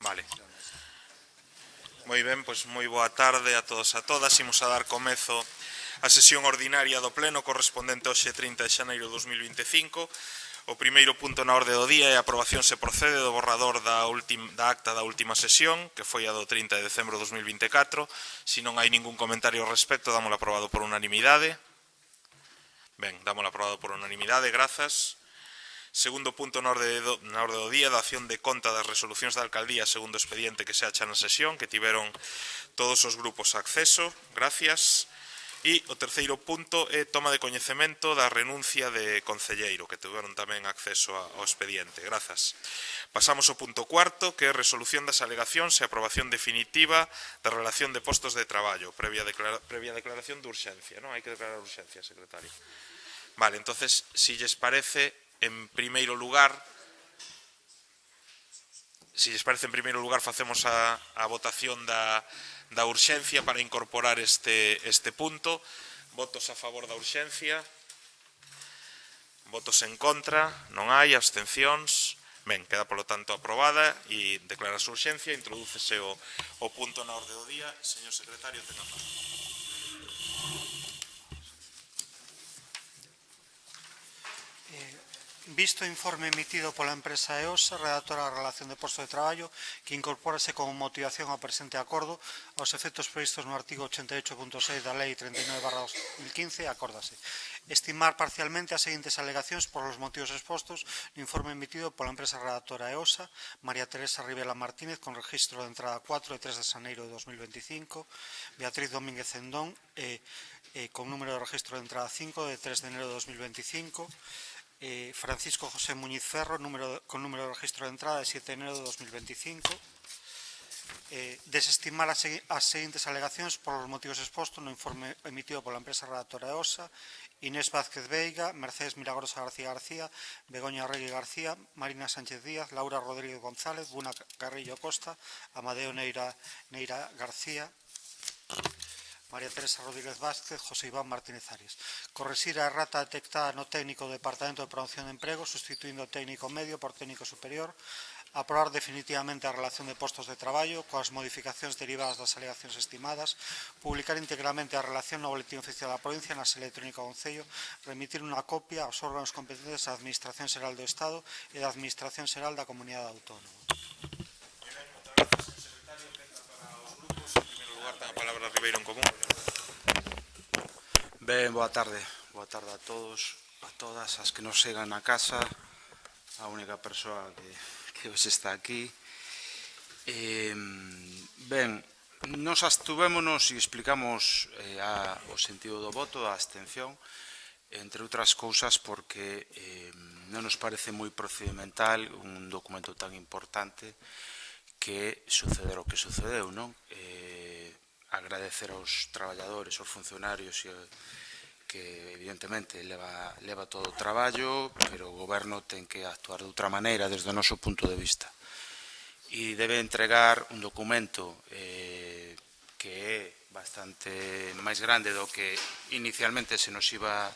Vale. Moi ben, pois moi boa tarde a todos e a todas. Imos a dar comezo a sesión ordinaria do Pleno correspondente hoxe 30 de xaneiro de 2025. O primeiro punto na orde do día é a aprobación se procede do borrador da acta da última sesión, que foi a do 30 de decembro de 2024. Se non hai ningún comentario ao respecto, dámoslo aprobado por unanimidade. Ben, dámoslo aprobado por unanimidade, grazas. Segundo punto na orde do día, da acción de conta das resolucións da alcaldía segundo expediente que se acha na sesión, que tiveron todos os grupos acceso, gracias. E o terceiro punto é toma de coñecemento da renuncia de concelleiro, que tiveron tamén acceso ao expediente, grazas. Pasamos ao punto cuarto, que é resolución das alegacións e aprobación definitiva da relación de postos de traballo, previa declaración de urxencia, non? Hai que declarar urxencia, secretario. Vale, entonces, si lles parece, en primeiro lugar, facemos a votación da urxencia para incorporar este punto. Votos a favor da urxencia. Votos en contra. Non hai abstencións. Ben, queda polo tanto aprobada e declara a urxencia. Introdúcese o punto na orde do día. Señor secretario, ten a palabra. Visto o informe emitido pola empresa EOSA, redactora da relación de posto de traballo, que incorpórase como motivación ao presente acordo, aos efectos previstos no artigo 88.6 da Lei 39/2015, acórdase estimar parcialmente as seguintes alegacións por os motivos expostos no informe emitido pola empresa redactora EOSA, María Teresa Rivela Martínez, con registro de entrada 4 e 3 de xaneiro de 2025, Beatriz Domínguez Endón, con número de registro de entrada 5 de 3 de enero de 2025, Francisco José Muñiz Ferro, con número de registro de entrada de 7 de enero de 2025. Desestimar as seguintes alegacións por os motivos expostos no informe emitido pola empresa redactora EOSA, Inés Vázquez Veiga, Mercedes Milagrosa García, Begoña Regui García, Marina Sánchez Díaz, Laura Rodríguez González, Buna Carrillo Costa, Amadeo Neira García, María Teresa Rodríguez Vázquez, José Iván Martínez Arias. Corregir a errata detectada no técnico do Departamento de Promoción de Emprego, sustituindo o técnico medio por técnico superior. Aprobar definitivamente a relación de postos de traballo coas modificacións derivadas das alegacións estimadas. Publicar íntegramente a relación no boletín oficial da provincia, na sede electrónica do Concello. Remitir unha copia aos órganos competentes da Administración Xeral do Estado e da Administración Xeral da Comunidade Autónoma. A palabra Ribeiro en común. Ben, boa tarde a todos, a todas as que nos sigan na casa, a única persoa que hoxe está aquí. Ben, nos abstuvémonos e explicamos o sentido do voto, a abstención, entre outras cousas porque non nos parece moi procedimental un documento tan importante que suceder o que sucedeu, non? Agradecer aos traballadores, aos funcionarios que evidentemente leva todo o traballo, pero o goberno ten que actuar de outra maneira desde o noso punto de vista e debe entregar un documento que é bastante máis grande do que inicialmente se nos iba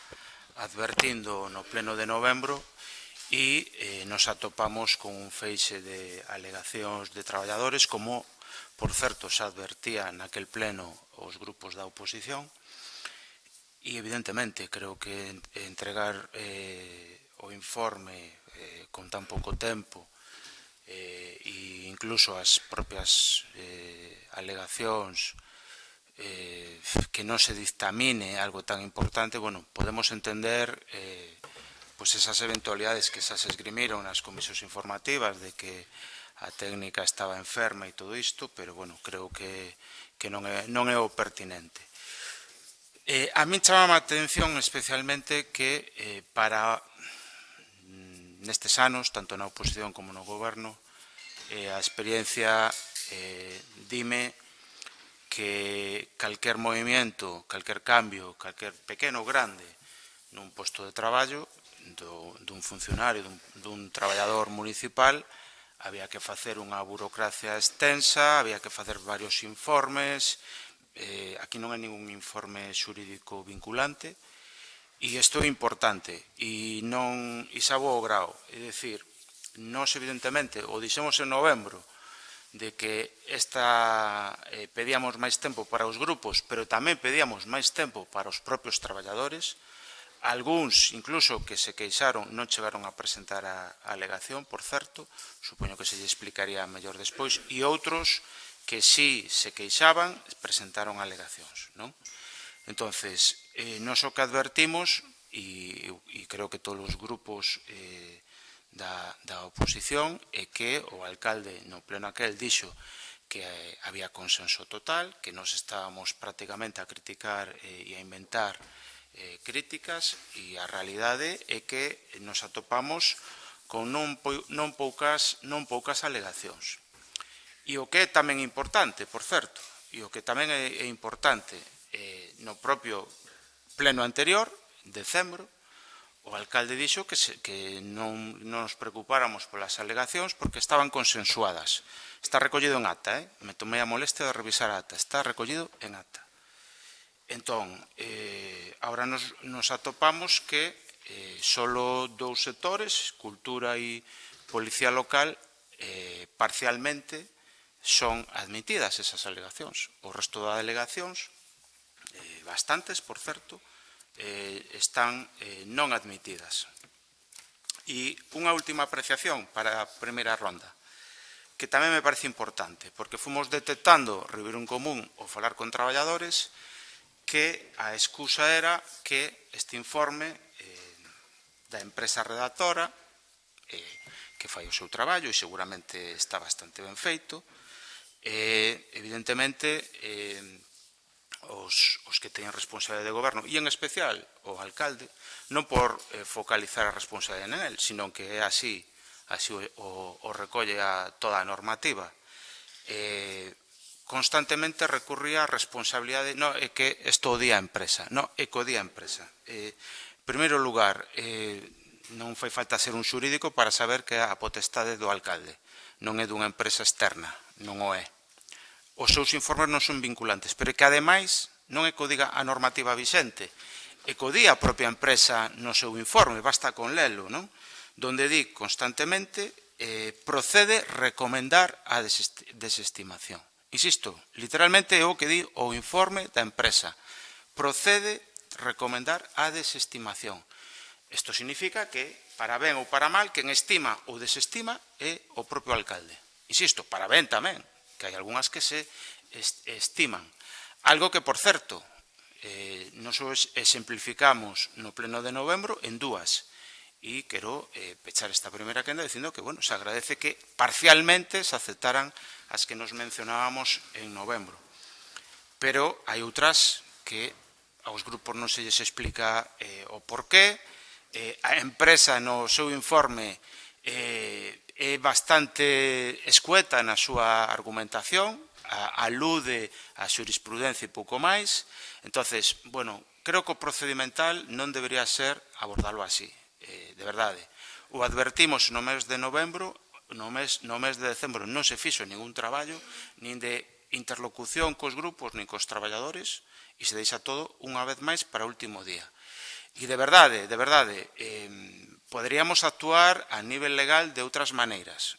advertindo no pleno de novembro e nos atopamos con un feixe de alegacións de traballadores, como por certo se advertía naquel pleno os grupos da oposición, e evidentemente creo que entregar o informe con tan pouco tempo e incluso as propias alegacións que non se dictamine algo tan importante, bueno, podemos entender pois esas eventualidades que xa se esgrimiron nas comisións informativas de que a técnica estaba enferma e todo isto, pero, bueno, creo que non é o pertinente. A min chamaba a atención especialmente que para nestes anos, tanto na oposición como no goberno, a experiencia dime que calquer movimento, calquer cambio, calquer pequeno ou grande nun posto de traballo dun funcionario, dun traballador municipal, había que facer unha burocracia extensa, había que facer varios informes, aquí non hai ningún informe xurídico vinculante, e isto é importante, e xa vou ao grao, é dicir, nós evidentemente, o dixemos en novembro, de que pedíamos máis tempo para os grupos, pero tamén pedíamos máis tempo para os propios traballadores. Algúns, incluso, que se queixaron, non chegaron a presentar a alegación, por certo, supoño que se lle explicaría mellor despois, e outros que sí se queixaban, presentaron alegacións, non? Entonces, nos o que advertimos, e creo que todos os grupos da oposición, é que o alcalde no pleno aquel dixo que había consenso total, que nos estábamos prácticamente a criticar e a inventar críticas, e a realidade é que nos atopamos con non poucas alegacións. E o que é tamén importante, por certo, e o que tamén é importante, no propio pleno anterior, decembro, o alcalde dixo que non nos preocupáramos polas alegacións porque estaban consensuadas. Está recollido en acta, me tomei a molestia de revisar a acta, está recollido en acta. Entón, agora nos atopamos que solo dous sectores, cultura e policía local, parcialmente son admitidas esas alegacións. O resto das alegacións, bastantes, por certo, están non admitidas. E unha última apreciación para a primeira ronda, que tamén me parece importante, porque fomos detectando, ruido en común, ao falar con traballadores, que a excusa era que este informe da empresa redactora, que fai o seu traballo e seguramente está bastante ben feito, evidentemente os que teñen responsabilidade de goberno, e en especial o alcalde, non por focalizar a responsabilidade en él, sino que é así o recolle a toda a normativa, constantemente recurría a responsabilidade, non é que isto o día a empresa, non é que o día a empresa. En primeiro lugar, non fai falta ser un xurídico para saber que a potestade do alcalde non é dunha empresa externa, non o é. Os seus informes non son vinculantes, pero que ademais non é que o diga a normativa vixente, é que o diga a propia empresa no seu informe, basta con lelo, non? Donde di constantemente procede recomendar a desestimación. Insisto, literalmente é o que di o informe da empresa. Procede recomendar a desestimación. Isto significa que, para ben ou para mal, quen estima ou desestima é o propio alcalde. Insisto, para ben tamén, que hai algunhas que se estiman. Algo que, por certo, nos exemplificamos no pleno de novembro en dúas. E quero pechar esta primeira quenda dicindo que, bueno, se agradece que parcialmente se aceptaran as que nos mencionábamos en novembro. Pero hai outras que aos grupos non se lles explica o porqué. A empresa no seu informe é bastante escueta na súa argumentación, alude a xurisprudencia e pouco máis. Entonces, bueno, creo que o procedimental non debería ser abordalo así. De verdade, o advertimos no mes de novembro, no mes de decembro non se fixo ningún traballo, nin de interlocución cos grupos, nin cos traballadores, e se deixa todo unha vez máis para o último día. E de verdade, poderíamos actuar a nivel legal de outras maneiras,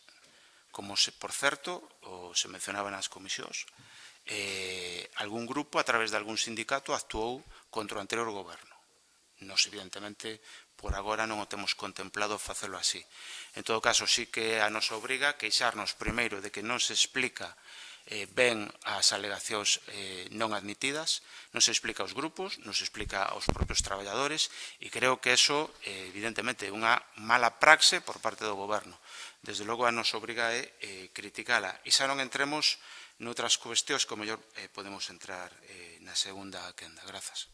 como, por certo, se mencionaba nas comisións, algún grupo, a través de algún sindicato, actuou contra o anterior goberno. Nos, evidentemente, por agora non o temos contemplado facelo así. En todo caso, sí que a nos obriga a queixarnos primeiro de que non se explica ben as alegacións non admitidas, non se explica aos grupos, non se explica aos propios traballadores, e creo que eso, evidentemente, é unha mala praxe por parte do goberno. Desde logo, a nos obriga a criticala. E xa non entremos noutras cuestións que, mellor, podemos entrar na segunda quenda. Grazas.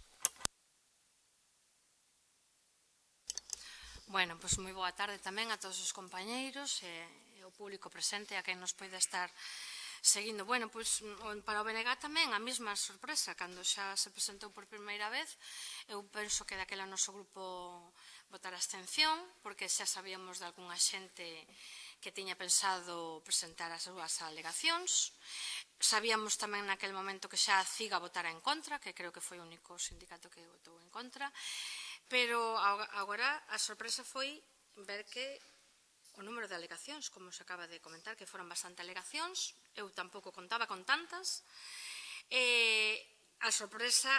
Bueno, pois moi boa tarde tamén a todos os compañeiros e o público presente a quen nos poida estar seguindo. Bueno, pois para o BNG tamén a mesma sorpresa cando xa se presentou por primeira vez. Eu penso que daquela noso grupo votar a abstención, porque xa sabíamos de algunha xente que tiña pensado presentar as súas alegacións. Sabíamos tamén naquel momento que xa a CIGA votara en contra, que creo que foi o único sindicato que votou en contra. Pero agora a sorpresa foi ver que o número de alegacións, como se acaba de comentar, que foron bastante alegacións, eu tampouco contaba con tantas. A sorpresa,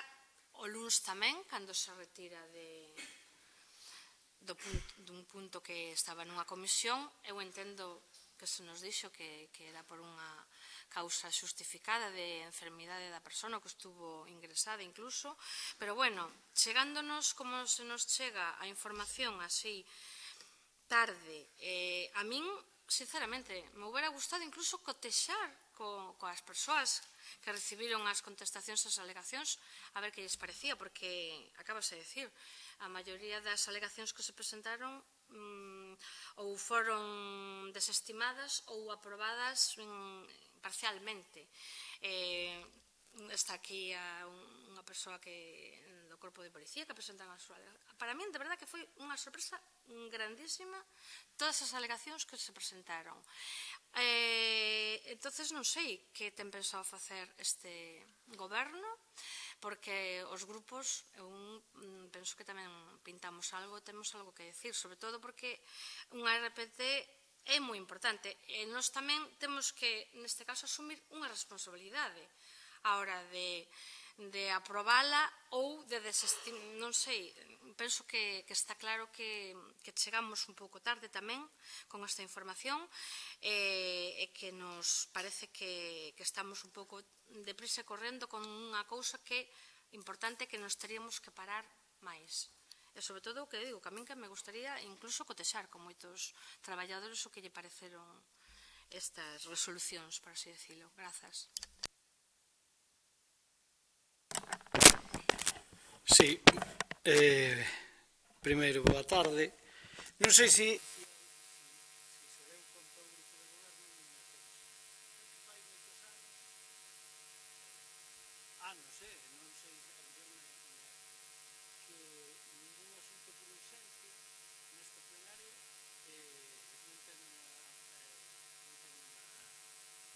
o luns tamén, cando se retira dun punto que estaba nunha comisión, eu entendo que se nos dixo que era por unha causa xustificada de enfermidade da persona que estuvo ingresada incluso, pero bueno, chegándonos como se nos chega a información así tarde, a min, sinceramente, me hubiera gustado incluso cotexar coas persoas que recibiron as contestacións ás alegacións a ver que lles parecía, porque acabase de decir, a maioría das alegacións que se presentaron ou foron desestimadas ou aprobadas parcialmente. Está aquí unha persoa do Corpo de Policía que presentan a súa alegación. Para min, de verdad, que foi unha sorpresa grandísima todas as alegacións que se presentaron. Entonces, non sei que ten pensado facer este goberno, porque os grupos, eu penso que tamén pintamos algo, temos algo que decir, sobre todo porque unha RPT é moi importante. E nós tamén temos que, neste caso, asumir unha responsabilidade a hora de aprobala ou de desestimar, non sei, penso que está claro que chegamos un pouco tarde tamén con esta información e que nos parece que estamos un pouco deprisa correndo con unha cousa que importante que nos teríamos que parar máis. E sobre todo o que digo, que a min que me gustaría incluso cotexar con moitos traballadores o que lle pareceron estas resolucións, por así decirlo. Grazas. Sí, primeiro, boa tarde. Non sei se leu contra o grupo de goberno non sei, que ningún asunto por urxencia neste plenario non ten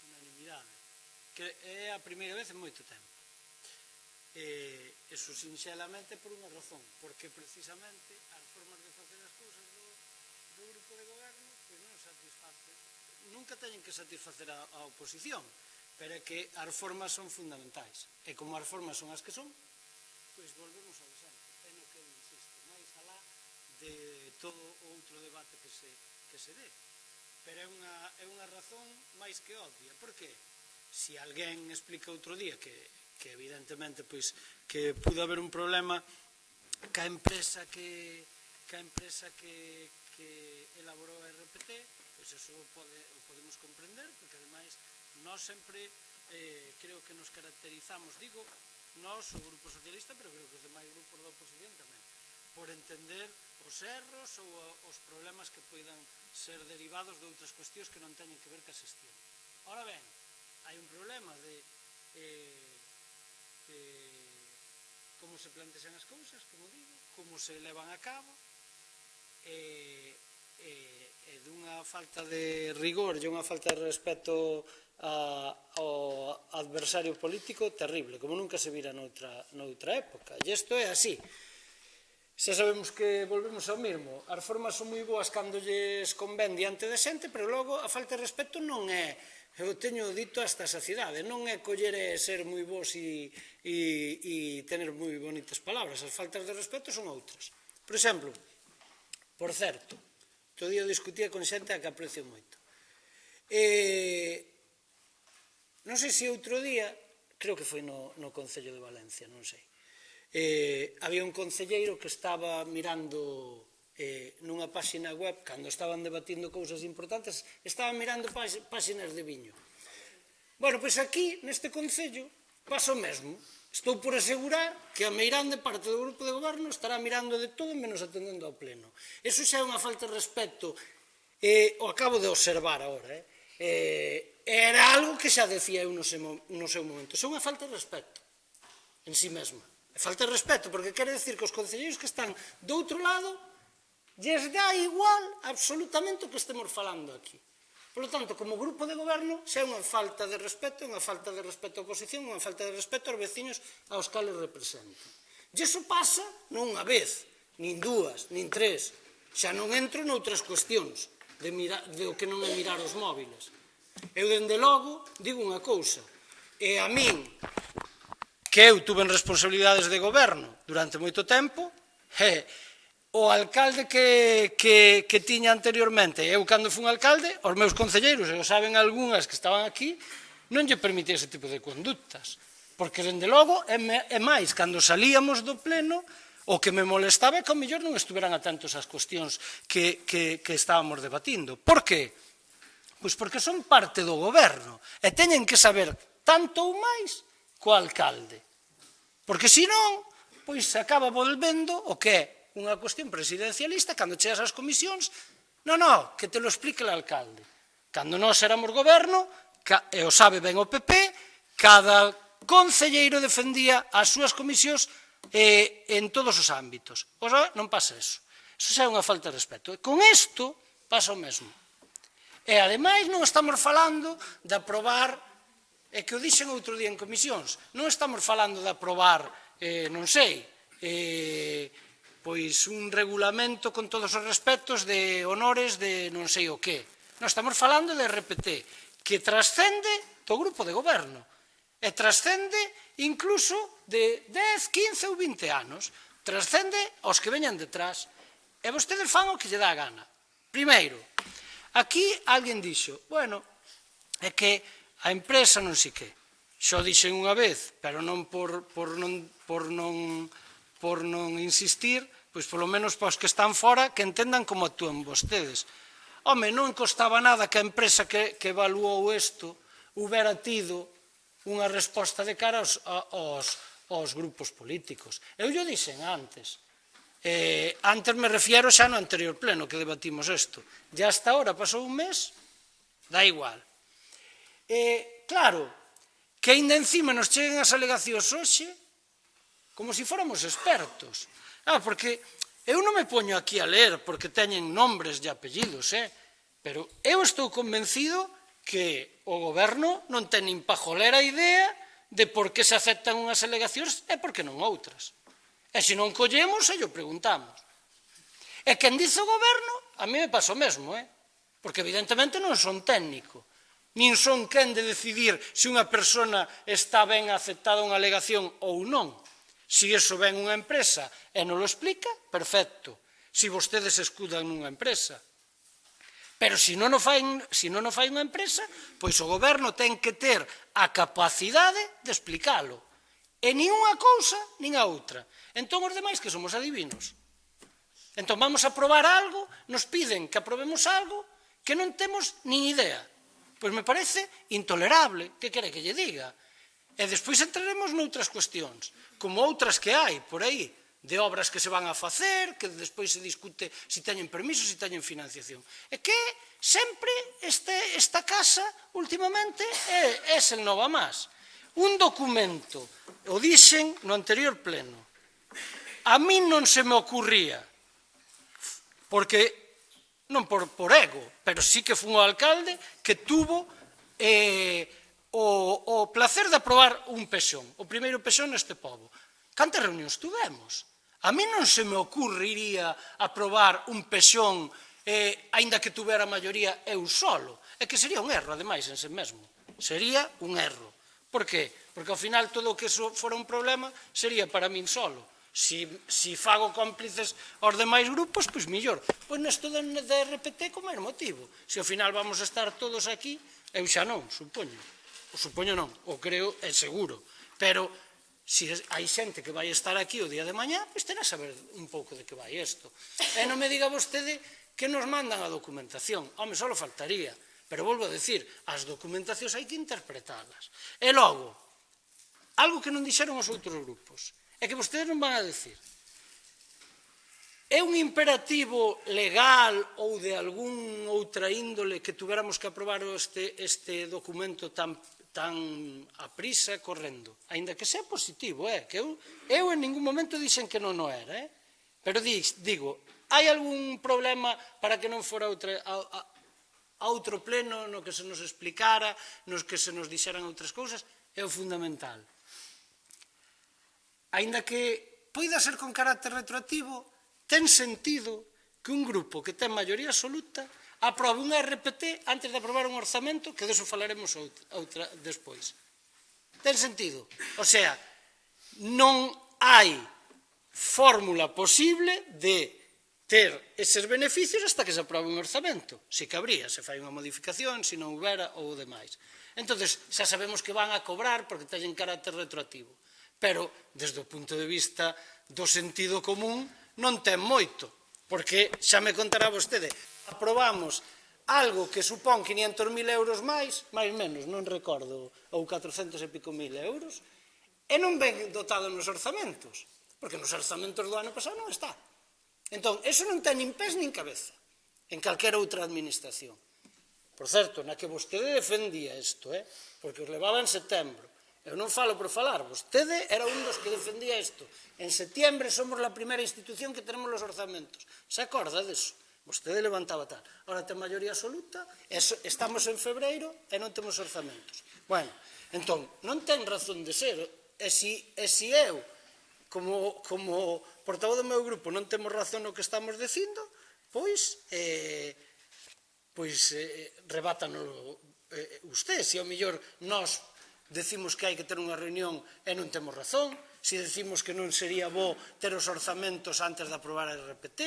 unanimidade, que é a primeira vez en moito tempo. Eso sinxelamente por unha razón, porque precisamente as formas de facer as cousas do grupo de goberno non satisfacen, nunca teñen que satisfacer a oposición, pero é que as formas son fundamentais, e como as formas son as que son, pois volvemos ao exemplo, é no que insiste, máis alá de todo outro debate que se dé, pero é unha razón máis que obvia. Por que? Se alguén explica outro día que evidentemente pois que pudo haber un problema ca empresa que elaborou a RPT, pois eso o podemos comprender, porque ademais nós sempre creo que nos caracterizamos, digo, nós, o Grupo Socialista, pero creo que os demais grupos da oposición tamén, por entender os erros ou os problemas que poidan ser derivados de outras cuestións que non teñen que ver ca xestión. Ora ben, hai un problema de como se plantexan as cousas, como digo, como se levan a cabo, e dunha falta de rigor e unha falta de respeto ao adversario político terrible, como nunca se vira noutra época. E isto é así. Xa sabemos que volvemos ao mesmo. As formas son moi boas cando lles convén diante de xente, pero logo a falta de respeto non é, eu teño dito hasta a saciedade, non é coller e ser moi bons e tener moi bonitas palabras. As faltas de respeto son outras. Por exemplo, por certo, todo día discutía con xente a que aprecio moito. Non sei se outro día, creo que foi no Concello de Valencia, non sei, había un concelleiro que estaba mirando nunha páxina web, cando estaban debatindo cousas importantes, estaban mirando páxinas de viño. Bueno, pois aquí, neste Concello, pasa o mesmo. Estou por asegurar que a meirande parte do grupo de goberno estará mirando de todo menos atendendo ao pleno. Eso xa é unha falta de respeto, o acabo de observar agora, era algo que xa decía eu no seu momento. Isso é unha falta de respeto en si mesma. É falta de respeto, porque quere decir que os concelleiros que están do outro lado lles dá igual absolutamente o que estemos falando aquí. Por lo tanto, como grupo de goberno, xa é unha falta de respeto, unha falta de respeto á oposición, unha falta de respeto aos veciños aos cales representan. E iso pasa non unha vez, nin dúas, nin tres. Xa non entro noutras cuestións. do que non é mirar os móviles. Eu, dende logo, digo unha cousa, e a min, que eu tuve responsabilidades de goberno durante moito tempo, o alcalde que tiña anteriormente, eu cando fui alcalde, os meus concelleiros, e o saben algunhas que estaban aquí, non lle permitía ese tipo de conductas, porque, dende logo, é máis, cando salíamos do pleno, o que me molestaba é que ao mellor non estuveran atentos ás cuestións que estábamos debatindo. Por que? Pois porque son parte do goberno e teñen que saber tanto ou máis co alcalde. Porque senón, pois se acaba volvendo o que é unha cuestión presidencialista cando chegas ás comisións, que te lo explique o alcalde. Cando nós éramos goberno, e o sabe ben o PP, cada concelleiro defendía as súas comisións en todos os ámbitos. Oxa, non pasa eso. Eso xa é unha falta de respeto. E con isto pasa o mesmo. E, ademais, non estamos falando de aprobar, e que o dixen outro día en comisións, non estamos falando de aprobar, non sei, pois un regulamento con todos os respectos de honores de non sei o que. Non estamos falando de RPT, que trascende do grupo de goberno. E trascende incluso de 10, 15 ou 20 anos. Trascende aos que veñan detrás. E vostedes fan o que lle dá a gana. Primeiro, aquí alguén dixo, é que a empresa non sei que. Xo dixen unha vez, pero non por non insistir, pois polo menos para os que están fora, que entendan como actúan vostedes. Home, non costaba nada que a empresa que evaluou isto houbera tido unha resposta de cara aos grupos políticos. Eu lle dixen antes. Antes me refiero xa no anterior pleno que debatimos isto. Ya hasta ahora pasou un mes, dá igual. Claro, que ainda encima nos cheguen as alegacións hoxe como se fóramos expertos. Porque eu non me poño aquí a ler porque teñen nombres e apellidos, pero eu estou convencido que o goberno non ten nin pajolera idea de por que se aceptan unhas alegacións e por que non outras. E se non collemos, e o preguntamos. E quen dice o goberno, a mí me pasa o mesmo, porque evidentemente non son técnico, nin son quen de decidir se unha persona está ben aceptada unha alegación ou non. Se iso ven unha empresa e non lo explica, perfecto. Se vostedes escudan nunha empresa. Pero se non o fai unha empresa, pois o goberno ten que ter a capacidade de explicalo. E nin unha cousa, nin a outra. Entón, os demais que somos adivinos. Entón, vamos a aprobar algo, nos piden que aprobemos algo que non temos nin idea. Pois me parece intolerable, que quere que lle diga. E despois entraremos noutras cuestións, como outras que hai por aí, de obras que se van a facer, que despois se discute se teñen permiso, se teñen financiación. E que sempre esta casa, últimamente, é sen nova máis. Un documento, o dixen no anterior pleno, a mí non se me ocurría, porque, non por ego, pero sí que fun o alcalde que tuvo o placer de aprobar un pexón, o primeiro pexón neste pobo. Cantas reunións tuvemos? A mí non se me ocurriría aprobar un pexón, aínda que tuvera a maioría eu solo. É que sería un erro, ademais, en sí mesmo. Sería un erro. Por qué? Porque ao final todo o que fora un problema sería para min solo. Si fago cómplices aos demais grupos, pois millor. Pois nesto de RPT como é motivo. Se ao final vamos a estar todos aquí, eu xa non, supoño. O supoño non, o creo, é seguro. Pero se hai xente que vai estar aquí o día de mañá, pois terá a saber un pouco de que vai isto. E non me diga vostede que nos mandan a documentación. Home, só lo faltaría. Pero volvo a decir, as documentacións hai que interpretalas. E logo, algo que non dixeron os outros grupos, é que vostedes non van a decir. É un imperativo legal ou de algún outra índole que tuveramos que aprobar este documento tan a prisa correndo, aínda que sea positivo, que eu en ningún momento dixen que non o era, pero digo, hai algún problema para que non fora a outro pleno no que se nos explicara, nos que se nos dixeran outras cousas, é o fundamental. Aínda que poida ser con carácter retroactivo, ten sentido que un grupo que ten maioría absoluta aprobe un RPT antes de aprobar un orzamento, que deso falaremos despois. Ten sentido? O sea, non hai fórmula posible de ter eses beneficios hasta que se aprobe un orzamento. Se cabría, se fai unha modificación, se non houbera ou demais. Entón, xa sabemos que van a cobrar porque teñen carácter retroactivo. Pero, desde o punto de vista do sentido común, non ten moito. Porque, xa me contará vostede, aprobamos algo que supón 500.000 euros máis menos, non recordo, ou 400 e pico mil euros, e non ven dotado nos orzamentos, porque nos orzamentos do ano pasado non está. Entón, eso non ten nin pés nin cabeza en calquera outra administración. Por certo, na que vostede defendía isto, porque os levaba en setembro. Eu non falo por falar, vostede era un dos que defendía isto. En setiembre somos a primeira institución que tenemos os orzamentos. Se acorda deso? Vostede levantaba tal. Ahora ten maioría absoluta, estamos en febreiro e non temos orzamentos. Bueno, entón, non ten razón de ser. E se eu, como portavoz do meu grupo, non temos razón no que estamos dicindo, pois rebátanolo usted. Se ao mellor nós decimos que hai que ter unha reunión e non temos razón, se decimos que non sería bo ter os orzamentos antes de aprobar a RPT,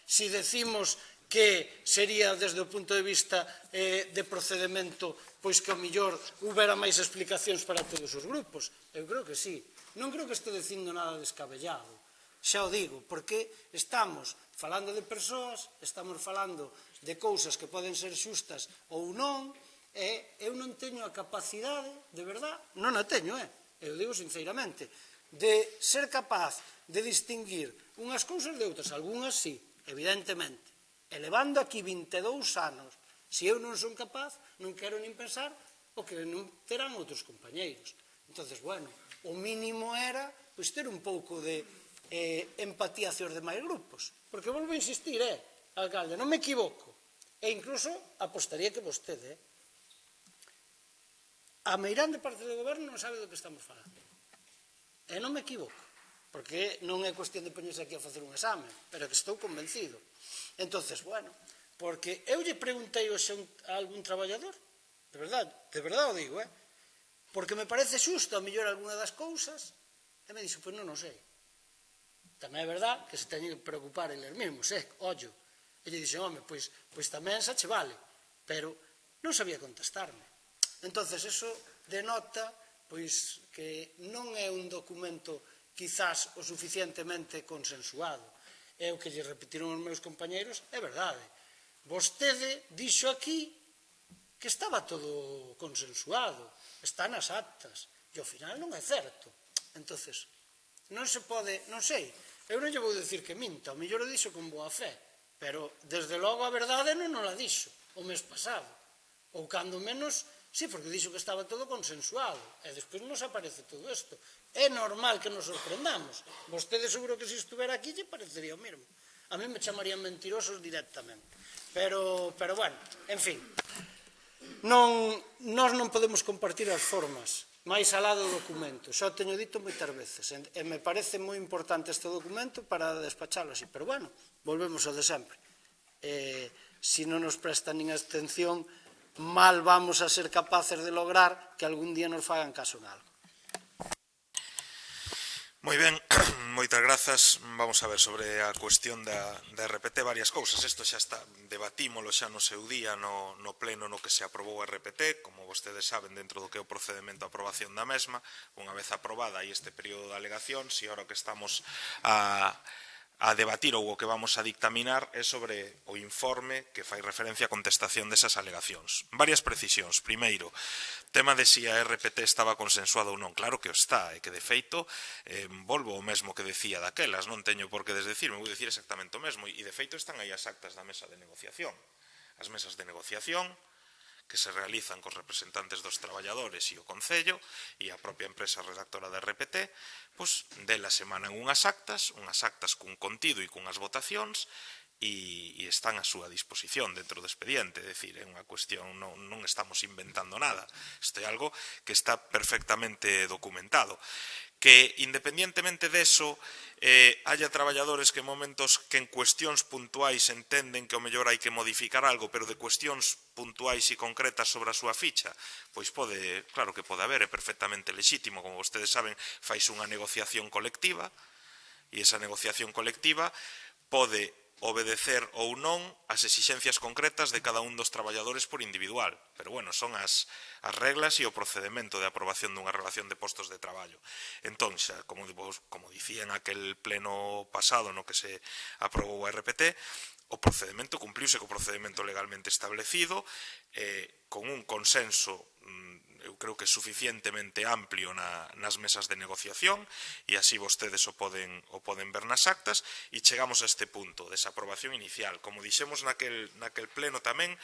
se decimos que sería desde o punto de vista de procedimento, pois que ao mellor houbera máis explicacións para todos os grupos. Eu creo que sí. Non creo que estou dicindo nada descabellado. Xa o digo, porque estamos falando de persoas, estamos falando de cousas que poden ser xustas ou non, e eu non teño a capacidade, de verdad, non a teño, eu digo sinceramente, de ser capaz de distinguir unhas cousas de outras, algunhas sí, evidentemente, e levando aquí 22 anos, se eu non son capaz, non quero nin pensar o que non terán outros compañeiros. Entón, bueno, o mínimo era pois ter un pouco de empatía hacia os demais grupos, porque volvo a insistir, alcalde, non me equivoco, e incluso apostaría que vostede, a meirande parte do goberno non sabe do que estamos falando. E non me equivoco, porque non é cuestión de poñerse aquí a facer un exame, pero que estou convencido. Entón, bueno, porque eu lle preguntei a algún traballador, de verdade o digo, porque me parece xusto a mellor algunha das cousas, e me dixo, pois non o sei. Tamén é verdade que se teñen que preocupar eles mesmos, ollo. E lle dixen, home, pois tamén xa che vale, pero non sabía contestarme. Entón, eso denota pois que non é un documento quizás o suficientemente consensuado. É o que lle repetiron os meus compañeiros, é verdade. Vostede dixo aquí que estaba todo consensuado, está nas actas, e ao final non é certo. Entón, non se pode, non sei, eu non lle vou dicir que minta, o mellor o dixo con boa fe, pero desde logo a verdade non la dixo o mes pasado, ou cando menos, sí, porque dixo que estaba todo consensuado, e despois nos aparece todo isto. É normal que nos sorprendamos. Vostede seguro que se estuvera aquí lle parecería o mesmo. A mí me chamarían mentirosos directamente. Pero bueno, en fin, nós non podemos compartir as formas máis alá do documento. Xa o teño dito moitas veces. E me parece moi importante este documento para despachalo así. Pero bueno, volvemos ao de sempre. Se non nos presta nin atención, mal vamos a ser capaces de lograr que algún día nos fagan caso en algo. Moi ben, moitas grazas. Vamos a ver sobre a cuestión da RPT varias cousas. Isto xa está, debatímolo xa no seu día no pleno no que se aprobou a RPT, como vostedes saben, dentro do que é o procedimento de aprobación da mesma. Unha vez aprobada hai este período de alegacións e agora que estamos a debatir ou o que vamos a dictaminar é sobre o informe que fai referencia a contestación desas alegacións. Varias precisións. Primeiro, tema de si a RPT estaba consensuado ou non. Claro que o está, e que de feito volvo ao mesmo que decía daquelas, non teño por que desdecirme, vou dicir exactamente o mesmo, e de feito están aí as actas da mesa de negociación. As mesas de negociación que se realizan cos representantes dos traballadores e o Concello e a propia empresa redactora da RPT, pois delas emanan unhas actas cun contido e cunhas votacións e están a súa disposición dentro do expediente, é dicir, é unha cuestión, non estamos inventando nada, isto é algo que está perfectamente documentado. que, independientemente deso, haya traballadores que en cuestións puntuais entenden que o mellor hai que modificar algo, pero de cuestións puntuais e concretas sobre a súa ficha, pois claro que pode haber, é perfectamente lexítimo, como vostedes saben, fais unha negociación colectiva, e esa negociación colectiva pode obedecer ou non as exixencias concretas de cada un dos traballadores por individual. Pero, bueno, son as reglas e o procedimento de aprobación dunha relación de postos de traballo. Entón, xa, como dicía en aquel pleno pasado no que se aprobou a RPT, o procedimento cumpliuse co procedimento legalmente establecido, con un consenso eu creo que suficientemente amplio nas mesas de negociación, e así vostedes o poden ver nas actas, e chegamos a este punto, desaprobación inicial. Como dixemos naquel pleno tamén,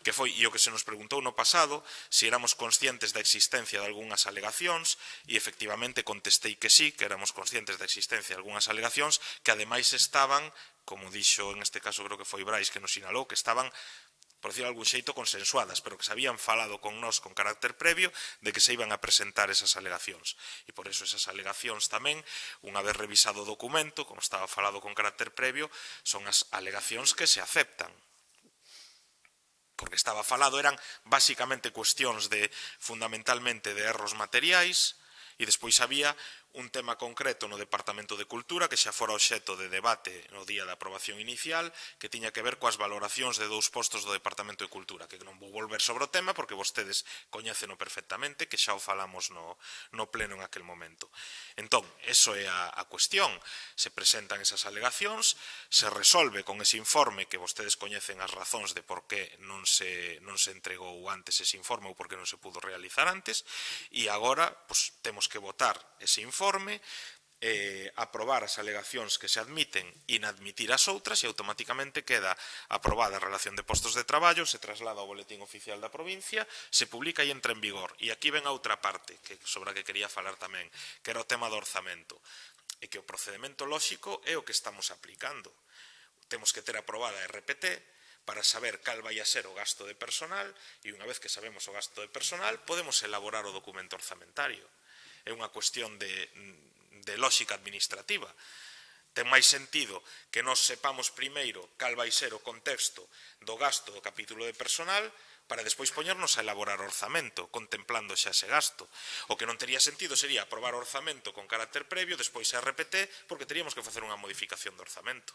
que foi, e o que se nos preguntou no pasado, se éramos conscientes da existencia de algunhas alegacións, e efectivamente contestei que sí, que éramos conscientes da existencia de algunhas alegacións, que ademais estaban, como dixo en este caso creo que foi Brais que nos sinalou, que estaban, por decir algún xeito, consensuadas, pero que se habían falado con nós con carácter previo de que se iban a presentar esas alegacións. E por eso esas alegacións tamén, unha vez revisado o documento, como estaba falado con carácter previo, son as alegacións que se aceptan. Porque estaba falado, eran basicamente cuestións fundamentalmente de erros materiais, e despois había un tema concreto no Departamento de Cultura que xa fora obxecto de debate no día da aprobación inicial, que tiña que ver coas valoracións de 2 postos do Departamento de Cultura, que non vou volver sobre o tema porque vostedes coñéceno perfectamente, que xa o falamos no pleno en aquel momento. Entón, eso é a cuestión. Se presentan esas alegacións, se resolve con ese informe que vostedes coñecen as razóns de por que non se entregou antes ese informe ou por que non se pudo realizar antes, e agora temos que votar ese informe, aprobar as alegacións que se admiten, inadmitir as outras, e automáticamente queda aprobada a relación de postos de traballo, se traslada ao boletín oficial da provincia, se publica e entra en vigor. E aquí ven a outra parte sobre a que quería falar tamén, que era o tema do orzamento, e que o procedimento lóxico é o que estamos aplicando. Temos que ter aprobada a RPT para saber cal vai a ser o gasto de personal, e unha vez que sabemos o gasto de personal, podemos elaborar o documento orzamentario. É unha cuestión de lógica administrativa. Ten máis sentido que nos sepamos primeiro cal vai ser o contexto do gasto do capítulo de personal para despois poñernos a elaborar orzamento, contemplando xa ese gasto. O que non tería sentido sería aprobar orzamento con carácter previo, despois a RPT, porque teríamos que facer unha modificación do orzamento.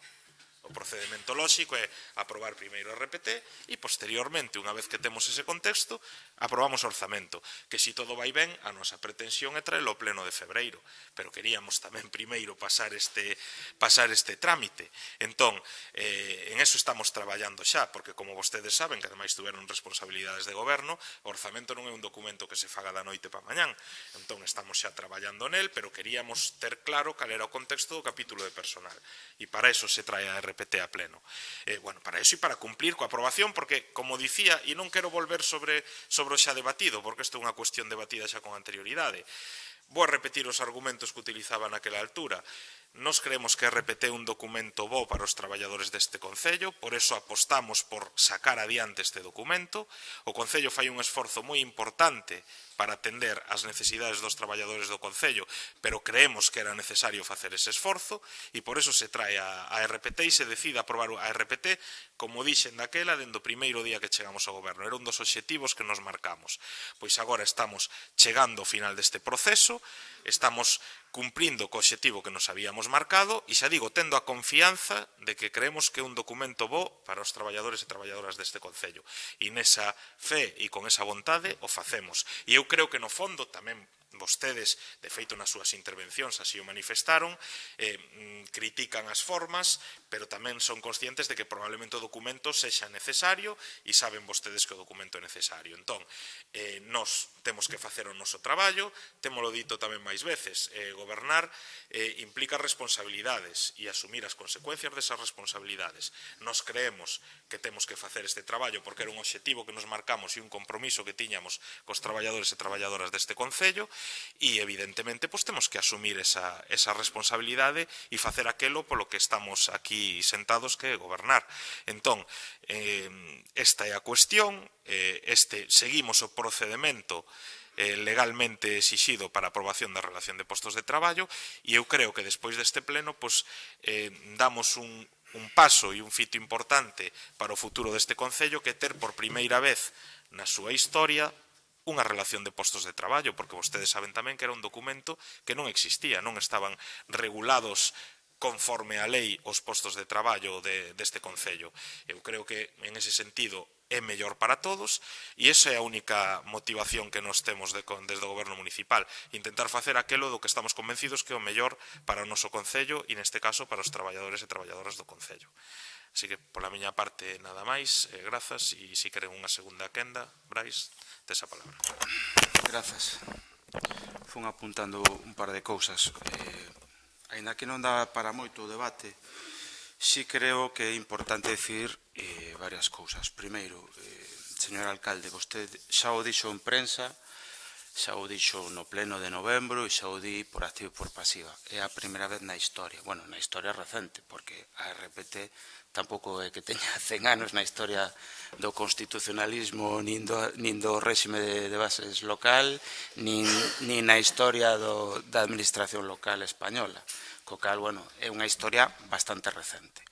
O procedimento lóxico é aprobar primeiro a RPT e posteriormente, unha vez que temos ese contexto, aprobamos o orzamento, que se todo vai ben, a nosa pretensión é traelo ao pleno de febreiro, pero queríamos tamén primeiro pasar este trámite. Entón, en eso estamos traballando xa, porque como vostedes saben, que ademais tuveron responsabilidades de goberno, o orzamento non é un documento que se faga da noite pa mañán, entón estamos xa traballando nel, pero queríamos ter claro cal era o contexto do capítulo de personal, e para eso se trae a RPT a pleno. Para eso e para cumplir coa aprobación, porque, como dicía, e non quero volver sobre o xa debatido, porque isto é unha cuestión debatida xa con anterioridade, vou a repetir os argumentos que utilizaba naquela altura. Nos creemos que a RPT é un documento bo para os traballadores deste Concello, por eso apostamos por sacar adiante este documento. O Concello fai un esforzo moi importante para atender as necesidades dos traballadores do Concello, pero creemos que era necesario facer ese esforzo, e por eso se trae a RPT e se decide aprobar a RPT, como dixen daquela, dende o primeiro día que chegamos ao goberno. Era un dos obxectivos que nos marcamos. Pois agora estamos chegando ao final deste proceso, estamos cumprindo co obxectivo que nos habíamos marcado, e xa digo, tendo a confianza de que creemos que é un documento bo para os traballadores e traballadoras deste Concello. E nesa fe e con esa vontade o facemos. E eu creo que no fondo tamén vostedes, de feito nas súas intervencións así o manifestaron, critican as formas, pero tamén son conscientes de que probablemente o documento sexa necesario, e saben vostedes que o documento é necesario. Entón, nós temos que facer o noso traballo, témolo dito tamén máis veces, gobernar implica responsabilidades e asumir as consecuencias desas responsabilidades. Nos creemos que temos que facer este traballo porque era un obxectivo que nos marcamos e un compromiso que tiñamos cos traballadores e traballadoras deste Concello, e evidentemente temos que asumir esa responsabilidade e facer aquelo polo que estamos aquí sentados, que é gobernar. Entón, esta é a cuestión, seguimos o procedimento legalmente exixido para a aprobación da relación de postos de traballo, e eu creo que despois deste pleno damos un paso e un fito importante para o futuro deste Concello, que ter por primeira vez na súa historia unha relación de postos de traballo, porque vostedes saben tamén que era un documento que non existía, non estaban regulados conforme a lei os postos de traballo deste Concello. Eu creo que en ese sentido é mellor para todos, e esa é a única motivación que nos temos desde o Goberno Municipal, intentar facer aquelo do que estamos convencidos que é o mellor para o noso Concello e neste caso para os traballadores e traballadoras do Concello. Así que, pola miña parte, nada máis, grazas, e se queren unha segunda quenda, Brais, tes a palabra. Grazas. Fun apuntando un par de cousas. Ainda que non dá para moito o debate, si creo que é importante decir varias cousas. Primeiro, señor alcalde, vostede xa o dixo en prensa, xa o dixo no pleno de novembro e xa o di por activa e por pasiva. É a primeira vez na historia, bueno, na historia recente, porque a RPT tampouco é que teña 100 anos na historia do constitucionalismo nin do réxime de bases local, nin na historia da administración local española. Co cal, bueno, é unha historia bastante recente.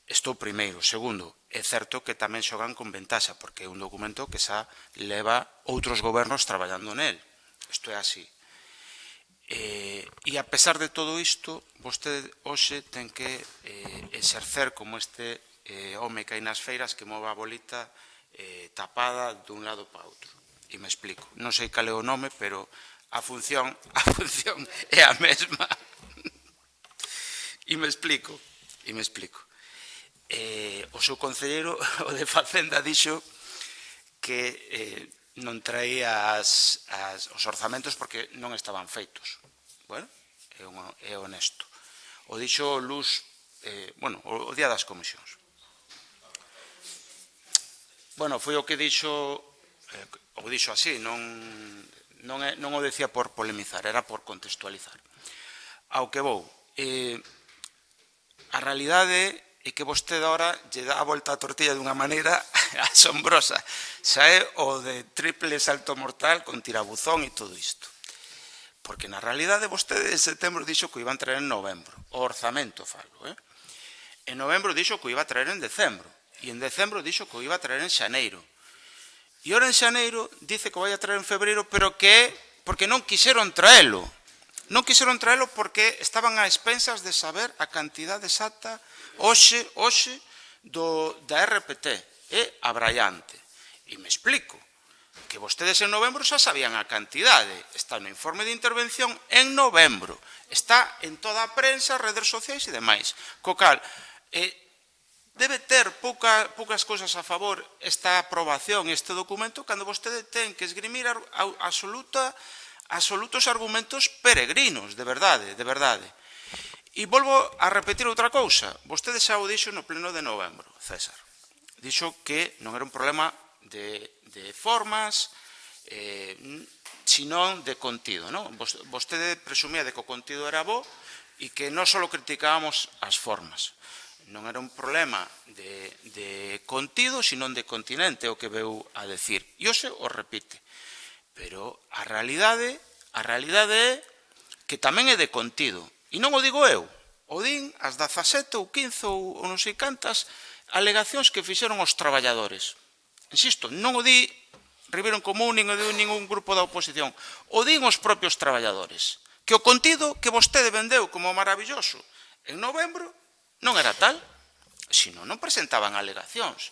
Isto primeiro. Segundo, é certo que tamén xogan con ventaxa, porque é un documento que xa leva outros gobernos traballando nel. Isto é así. E a pesar de todo isto, vostede hoxe ten que exercer como este home que hai nas feiras que move a bolita tapada dun lado para outro. E me explico. Non sei cal é o nome, pero a función é a mesma. E me explico. O seu concelleiro, o de Facenda, dixo que non traía os orzamentos porque non estaban feitos. Bueno, é honesto. O dixo Luz, o día das comisións. Bueno, foi o que dixo, o dixo así, non o decía por polemizar, era por contextualizar. Ao que vou, a realidade é que vostede ahora lle dá a volta a tortilla dunha maneira asombrosa. Xa é o de triple salto mortal con tirabuzón e todo isto. Porque na realidade vostede en setembro dixo que o iban traer en novembro. O orzamento falo. En novembro dixo que o iba a traer en decembro. E en decembro dixo que o iba a traer en xaneiro. E ora en xaneiro dice que o vai a traer en febreiro, pero que é porque non quixeron traelo. Non quixeron traelo porque estaban a expensas de saber a cantidade exacta hoxe da RPT. É abraiante. E me explico. Que vostedes en novembro xa sabían a cantidade. Está no informe de intervención en novembro. Está en toda a prensa, redes sociais e demais. Co cal, debe ter poucas cousas a favor esta aprobación, este documento, cando vostede ten que esgrimir absolutos argumentos peregrinos, de verdade, de verdade. E volvo a repetir outra cousa. Vostede xa o dixo no pleno de novembro, César. Dixo que non era un problema de formas, senón de contido. Vostede presumía de que o contido era bo e que non só criticábamos as formas. Non era un problema de contido, senón de continente, o que veu a decir. E hoxe o repite. Pero a realidade é que tamén é de contido. E non o digo eu, o din as 17 ou 15 ou non sei cantas alegacións que fixeron os traballadores. Insisto, non o di Ribeiro en Común, nin o di ningún grupo da oposición. O din os propios traballadores. Que o contido que vostede vendeu como maravilloso en novembro non era tal, senón non presentaban alegacións.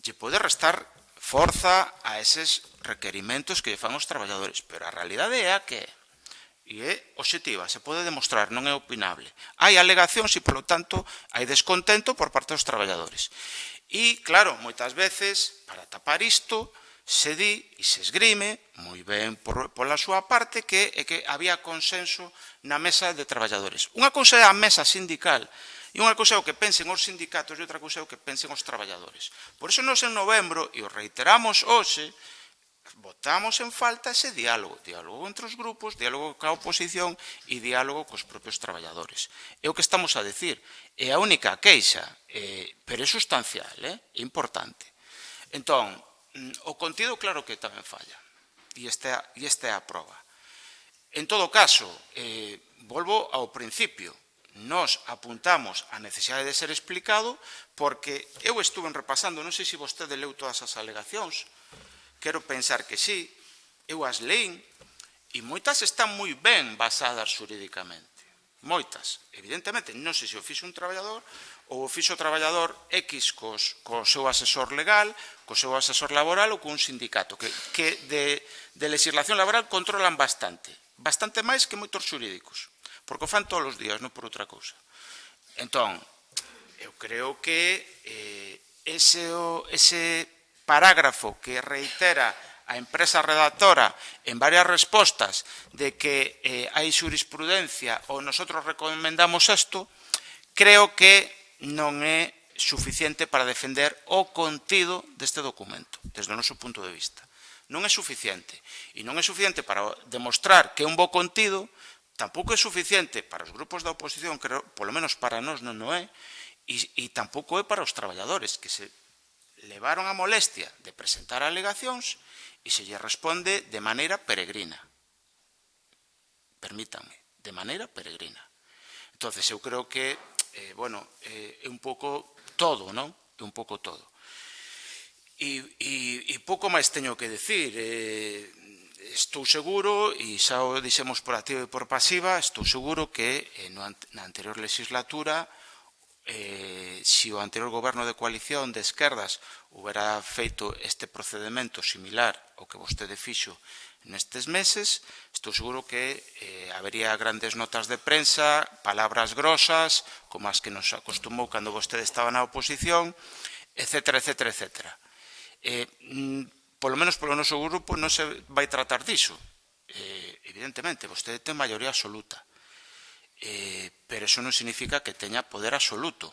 Lle pode restar forza a eses requerimentos que lle fan os traballadores, pero a realidade é a que é. E é obxectiva, se pode demostrar, non é opinable. Hai alegacións e, polo tanto, hai descontento por parte dos traballadores. E, claro, moitas veces, para tapar isto, se di e se esgrime, moi ben pola súa parte, que había consenso na mesa de traballadores. Unha cousa é a mesa sindical, e unha cousa é o que pensen os sindicatos e outra cousa é o que pensen os traballadores. Por iso nos en novembro, e o reiteramos hoxe, botamos en falta ese diálogo entre os grupos, diálogo coa oposición e diálogo cos propios traballadores. É o que estamos a decir, é a única queixa, pero é sustancial, é importante. Entón, o contido claro que tamén falla. E esta é a proba. En todo caso, volvo ao principio. Nos apuntamos a necesidade de ser explicado porque eu estuve repasando, non sei se vostede leu todas as alegacións, quero pensar que sí, eu as leín, e moitas están moi ben basadas xurídicamente. Moitas. Evidentemente, non sei se o fixo un traballador ou o fixo o traballador X co seu asesor legal, co seu asesor laboral ou cun sindicato, que de legislación laboral controlan bastante máis que moitos xurídicos, porque o fan todos os días, non por outra cousa. Entón, eu creo que ese parágrafo que reitera a empresa redactora en varias respostas de que hai xurisprudencia ou nosotros recomendamos isto, creo que non é suficiente para defender o contido deste documento, desde o noso punto de vista. Non é suficiente. E non é suficiente para demostrar que é un bo contido, tampouco é suficiente para os grupos da oposición, creo, polo menos para nós non é, e tampouco é para os traballadores, que se levaron a molestia de presentar alegacións e se lle responde de maneira peregrina. Permítanme, de maneira peregrina. Entón, eu creo que, é un pouco todo, non? É un pouco todo. E pouco máis teño que decir. Estou seguro, e xa o dixemos por activa e por pasiva, estou seguro que na anterior legislatura, se o anterior goberno de coalición de esquerdas houbera feito este procedimento similar ao que vostede fixo nestes meses, estou seguro que habería grandes notas de prensa, palabras grosas, como as que nos acostumou cando vostede estaba na oposición, etcétera, etcétera, etcétera. Polo menos polo noso grupo non se vai tratar diso. Evidentemente, vostede ten maioría absoluta. Pero eso non significa que teña poder absoluto.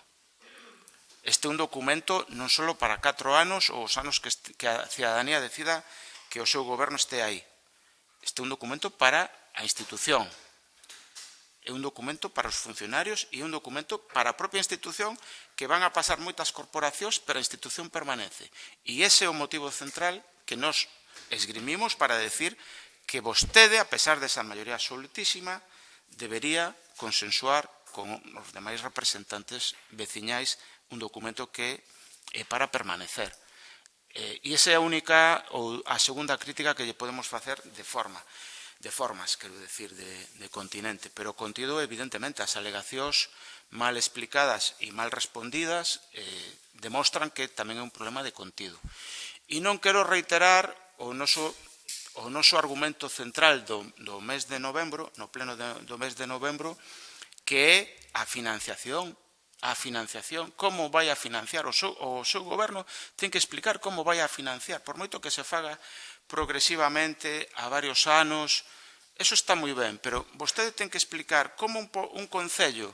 Este é un documento non só para 4 anos ou os anos que a cidadanía decida que o seu goberno este aí. Este é un documento para a institución. É un documento para os funcionarios e é un documento para a propia institución que van a pasar moitas corporacións, pero a institución permanece. E ese é o motivo central que nos esgrimimos para decir que vostede, a pesar desa maioría absolutísima, debería consensuar con os demais representantes veciñais un documento que é para permanecer. E esa é a única ou a segunda crítica que lle podemos facer de formas, quero decir, de continente. Pero o contido, evidentemente, as alegacións mal explicadas e mal respondidas demostran que tamén é un problema de contido. E non quero reiterar o noso argumento central do mes de novembro, no pleno do mes de novembro, que é a financiación. A financiación, como vai a financiar o seu goberno, ten que explicar como vai a financiar, por moito que se faga progresivamente a varios anos, eso está moi ben, pero vostede ten que explicar como un concello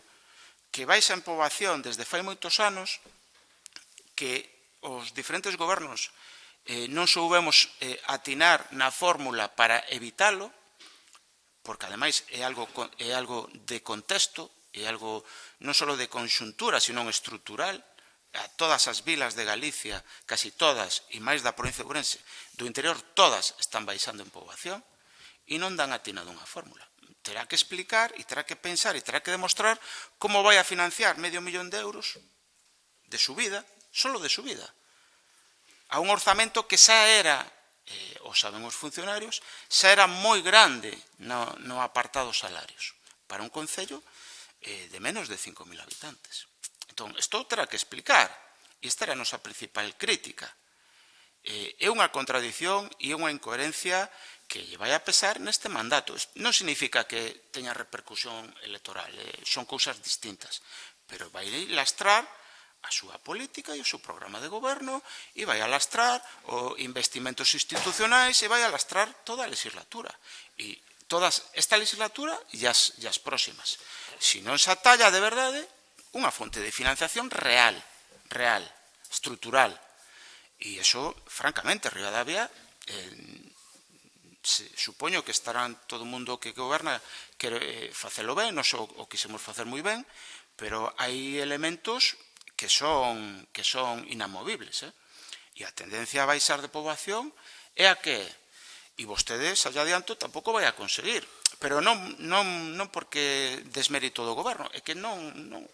que baixa en poboación desde fai moitos anos, que os diferentes gobernos non soubemos atinar na fórmula para evitalo, porque ademais é algo de contexto, é algo non só de conxuntura, sino estrutural. A todas as vilas de Galicia, casi todas, e máis da provincia de Ourense, do interior, todas están baixando en poboación e non dan atinado unha fórmula. Terá que explicar e terá que pensar e terá que demostrar como vai a financiar €500.000 de subida, solo de subida, a un orzamento que xa era, o saben os funcionarios, xa era moi grande no apartado salarios para un concello de menos de 5.000 habitantes. Entón, isto terá que explicar, e esta era a nosa principal crítica. É unha contradición e unha incoherencia que lle vai a pesar neste mandato. Non significa que teña repercusión electoral, son cousas distintas, pero vai lastrar a súa política e o seu programa de goberno e vai a lastrar os investimentos institucionais e vai a lastrar toda a legislatura. E esta legislatura e as próximas. Se non se atalla de verdade unha fonte de financiación real, estrutural. E iso, francamente, Ribadavia, supoño que estarán todo o mundo que goberna quere facelo ben, non só o quisemos facer moi ben, pero hai elementos que son inamovibles. E a tendencia a baixar de poboación é a que E vostedes, allá adianto, tampouco vai a conseguir. Pero non porque desmérito do goberno, é que non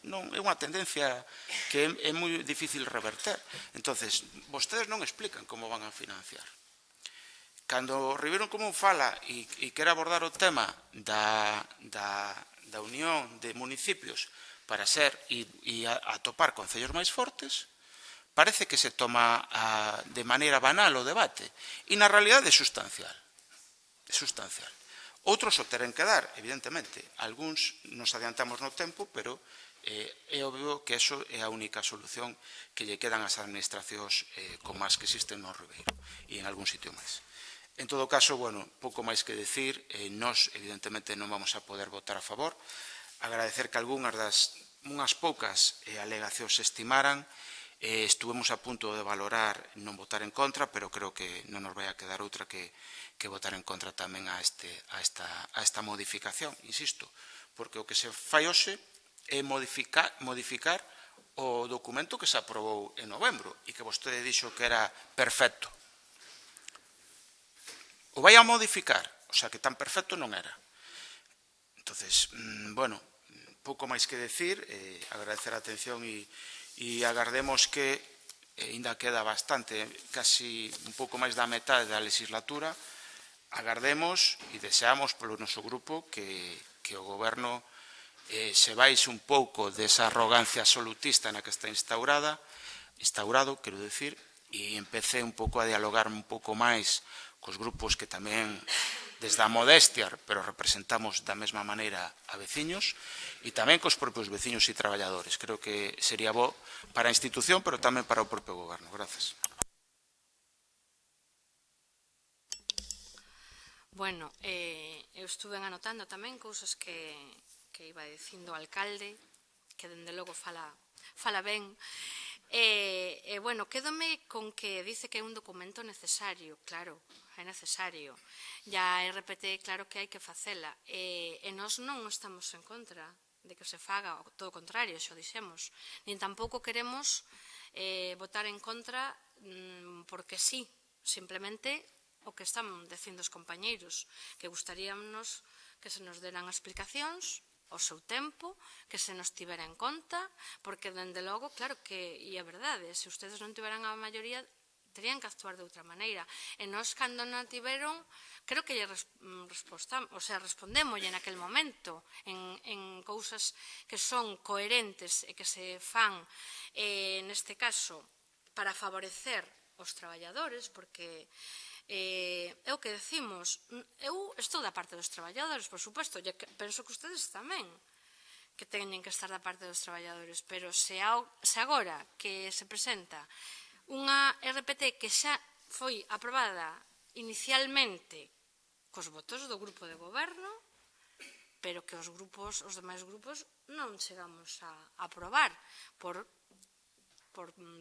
é unha tendencia que é moi difícil reverter. Entonces, vostedes non explican como van a financiar. Cando Ribeiro Común fala e quere abordar o tema da unión de municipios para ser e atopar concellos máis fortes, parece que se toma de maneira banal o debate. E na realidade é sustancial. É sustancial. Outros o terán que dar, evidentemente. Algúns nos adiantamos no tempo, pero é obvio que eso é a única solución que lle quedan ás administracións como as que existen no Ribeiro e en algún sitio máis. En todo caso, bueno, pouco máis que decir, nós evidentemente non vamos a poder votar a favor. Agradecer que unhas poucas alegacións se estimaran. Estuvemos a punto de valorar non votar en contra, pero creo que non nos vai a quedar outra que votar en contra tamén a esta modificación, insisto, porque o que se fai hoxe é modificar o documento que se aprobou en novembro e que vostede dixo que era perfecto. O vai a modificar, o sea que tan perfecto non era. Entonces, bueno, pouco máis que decir, agradecer a atención e agardemos que, ainda queda bastante, casi un pouco máis da metade da legislatura, agardemos e deseamos polo noso grupo que o goberno se baixe un pouco desa arrogancia absolutista na que está instaurado, quero decir, e empece un pouco a dialogar un pouco máis cos grupos que tamén, desde a modestia, pero representamos da mesma maneira a veciños, e tamén cos propios veciños e traballadores. Creo que sería bo para a institución, pero tamén para o propio goberno. Grazas. Bueno, eu estuve anotando tamén cousas que iba dicindo o alcalde, que dende logo fala ben. Bueno, quédome con que dice que é un documento necesario, claro, é necesario. E a RPT, claro que hai que facela. E nós non estamos en contra de que se faga, todo o contrario, xo dixemos. Nin tampouco queremos votar en contra porque sí, simplemente o que están dicindo os compañeiros, que gustaríamos que se nos deran explicacións ao seu tempo, que se nos tivera en conta, porque, dende logo, claro que, e é verdade, se ustedes non tiveran a maioría, terían que actuar de outra maneira. E nós, cando non tiveron, creo que respondémoslle naquel momento en cousas que son coherentes e que se fan, neste caso, para favorecer os traballadores, porque é o que decimos, eu estou da parte dos traballadores, por suposto, e penso que ustedes tamén, que teñen que estar da parte dos traballadores, pero se agora que se presenta unha RPT que xa foi aprobada inicialmente cos votos do grupo de goberno, pero que os demais grupos non chegamos a aprobar,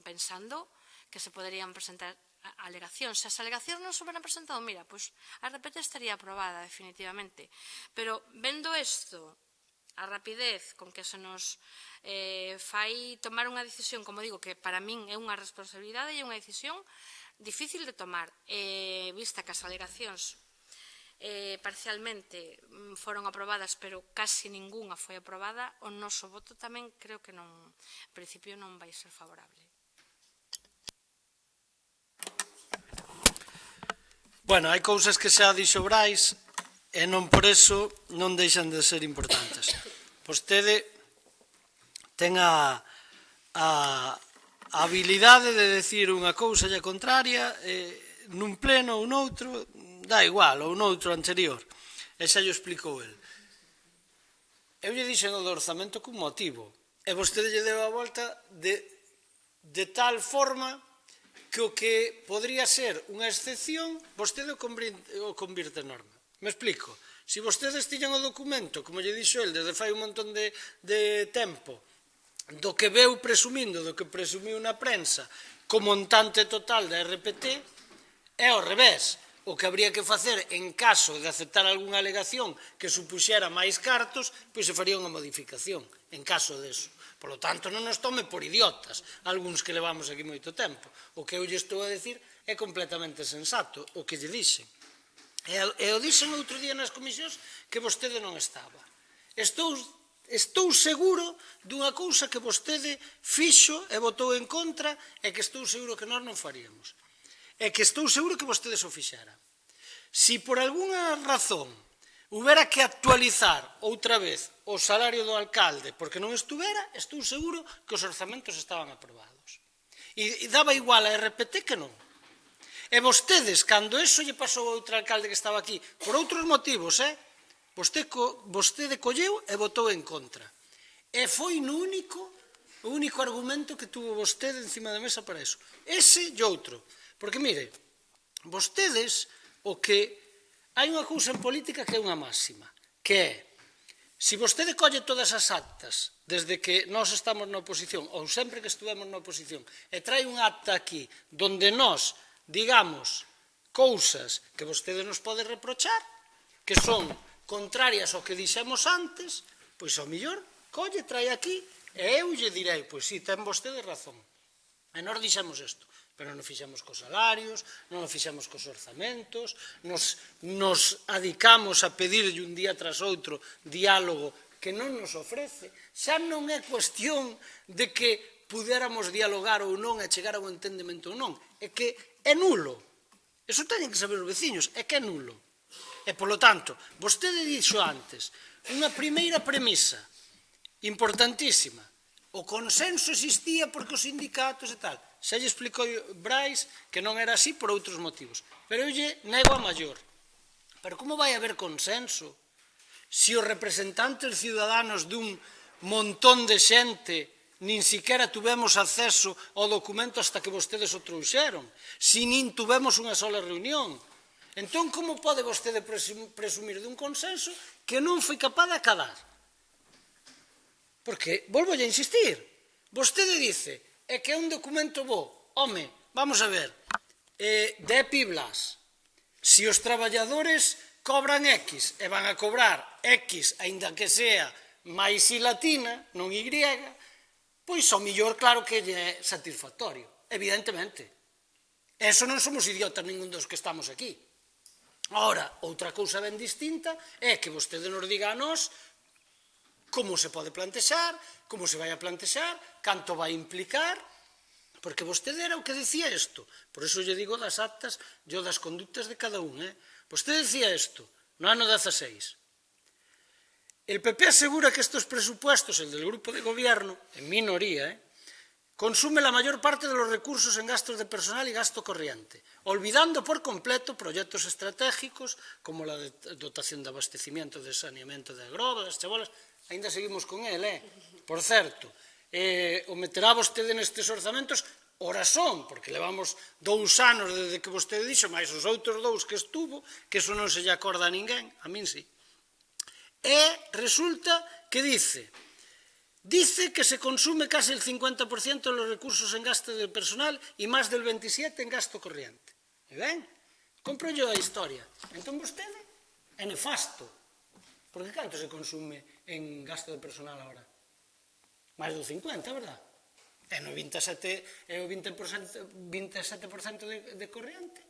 pensando que se poderían presentar alegacións. Se as alegacións non se hubieran presentado, mira, pois a RPT estaría aprobada definitivamente. Pero vendo isto, a rapidez con que se nos fai tomar unha decisión, como digo, que para min é unha responsabilidade e unha decisión difícil de tomar, vista que as alegacións parcialmente foron aprobadas, pero casi ninguna foi aprobada, o noso voto tamén creo que en principio non vai ser favorable. Bueno, hai cousas que xa dixo Brais e non por eso non deixan de ser importantes. Vostede ten a habilidade de decir unha cousa e a contraria nun pleno ou noutro, dá igual, ou noutro anterior. E xa lle explicou el. Eu lle dixen o do orzamento cun motivo, e vostede lle deu a volta de tal forma que o que podría ser unha excepción, vostede o convirte en norma. Me explico? Se vostedes tiñan o documento, como lle dixo el, desde fai un montón de tempo, do que veu presumindo, do que presumiu na prensa, como montante total da RPT, é ao revés. O que habría que facer en caso de aceptar algunha alegación que supuxera máis cartos, pois se faría unha modificación, en caso deso. Por lo tanto, non nos tome por idiotas, algúns que levamos aquí moito tempo. O que eu lle estou a decir é completamente sensato, o que lle dixen. E o dixen outro día nas comisións que vostede non estaba. Estou seguro dunha cousa que vostede fixo e votou en contra e que estou seguro que nós non faríamos. E que estou seguro que vostedes o fixeran. Si por algunha razón houbera que actualizar outra vez o salario do alcalde porque non estuvera, estou seguro que os orzamentos estaban aprobados. E daba igual a RPT que non. E vostedes, cando eso lle pasou a outro alcalde que estaba aquí, por outros motivos, vostede colleu e votou en contra. E foi o único argumento que tuvo vostede encima da mesa para eso. Ese e outro. Porque, mire, vostedes, hai unha cousa en política que é unha máxima, que é, se vostede colle todas as actas desde que nós estamos na oposición, ou sempre que estuvemos na oposición, e trae un acta aquí, donde nós digamos cousas que vostede nos pode reprochar, que son contrarias ao que dixemos antes, pois ao mellor colle, trae aquí, e eu lle direi, pois si, ten vostede razón. E nós dixemos isto, pero non fixemos cos salarios, non fixemos cos orzamentos, nos adicamos a pedirlle un día tras outro diálogo que non nos ofrece. Xa non é cuestión de que pudéramos dialogar ou non e chegar a un entendemento ou non, é que é nulo. Eso teñen que saber os veciños, é que é nulo. E, polo tanto, vostede dixo antes, unha primeira premisa importantísima, o consenso existía porque os sindicatos e tal. Xa lle explicou Brais que non era así por outros motivos. Pero eu lle nego a maior. Pero como vai haber consenso se os representantes ciudadanos dun montón de xente nin siquiera tuvemos acceso ao documento hasta que vostedes o trouxeron, se nin tuvemos unha sola reunión? Entón, como pode vostede presumir dun consenso que non foi capaz de acadar? Porque, volvo a insistir, vostede dice, é que é un documento bo. Home, vamos a ver, de Epiblas, se os traballadores cobran X e van a cobrar X, aínda que sea máis I latina, non Y, pois ao millor claro que é satisfactorio, evidentemente. Eso non somos idiotas ningún dos que estamos aquí. Ora, outra cousa ben distinta é que vostede nos diga a nós como se pode plantexar, como se vai a plantexar, canto vai implicar, porque vostede era o que dicía isto. Por iso lle digo das actas e das conductas de cada un. Vostede dicía isto no ano 16. El PP asegura que estos presupuestos, el del grupo de gobierno, en minoría, consume la mayor parte de los recursos en gastos de personal y gasto corriente, olvidando por completo proyectos estratégicos como la dotación de abastecimiento, de saneamiento de Agroba, das chabolas. Ainda seguimos con el, por certo. O meterá vostede nestes orzamentos, ora son, porque levamos 2 anos desde que vostede dixo, máis os outros 2 que estuvo, que eso non se lle acorda a ninguén, a min sí. E resulta que dice que se consume casi el 50% de los recursos en gasto de personal y más del 27% en gasto corriente. E ben, compro yo a historia. Entón vostede é nefasto. Porque canto se consume en gasto de personal agora? Máis do 50%, verdad? É no 27% de corriente.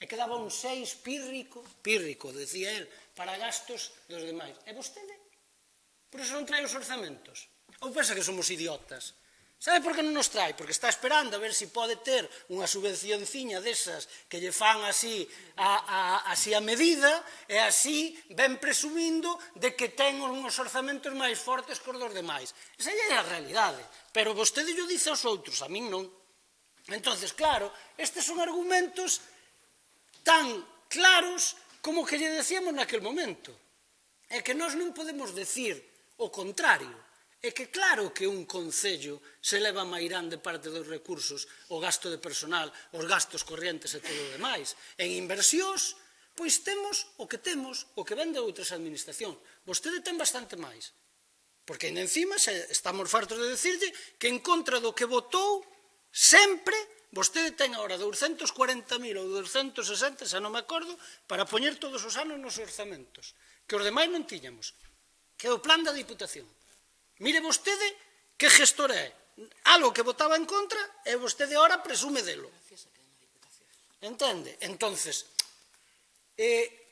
E quedaba un 6 pírrico, decía el, para gastos dos demais. E vostede? Por iso non trae os orzamentos? Ou pensa que somos idiotas? Sabe por que non nos trae? Porque está esperando a ver se pode ter unha subvencionciña desas que lle fan así a medida e así ven presumindo de que ten uns orzamentos máis fortes que os dos demais. Esa é a realidade. Pero vostede yo dice aos outros, a min non. Entonces, claro, estes son argumentos tan claros como que lle decíamos naquel momento. É que nós non podemos decir o contrario. É que claro que un concello se leva mairán de parte dos recursos, o gasto de personal, os gastos corrientes e todo o demais. En inversións, pois temos o que ven de outras administracións. Vostede ten bastante máis. Porque ainda encima estamos fartos de decirlle que en contra do que votou sempre vostede ten agora 240.000 ou 260, xa non me acordo, para poñer todos os anos nos orzamentos, que os demais non tiñamos, que é o plan da Diputación. Mire vostede que gestor é, algo que votaba en contra, e vostede agora presume delo. Entende? Entonces,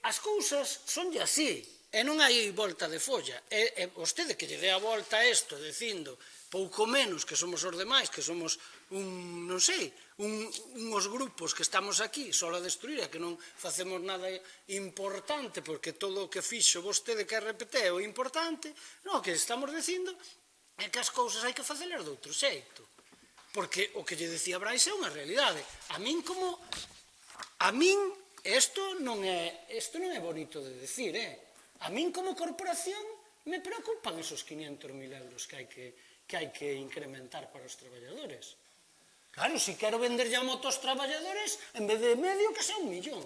As cousas sonlle así, e non hai volta de folla. E vostede que lle dé a volta a isto, dicindo pouco menos que somos os demais, que somos non sei, uns grupos que estamos aquí só a destruir e que non facemos nada importante, porque todo o que fixo vostede que repete é o importante, non, o que estamos dicindo é que as cousas hai que facelas de outro xeito. Porque o que lle decía Brais é unha realidade. A min, isto non é bonito de decir, a min como corporación me preocupan esos 500.000 euros que hai que incrementar para os traballadores. Claro, se quero vender ya moto aos traballadores, en vez de medio, que sea 1 millón.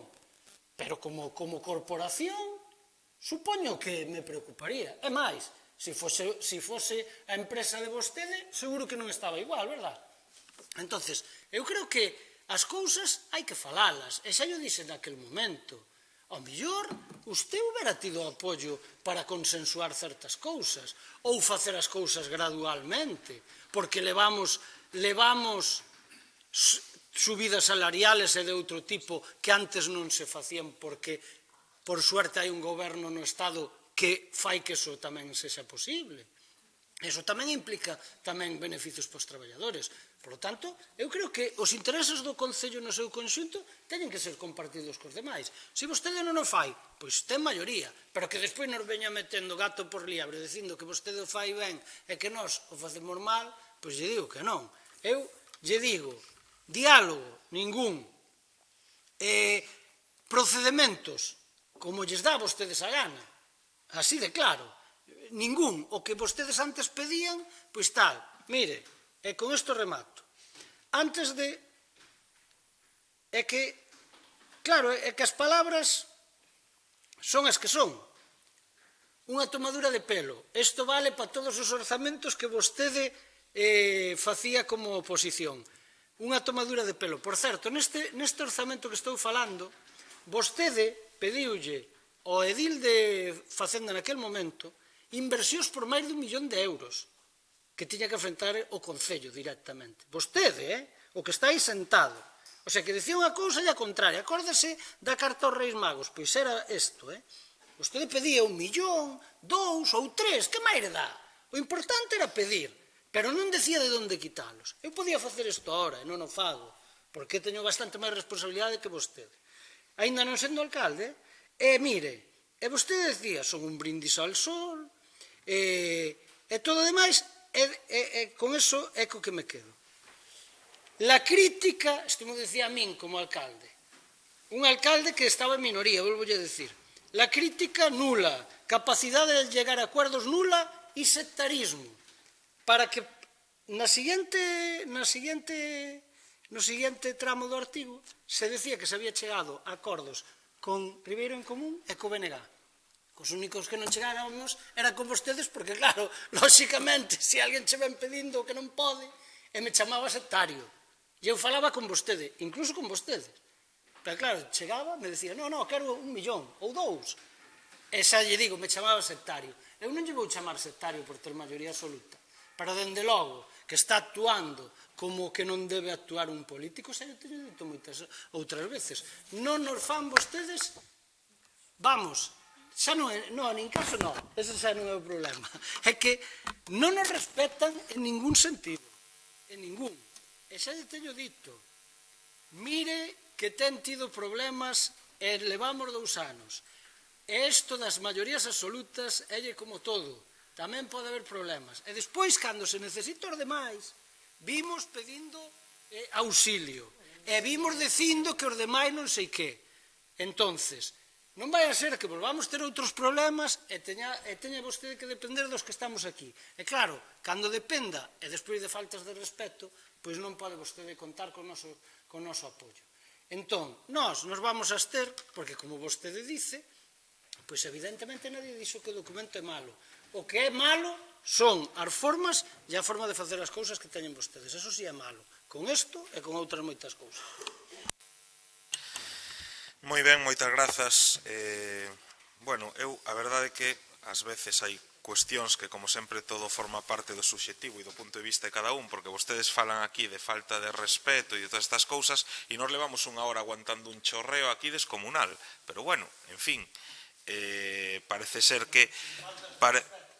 Pero como corporación, supoño que me preocuparía. É máis, se fose a empresa de vostede, seguro que non estaba igual, verdad? Entonces, eu creo que as cousas hai que falalas, e xa yo dixen naquel momento. Ao mellor, usted hubiera tido apoio para consensuar certas cousas, ou facer as cousas gradualmente, porque levamos subidas salariales e de outro tipo que antes non se facían, porque, por suerte, hai un goberno no Estado que fai que eso tamén sexa posible. Eso tamén implica tamén beneficios para os traballadores. Por lo tanto, eu creo que os intereses do Concello no seu conxunto teñen que ser compartidos cos demais. Se vostede non o fai, pois ten maioría, pero que despois nos veña metendo gato por liebre, dicindo que vostede o fai ben e que nós o facemos mal, pois lle digo que non. Eu lle digo, diálogo, ningún. Procedementos, como lles dá a vostedes a gana, así de claro. Ningún. O que vostedes antes pedían, pois tal, mire, e con isto remato. Antes de... É que, claro, é que as palabras son as que son. Unha tomadura de pelo. Isto vale para todos os orzamentos que vostede facía como oposición. Unha tomadura de pelo. Por certo, neste orzamento que estou falando, vostede pediulle ao edil de Facenda naquel momento inversións por máis de 1 millón de euros que tiña que enfrentar o Concello directamente. Vostede, o que está aí sentado. O sea, que dicía unha cousa e a contraria. Acórdese da carta aos Reis Magos, pois era isto, Vostede pedía 1 millón, 2 ou 3, que máis dá? O importante era pedir, pero non decía de onde quitalos. Eu podía facer isto ahora, e non o fago, porque teño bastante máis responsabilidade que vostede. Ainda non sendo alcalde, mire, e vostede decía, son un brindis ao sol, e todo o demais, con eso é co que me quedo. La crítica, isto me decía a min como alcalde, un alcalde que estaba en minoría, volvo a decir, la crítica nula, capacidade de llegar a acuerdos nula e sectarismo, para que no siguiente tramo do artigo se decía que se había chegado a acordos con Ribeiro en Común e co BNG. Os únicos que non chegáramos eran con vostedes, porque, claro, lóxicamente, se alguén che ven pedindo o que non pode, e me chamaba sectario. E eu falaba con vostede, incluso con vostedes. Pero, claro, chegaba, me decía, no, quero 1 millón, ou 2. E xa lle digo, me chamaba sectario. Eu non lle vou chamar sectario por ter maioría absoluta. Pero, dende logo, que está actuando como que non debe actuar un político, xa lle teño dito moitas outras veces. Non nos fan vostedes, vamos, xa non é, nin caso non, ese xa non é o problema. É que non nos respetan en ningún sentido, en ningún. E xa lle teño dito, mire que ten tido problemas e levamos 2 anos. E isto das maiorías absolutas é como todo, tamén pode haber problemas. E despois, cando se necesita os demais, vimos pedindo auxilio, e vimos dicindo que os demais non sei que. Entonces, non vai a ser que volvamos ter outros problemas e teña vostede que depender dos que estamos aquí. E claro, cando dependa, e despois de faltas de respeto, pois non pode vostede contar con o noso apoio. Entón, nós nos vamos a abster, porque como vostede dice, pois evidentemente nadie dixo que o documento é malo. O que é malo son as formas e a forma de facer as cousas que teñen vostedes. Eso sí é malo, con isto e con outras moitas cousas. Moi ben, moitas grazas. Bueno, a verdade é que ás veces hai cuestións que, como sempre, todo forma parte do subxectivo e do punto de vista de cada un, porque vostedes falan aquí de falta de respeto e de todas estas cousas, e nos levamos unha hora aguantando un chorreo aquí descomunal. Pero, bueno, en fin, parece ser que...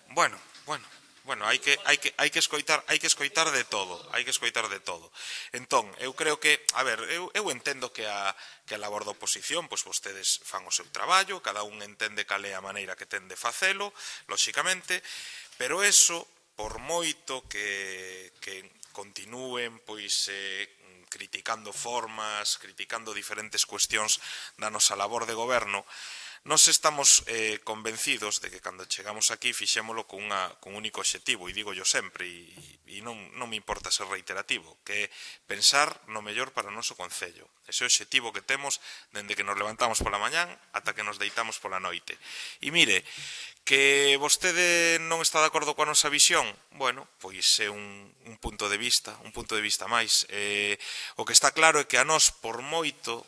Bueno, hai que escoitar de todo, Entón, eu creo que, a ver, eu entendo que a labor da oposición, pois vostedes fan o seu traballo, cada un entende cal é a maneira que ten de facelo, lóxicamente, pero eso, por moito que continúen, pois, criticando formas, criticando diferentes cuestións da nosa labor de goberno, nos estamos convencidos de que cando chegamos aquí fixémolo con un único obxectivo, e digo yo sempre, e non me importa ser reiterativo, que é pensar no mellor para o noso concello. Ese obxectivo que temos dende que nos levantamos pola mañán ata que nos deitamos pola noite. E mire, que vostede non está de acordo coa nosa visión, bueno, pois é un punto de vista máis. O que está claro é que a nós, por moito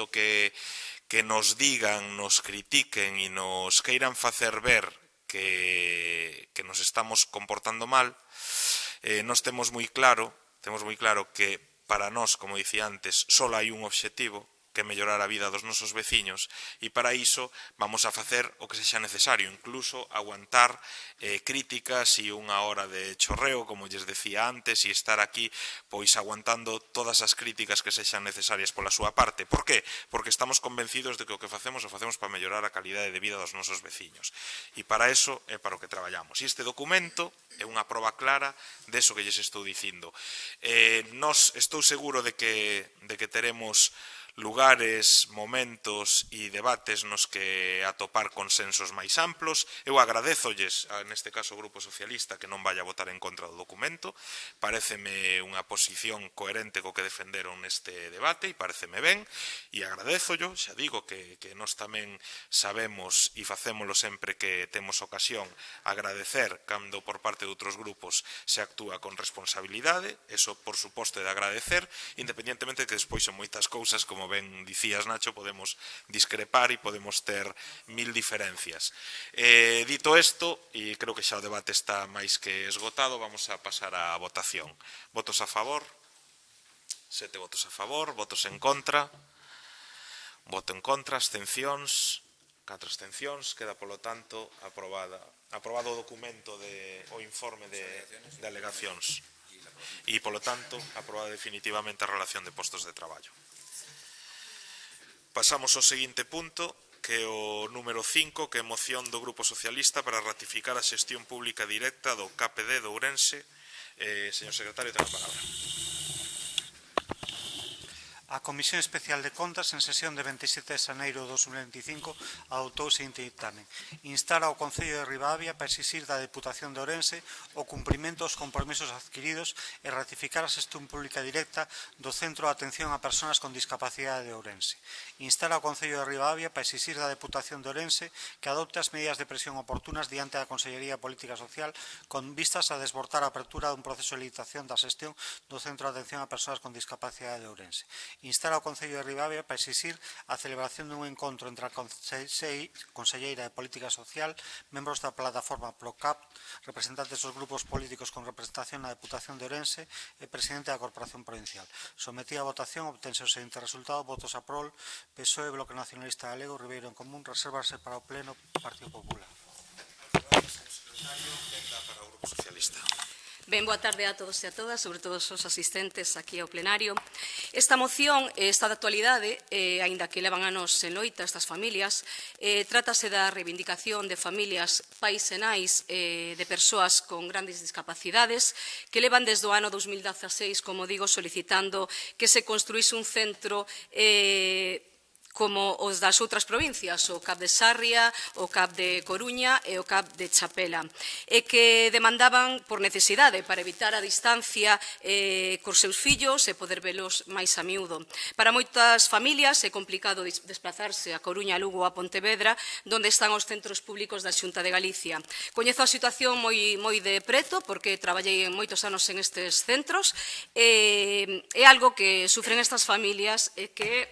que nos digan, nos critiquen e nos queiran facer ver que nos estamos comportando mal, nos temos moi claro que para nós, como dicía antes, só hai un obxectivo, que mellorar a vida dos nosos veciños, e para iso vamos a facer o que sexa necesario, incluso aguantar críticas e unha hora de chorreo, como lles decía antes, e estar aquí pois aguantando todas as críticas que sexan necesarias pola súa parte. Por qué? Porque estamos convencidos de que o que facemos o facemos para mellorar a calidade de vida dos nosos veciños, e para eso é para o que traballamos. E este documento é unha proba clara deso que lles estou dicindo. Nos estou seguro de que teremos lugares, momentos e debates nos que atopar consensos máis amplos. Eu agradezolles, neste caso o Grupo Socialista, que non vaya a votar en contra do documento. Paréceme unha posición coherente co que defenderon neste debate e paréceme ben, e agradezollo, xa digo que nós tamén sabemos e facémolo sempre que temos ocasión agradecer cando por parte de outros grupos se actúa con responsabilidade. Eso, por suposto, é de agradecer, independientemente que despois son moitas cousas, como ben dicías, Nacho, podemos discrepar e podemos ter mil diferencias. Dito isto, e creo que xa o debate está máis que esgotado, vamos a pasar á votación. Votos a favor? 7 votos a favor, votos en contra, voto en contra, abstencións, 4 abstencións, queda polo tanto aprobado o documento o informe de alegacións e polo tanto aprobada definitivamente a relación de postos de traballo. Pasamos ao seguinte punto, que é o número 5, que é moción do Grupo Socialista para ratificar a xestión pública directa do KPD de Ourense. Señor secretario, ten a palabra. A Comisión Especial de Contas, en sesión de 27 de xaneiro de 2025, adoptou o seguinte dictamen: instar ao Concello de Ribadavia para exixir da Deputación de Ourense o cumprimento dos compromisos adquiridos e ratificar a xestión pública directa do Centro de Atención a Persoas con Discapacidade de Ourense. Instar ao Concello de Ribadavia para exixir da Deputación de Ourense que adopte as medidas de presión oportunas diante da Consellería de Política Social con vistas a desbortar a apertura dun proceso de licitación da xestión do Centro de Atención a Persoas con Discapacidade de Ourense. Instar ao Concello de Ribadavia para exixir a celebración dun encontro entre a Conselleira de Política Social, membros da plataforma PROCAP, representantes dos grupos políticos con representación na Deputación de Ourense e presidente da Corporación Provincial. Sometida a votación, obtense o seguinte resultado: votos a prol, PSOE, Bloque Nacionalista Galego, Ribeiro en Común, resérvase para o Pleno Partido Popular. Para o Grupo Socialista. Ben, boa tarde a todos e a todas, sobre todo os asistentes aquí ao plenario. Esta moción está de actualidade, aínda que levan anos en loita estas familias. Trátase da reivindicación de familias pais e nais de persoas con grandes discapacidades que levan desde o ano 2016, como digo, solicitando que se construíse un centro como os das outras provincias, o CAP de Sarria, o CAP de Coruña e o CAP de Chapela, e que demandaban por necesidade para evitar a distancia cos seus fillos e poder velos máis a miúdo. Para moitas familias é complicado desplazarse a Coruña, a Lugo ou a Pontevedra, onde están os centros públicos da Xunta de Galicia. Coñezo a situación moi de preto, porque traballei moitos anos en estes centros, é algo que sufren estas familias e que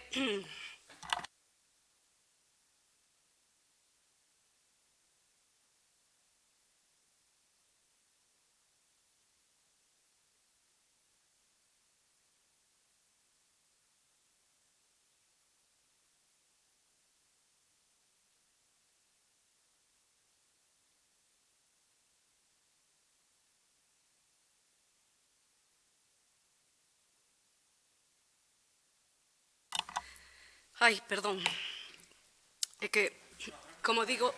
Ai, perdón. É que, como digo...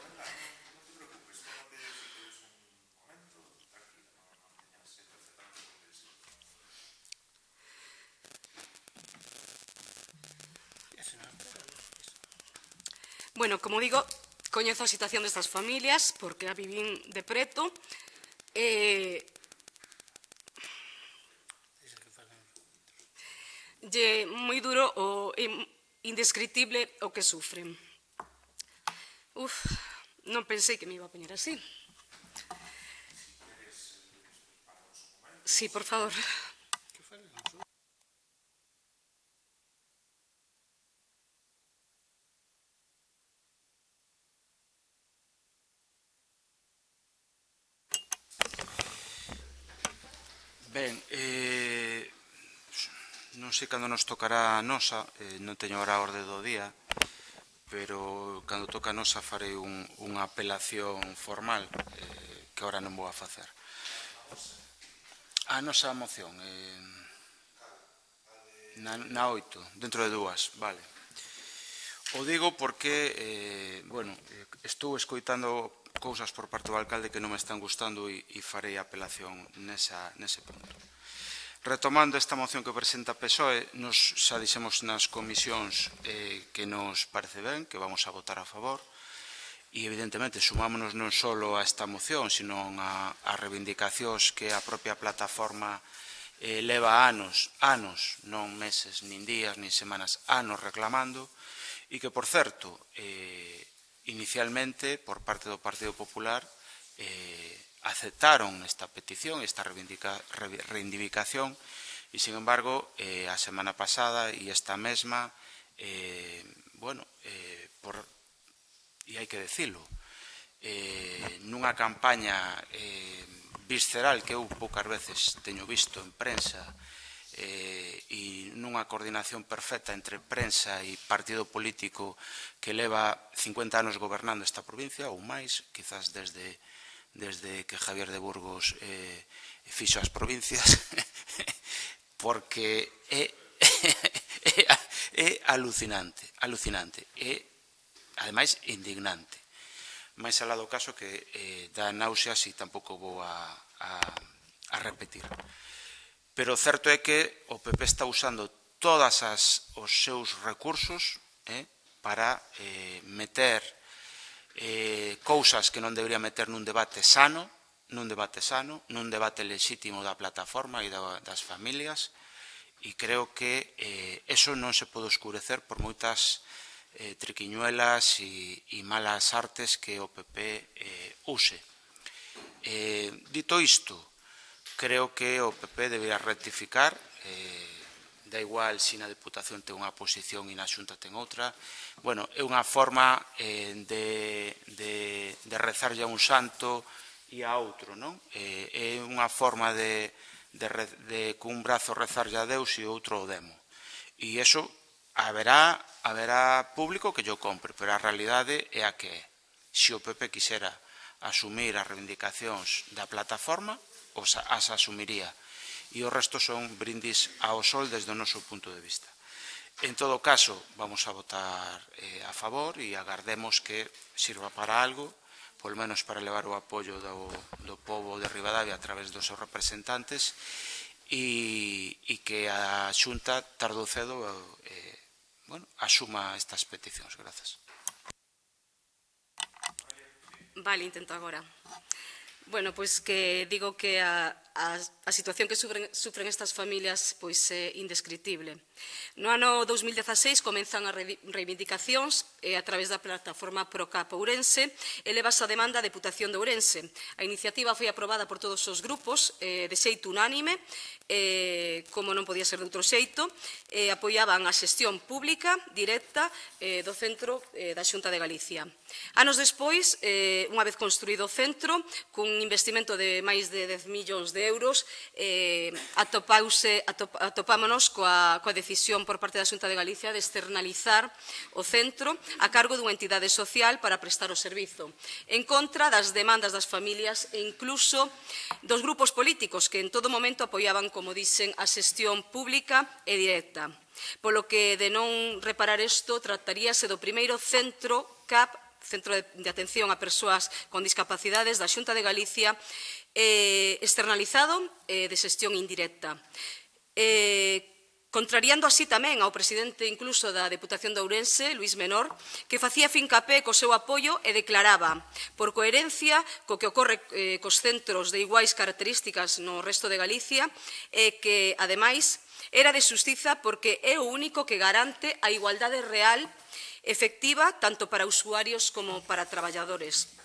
Bueno, como digo, coñezo a situación destas familias porque a vivín de preto. Lle moi duro e indescritible o que sufren. Non pensei que me iba a poñer así. Sí, por favor. Ben, non sei cando nos tocará a nosa, non teño ahora a orde do día, pero cando toca a nosa farei unha apelación formal que ahora non vou a facer. A nosa moción, na 8, dentro de 2, vale. O digo porque, bueno, estou escoitando cousas por parte do alcalde que non me están gustando e farei apelación nese punto. Retomando esta moción que presenta PSOE, nos xa dixemos nas comisións que nos parece ben, que vamos a votar a favor, e evidentemente sumámonos non só a esta moción, sino a reivindicacións que a propia plataforma leva anos, non meses, nin días, nin semanas, anos reclamando, e que, por certo, inicialmente, por parte do Partido Popular, aceptaron esta petición, esta reivindicación, e, sin embargo, a semana pasada e esta mesma, bueno, e hai que decilo, nunha campaña visceral que eu poucas veces teño visto en prensa e nunha coordinación perfecta entre prensa e partido político que leva 50 anos gobernando esta provincia, ou máis, quizás desde que Javier de Burgos fixo as provincias, porque é alucinante, e, ademais, indignante. Mais alá do caso que dá náuseas e tampouco vou a repetir. Pero o certo é que o PP está usando todos os seus recursos para meter cousas que non debería meter nun debate sano, nun debate lexítimo da plataforma e das familias, e creo que eso non se pode escurecer por moitas triquiñuelas e malas artes que o PP use. Dito isto, creo que o PP debería rectificar, da igual se na Deputación ten unha posición e na Xunta ten outra. Bueno, é unha forma de rezarlle a un santo e a outro, non? É unha forma de con un brazo rezarlle a Deus e outro o demo. E iso haberá público que yo compre, pero a realidade é a que é. Se o PP quixera asumir as reivindicacións da plataforma, as asumiría. E o resto son brindis ao sol desde o noso punto de vista. En todo caso, vamos a votar a favor e agardemos que sirva para algo, polo menos para levar o apoio do pobo de Ribadavia a través dos seus representantes e que a Xunta tarde ou cedo asuma estas peticións. Grazas. Vale, intento agora. Bueno, pois que digo que a situación que sufren estas familias pois é indescritible. No ano 2016 comenzan as reivindicacións a través da plataforma Procap Ourense e levase a demanda a Deputación de Ourense. A iniciativa foi aprobada por todos os grupos de xeito unánime, como non podía ser de outro xeito, apoiaban a xestión pública directa do centro da Xunta de Galicia. Anos despois, unha vez construído o centro, cun investimento de máis de 10 millóns de euros, atopámonos coa decisión por parte da Xunta de Galicia de externalizar o centro a cargo dunha entidade social para prestar o servizo, en contra das demandas das familias e incluso dos grupos políticos que en todo momento apoiaban, como dicen, a xestión pública e directa. Polo que, de non reparar isto, trataríase do primeiro centro CAP, Centro de Atención a Persoas con Discapacidades da Xunta de Galicia, externalizado de xestión indirecta. Contrariando así tamén ao presidente incluso da Deputación de Ourense, Luís Menor, que facía fincapé co seu apoio e declaraba, por coherencia co que ocorre cos centros de iguais características no resto de Galicia, que, ademais, era de xustiza porque é o único que garante a igualdade real efectiva tanto para usuarios como para traballadores.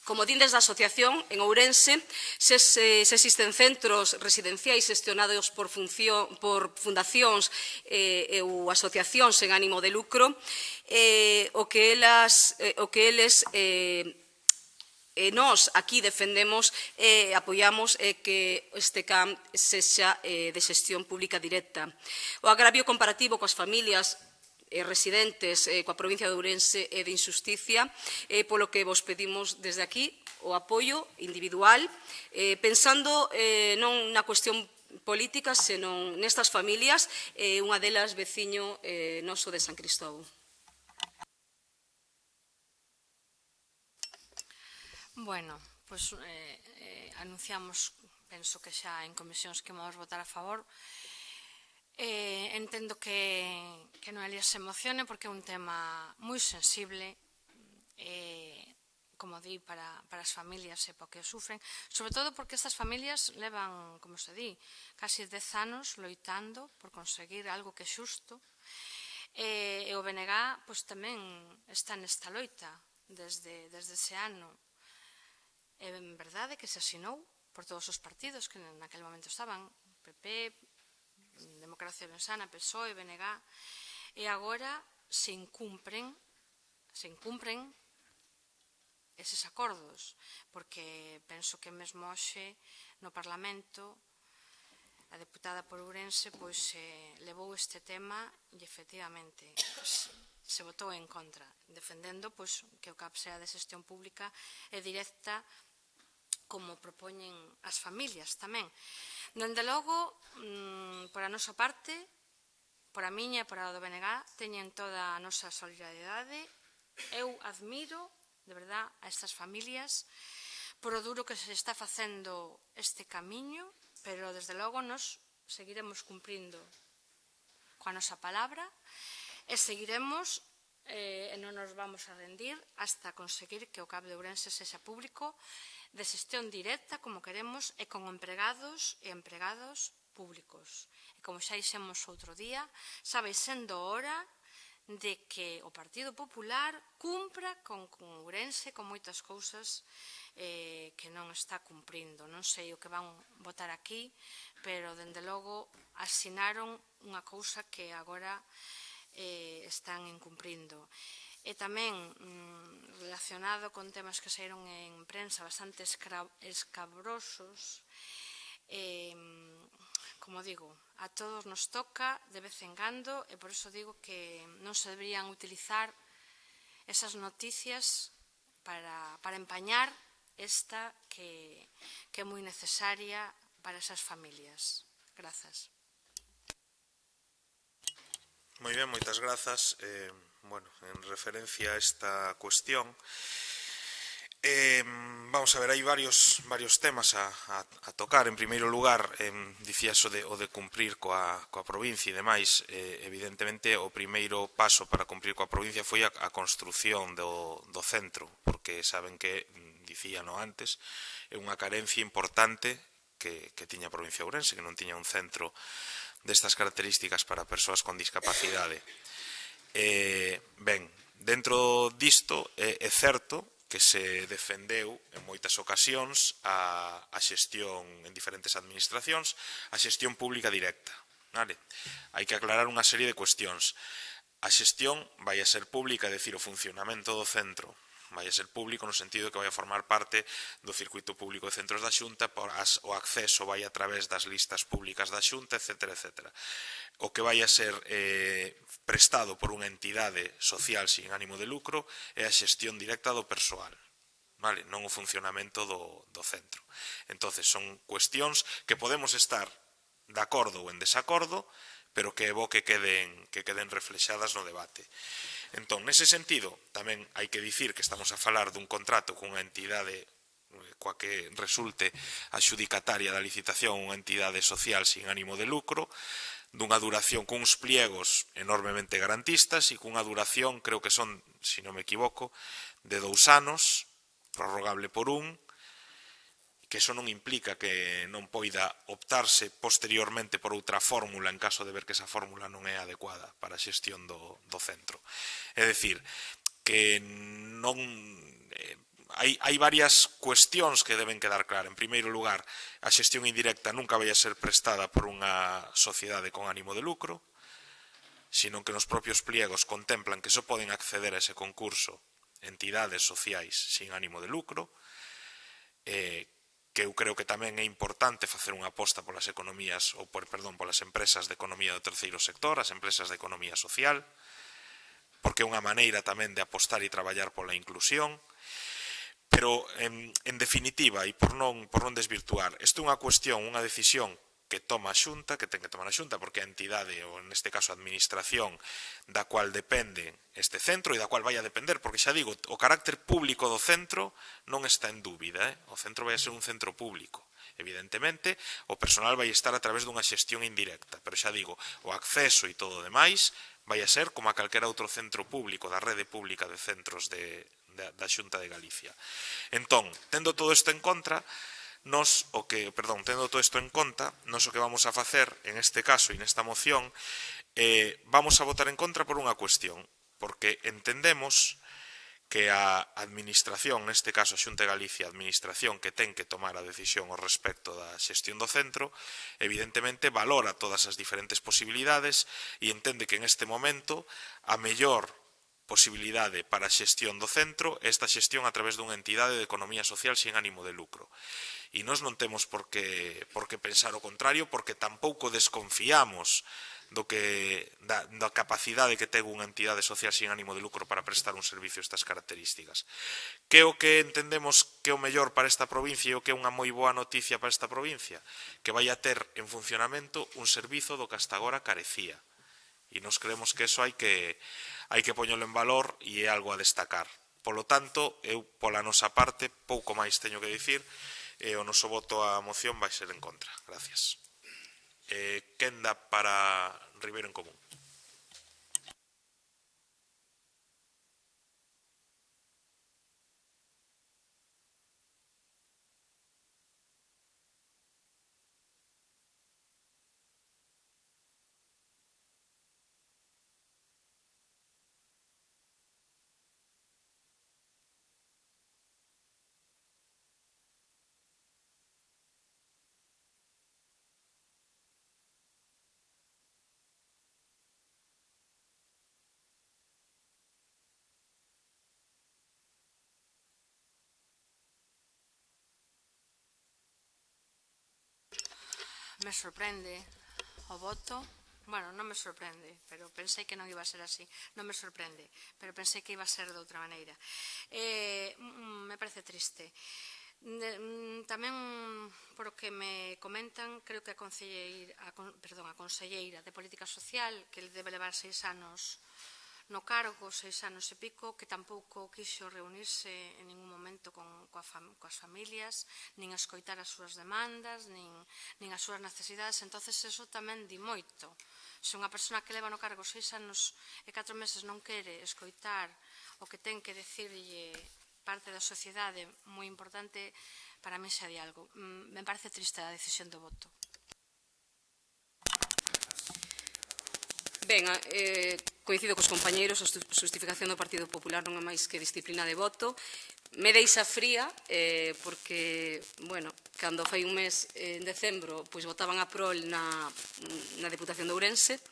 Como din desde a asociación, en Ourense se existen centros residenciais xestionados por fundacións ou asociacións sen ánimo de lucro, o que eles nós aquí defendemos e apoiamos que este CAM sexa de xestión pública directa. O agravio comparativo coas familias residentes coa provincia de Ourense e de injusticia, polo que vos pedimos desde aquí o apoio individual, pensando non na cuestión política, senón nestas familias, unha delas veciño noso de San Cristóbal. Bueno, pois anunciamos, penso que xa en comisións que vamos votar a favor. Entendo que Noelia se emocione porque é un tema moi sensible, como di, para as familias e para que sufren, sobre todo porque estas familias levan, como se di, casi 10 anos loitando por conseguir algo que é xusto, e o BNG pois tamén está nesta loita desde ese ano. É verdade que se asinou por todos os partidos que naquele momento estaban, PP, Democracia Vensana, PSOE, BNG, e agora se incumpren eses acordos, porque penso que mesmo hoxe no Parlamento a deputada por Ourense pois levou este tema e efectivamente se votou en contra, defendendo pois que o CAP sea de xestión pública e directa como propoñen as familias tamén. Dende logo, por a nosa parte, por a miña e por a do BNG, teñen toda a nosa solidariedade. Eu admiro, de verdad, a estas familias por o duro que se está facendo este camiño, pero desde logo nos seguiremos cumprindo coa nosa palabra e seguiremos e non nos vamos a rendir hasta conseguir que o CAP de Ourense sexa público de xestión directa, como queremos, e con empregados e empregados públicos. E como xa dixemos outro día, xa vai sendo hora de que o Partido Popular cumpra con Ourense con moitas cousas que non está cumprindo. Non sei o que van votar aquí, pero, dende logo, asinaron unha cousa que agora están incumprindo. E tamén relacionado con temas que saíron en prensa bastante escabrosos, como digo, a todos nos toca de vez en cando e por iso digo que non se deberían utilizar esas noticias para empañar esta que é moi necesaria para esas familias. Grazas. Moi ben, moitas grazas. Bueno, en referencia a esta cuestión, vamos a ver, hai varios temas a tocar. En primeiro lugar, dicías o de cumprir coa provincia e demais. Evidentemente, o primeiro paso para cumprir coa provincia foi a construción do centro, porque saben que, dicíano antes, é unha carencia importante que tiña a provincia de Ourense, que non tiña un centro destas características para persoas con discapacidade. Ben, dentro disto é certo que se defendeu en moitas ocasións a xestión en diferentes administracións, a xestión pública directa. Hai que aclarar unha serie de cuestións. A xestión vai a ser pública, é dicir, o funcionamento do centro vai a ser público no sentido que vai a formar parte do circuito público de centros da Xunta, o acceso vai a través das listas públicas da Xunta, etc. etc. O que vai a ser prestado por unha entidade social sin ánimo de lucro é a xestión directa do persoal, vale? Non o funcionamento do centro. Entonces, son cuestións que podemos estar de acordo ou en desacordo, pero que é bo que queden reflexadas no debate. Entón, nese sentido, tamén hai que dicir que estamos a falar dun contrato cunha entidade coa que resulte adxudicataria da licitación, unha entidade social sin ánimo de lucro, dunha duración cuns pliegos enormemente garantistas e cunha duración, creo que son, se non me equivoco, de 2 anos, prorrogable por 1, que iso non implica que non poida optarse posteriormente por outra fórmula en caso de ver que esa fórmula non é adecuada para a xestión do centro. É dicir, que non... Hai varias cuestións que deben quedar claras. En primeiro lugar, a xestión indirecta nunca vai a ser prestada por unha sociedade con ánimo de lucro, sino que nos propios pliegos contemplan que só poden acceder a ese concurso entidades sociais sin ánimo de lucro, que eu creo que tamén é importante facer unha aposta polas economías, polas empresas de economía do terceiro sector, as empresas de economía social, porque é unha maneira tamén de apostar e traballar pola inclusión. Pero, en definitiva, e por non desvirtuar, isto é unha cuestión, unha decisión que toma a Xunta, que ten que tomar a Xunta, porque a entidade, ou neste caso a administración, da cual depende este centro e da cual vai a depender, porque xa digo, o carácter público do centro non está en dúbida, o centro vai a ser un centro público. Evidentemente, o personal vai estar a través dunha xestión indirecta, pero xa digo, o acceso e todo o demais vai a ser como a calquera outro centro público da rede pública de centros da Xunta de Galicia. Entón, tendo todo isto en conta, tendo todo isto en conta, nos o que vamos a facer, en este caso e nesta moción, vamos a votar en contra por unha cuestión, porque entendemos que a administración, neste caso a Xunta de Galicia, a administración que ten que tomar a decisión ao respecto da xestión do centro, evidentemente valora todas as diferentes posibilidades e entende que en este momento a mellor posibilidade para a xestión do centro é esta xestión a través dunha entidade de economía social sin ánimo de lucro. E nós non temos por que pensar o contrario, porque tampouco desconfiamos da capacidade que ten unha entidade social sin ánimo de lucro para prestar un servicio estas características. Que é o que entendemos que é o mellor para esta provincia e o que é unha moi boa noticia para esta provincia? Que vai a ter en funcionamento un servizo do que hasta agora carecía. E nos creemos que eso hai que poñelo en valor e é algo a destacar. Polo tanto, eu pola nosa parte pouco máis teño que dicir, e o noso voto á moción vai ser en contra. Gracias. Quenda para Ribeiro en Común. Me sorprende o voto. Bueno, non me sorprende, pero pensei que non iba a ser así. Non me sorprende, pero pensei que iba a ser de outra maneira. Me parece triste. Tamén, por o que me comentan, creo que a conselleira de Política Social, que debe levar 6 anos no cargo, 6 anos e pico, que tampouco quixo reunirse en ningún momento coas familias, nin a escoitar as súas demandas, nin as súas necesidades. Entonces, eso tamén di moito. Se unha persona que leva no cargo 6 anos e 4 meses non quere escoitar o que ten que decirlle parte da sociedade moi importante, para mí xa di algo. Me parece triste a decisión do voto. Ben, coincido cos compañeiros, a justificación do Partido Popular non é máis que disciplina de voto. Me deixa fría, porque, bueno, cando fai un mes, en decembro, pois votaban a prol na Deputación de Ourense.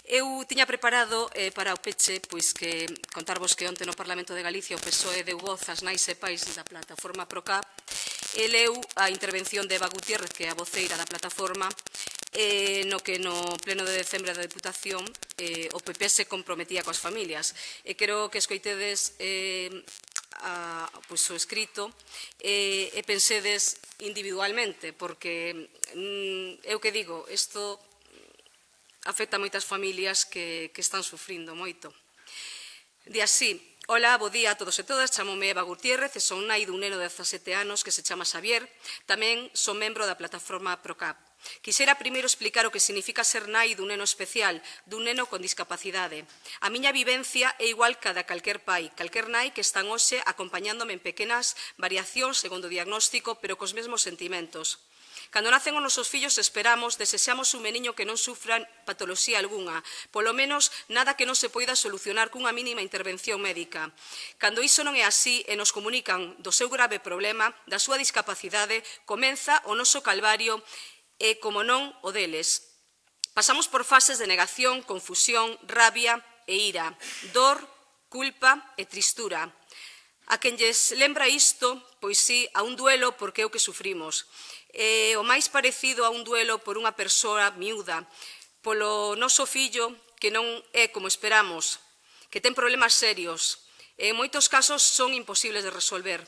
Eu tiña preparado para o peche, pois que contarvos que onte no Parlamento de Galicia o PSOE deu voz ás nais e pais da plataforma PROCAP e leu a intervención de Eva Gutiérrez, que é a voceira da plataforma, no que no pleno de decembro da Deputación o PP se comprometía coas familias. E quero que escoitedes o escrito e pensedes individualmente, porque eu que digo, isto afecta a moitas familias que están sufrindo moito. Di así: Ola, bo día a todos e todas, chamome Eva Gutiérrez e son nai dun neno de 17 anos que se chama Xavier, tamén son membro da plataforma PROCAP. Quixera primeiro explicar o que significa ser nai dun neno especial, dun neno con discapacidade. A miña vivencia é igual que a da calquer pai, calquer nai que están hoxe acompañándome en pequenas variacións segundo o diagnóstico, pero cos mesmos sentimentos. Cando nacen os nosos fillos esperamos, desexamos un meniño que non sufran patoloxía algunha, polo menos nada que non se poida solucionar cunha mínima intervención médica. Cando iso non é así e nos comunican do seu grave problema, da súa discapacidade, comeza o noso calvario e, como non, o deles. Pasamos por fases de negación, confusión, rabia e ira, dor, culpa e tristura. A quen lles lembra isto, pois sí, a un duelo porque é o que sufrimos. O máis parecido a un duelo por unha persoa miúda, polo noso fillo que non é como esperamos, que ten problemas serios e en moitos casos son imposibles de resolver.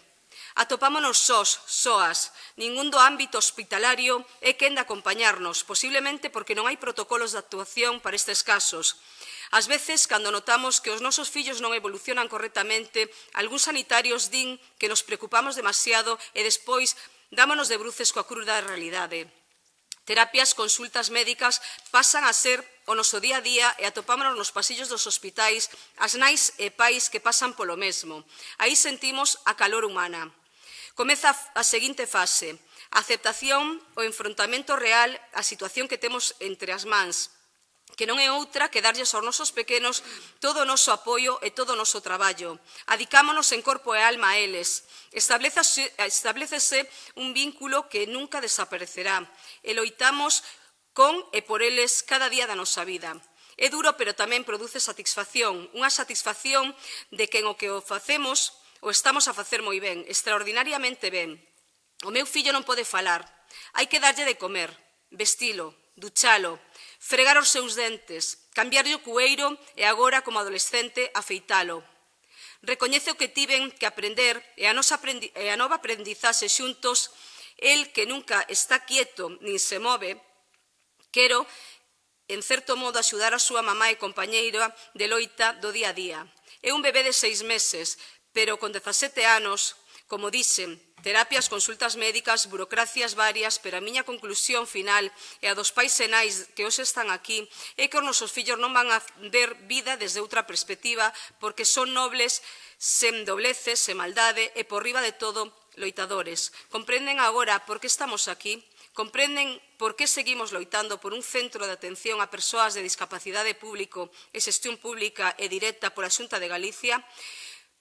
Atopámonos soas, ningún do ámbito hospitalario é quen de acompañarnos, posiblemente porque non hai protocolos de actuación para estes casos. Ás veces, cando notamos que os nosos fillos non evolucionan correctamente, algúns sanitarios din que nos preocupamos demasiado e despois dámonos de bruces coa cruda realidade. Terapias, consultas médicas pasan a ser o noso día a día e atopámonos nos pasillos dos hospitais as nais e pais que pasan polo mesmo. Aí sentimos a calor humana. Comeza a seguinte fase, a aceptación, o enfrontamento real á situación que temos entre as mans, que non é outra que darlles aos nosos pequenos todo o noso apoio e todo o noso traballo. Adicámonos en corpo e alma a eles. Establécese un vínculo que nunca desaparecerá e loitamos con e por eles cada día da nosa vida. É duro, pero tamén produce satisfacción, unha satisfacción de que en o que o facemos o estamos a facer moi ben, extraordinariamente ben. O meu fillo non pode falar, hai que darlle de comer, vestilo, duchalo, fregar os seus dentes, cambiarlle o cueiro e agora, como adolescente, afeitalo. Recoñece o que tiven que aprender e a nova aprendizaxe xuntos, el que nunca está quieto nin se move, quero, en certo modo, axudar a súa mamá e compañeira de loita do día a día. É un bebé de 6 meses, pero con 17 anos, como dixen, terapias, consultas médicas, burocracias varias, pero a miña conclusión final e a dos pais e nais que hoxe están aquí é que os nosos fillos non van a ver vida desde outra perspectiva porque son nobles, sen dobleces, sen maldade e, por riba de todo, loitadores. Comprenden agora por que estamos aquí? Comprenden por que seguimos loitando por un centro de atención a persoas de discapacidade público e xestión pública e directa pola Xunta de Galicia?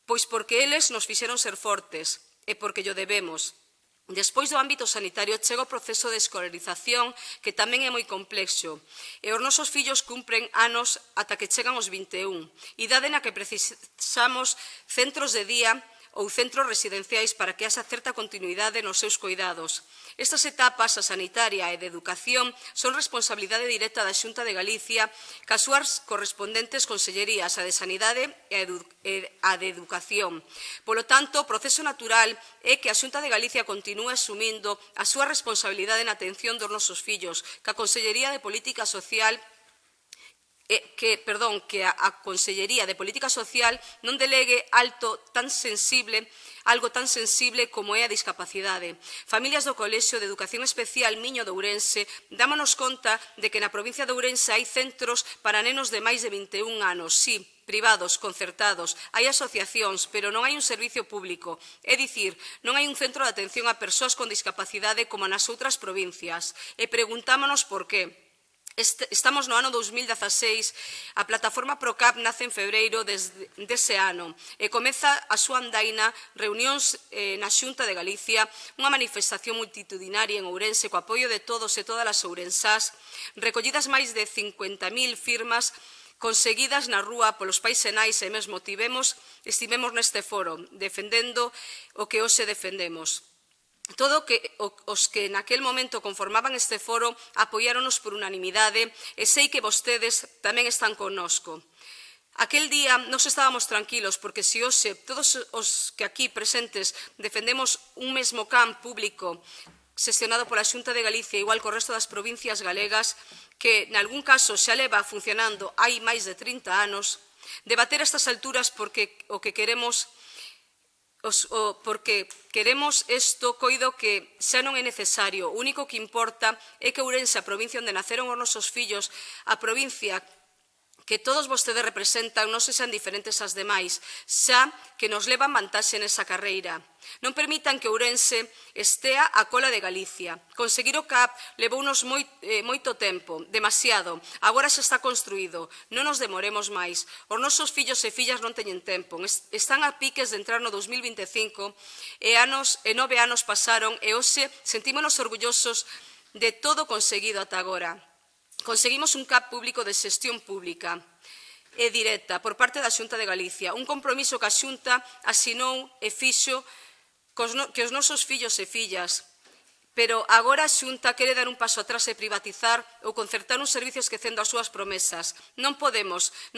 Pois porque eles nos fixeron ser fortes e porque llo debemos. Despois do ámbito sanitario chega o proceso de escolarización que tamén é moi complexo e os nosos fillos cumpren anos ata que chegan os 21, idade na que precisamos centros de día ou centros residenciais para que haxa certa continuidade nos seus cuidados. Estas etapas, a sanitaria e de educación, son responsabilidade directa da Xunta de Galicia cas súas correspondentes consellerías, a de Sanidade e a de Educación. Polo tanto, o proceso natural é que a Xunta de Galicia continúe asumindo a súa responsabilidade na atención dos nosos fillos, que a Consellería de Política Social que a Consellería de Política Social non delegue algo tan sensible como é a discapacidade. Familias do Colexio de Educación Especial Miño de Ourense dámonos conta de que na provincia de Ourense hai centros para nenos de máis de 21 anos, sí, privados, concertados, hai asociacións, pero non hai un servicio público, é dicir, non hai un centro de atención a persoas con discapacidade como nas outras provincias, e preguntámonos por qué. Estamos no ano 2016, a plataforma ProCap nace en febreiro dese ano e comeza a súa andaina reunións na Xunta de Galicia, unha manifestación multitudinaria en Ourense co apoio de todos e todas as ourensás, recollidas máis de 50.000 firmas conseguidas na rúa polos pais e nais e mesmo estivemos neste foro defendendo o que hoxe defendemos. Todos os que naquel momento conformaban este foro apoiáronos por unanimidade e sei que vostedes tamén están connosco. Aquel día nos estábamos tranquilos porque se hoxe todos os que aquí presentes defendemos un mesmo can público xestionado pola Xunta de Galicia igual co resto das provincias galegas que nalgún caso xa leva funcionando hai máis de 30 anos, debater a estas alturas porque queremos isto, coido que xa non é necesario. O único que importa é que Ourense, a provincia onde naceron os nosos fillos, a provincia que todos vostedes representan, non sexan diferentes ás demais, xa que nos levan vantaxe nesa carreira. Non permitan que Ourense estea a cola de Galicia. Conseguir o CAP levounos moito tempo, demasiado. Agora xa está construído. Non nos demoremos máis. Os nosos fillos e fillas non teñen tempo. Están a piques de entrar no 2025 e 9 anos pasaron e hoxe sentímonos orgullosos de todo conseguido ata agora. Conseguimos un CAP público de xestión pública e directa por parte da Xunta de Galicia, un compromiso que a Xunta asinou e fixo que os nosos fillos e fillas, pero agora a Xunta quere dar un paso atrás e privatizar ou concertar un servicio esquecendo as súas promesas. Non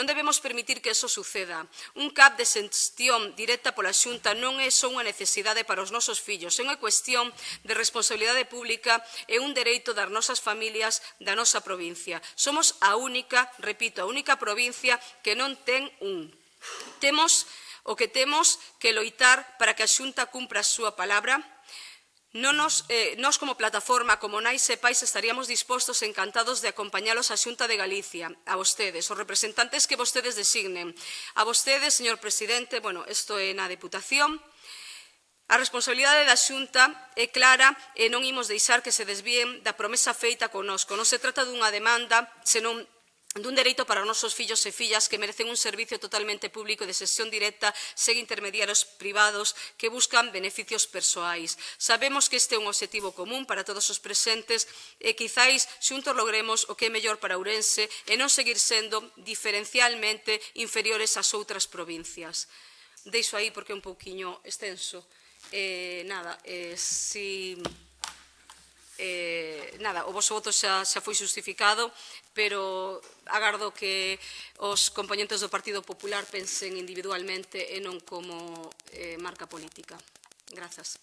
debemos permitir que eso suceda. Un CAP de xestión directa pola Xunta non é só unha necesidade para os nosos fillos, é unha cuestión de responsabilidade pública e un dereito das nosas familias da nosa provincia. Somos a única, repito, a única provincia que non ten un. Temos que loitar para que a Xunta cumpra a súa palabra. Nós como plataforma, como nais e pais, estaríamos dispostos e encantados de acompañalos á Xunta de Galicia, a vostedes, os representantes que vostedes designen. A vostedes, señor presidente, isto é na Deputación. A responsabilidade da Xunta é clara e non imos deixar que se desvíen da promesa feita connosco. Non se trata dunha demanda, senón dun dereito para os nosos fillos e fillas que merecen un servicio totalmente público de xestión directa sen intermediarios privados que buscan beneficios persoais. Sabemos que este é un obxectivo común para todos os presentes e quizáis xuntos logremos o que é mellor para Ourense e non seguir sendo diferencialmente inferiores ás outras provincias. Deixo aí porque é un pouquiño extenso. O vosso voto xa foi xustificado, pero agardo que os compoñentes do Partido Popular pensen individualmente e non como marca política. Grazas.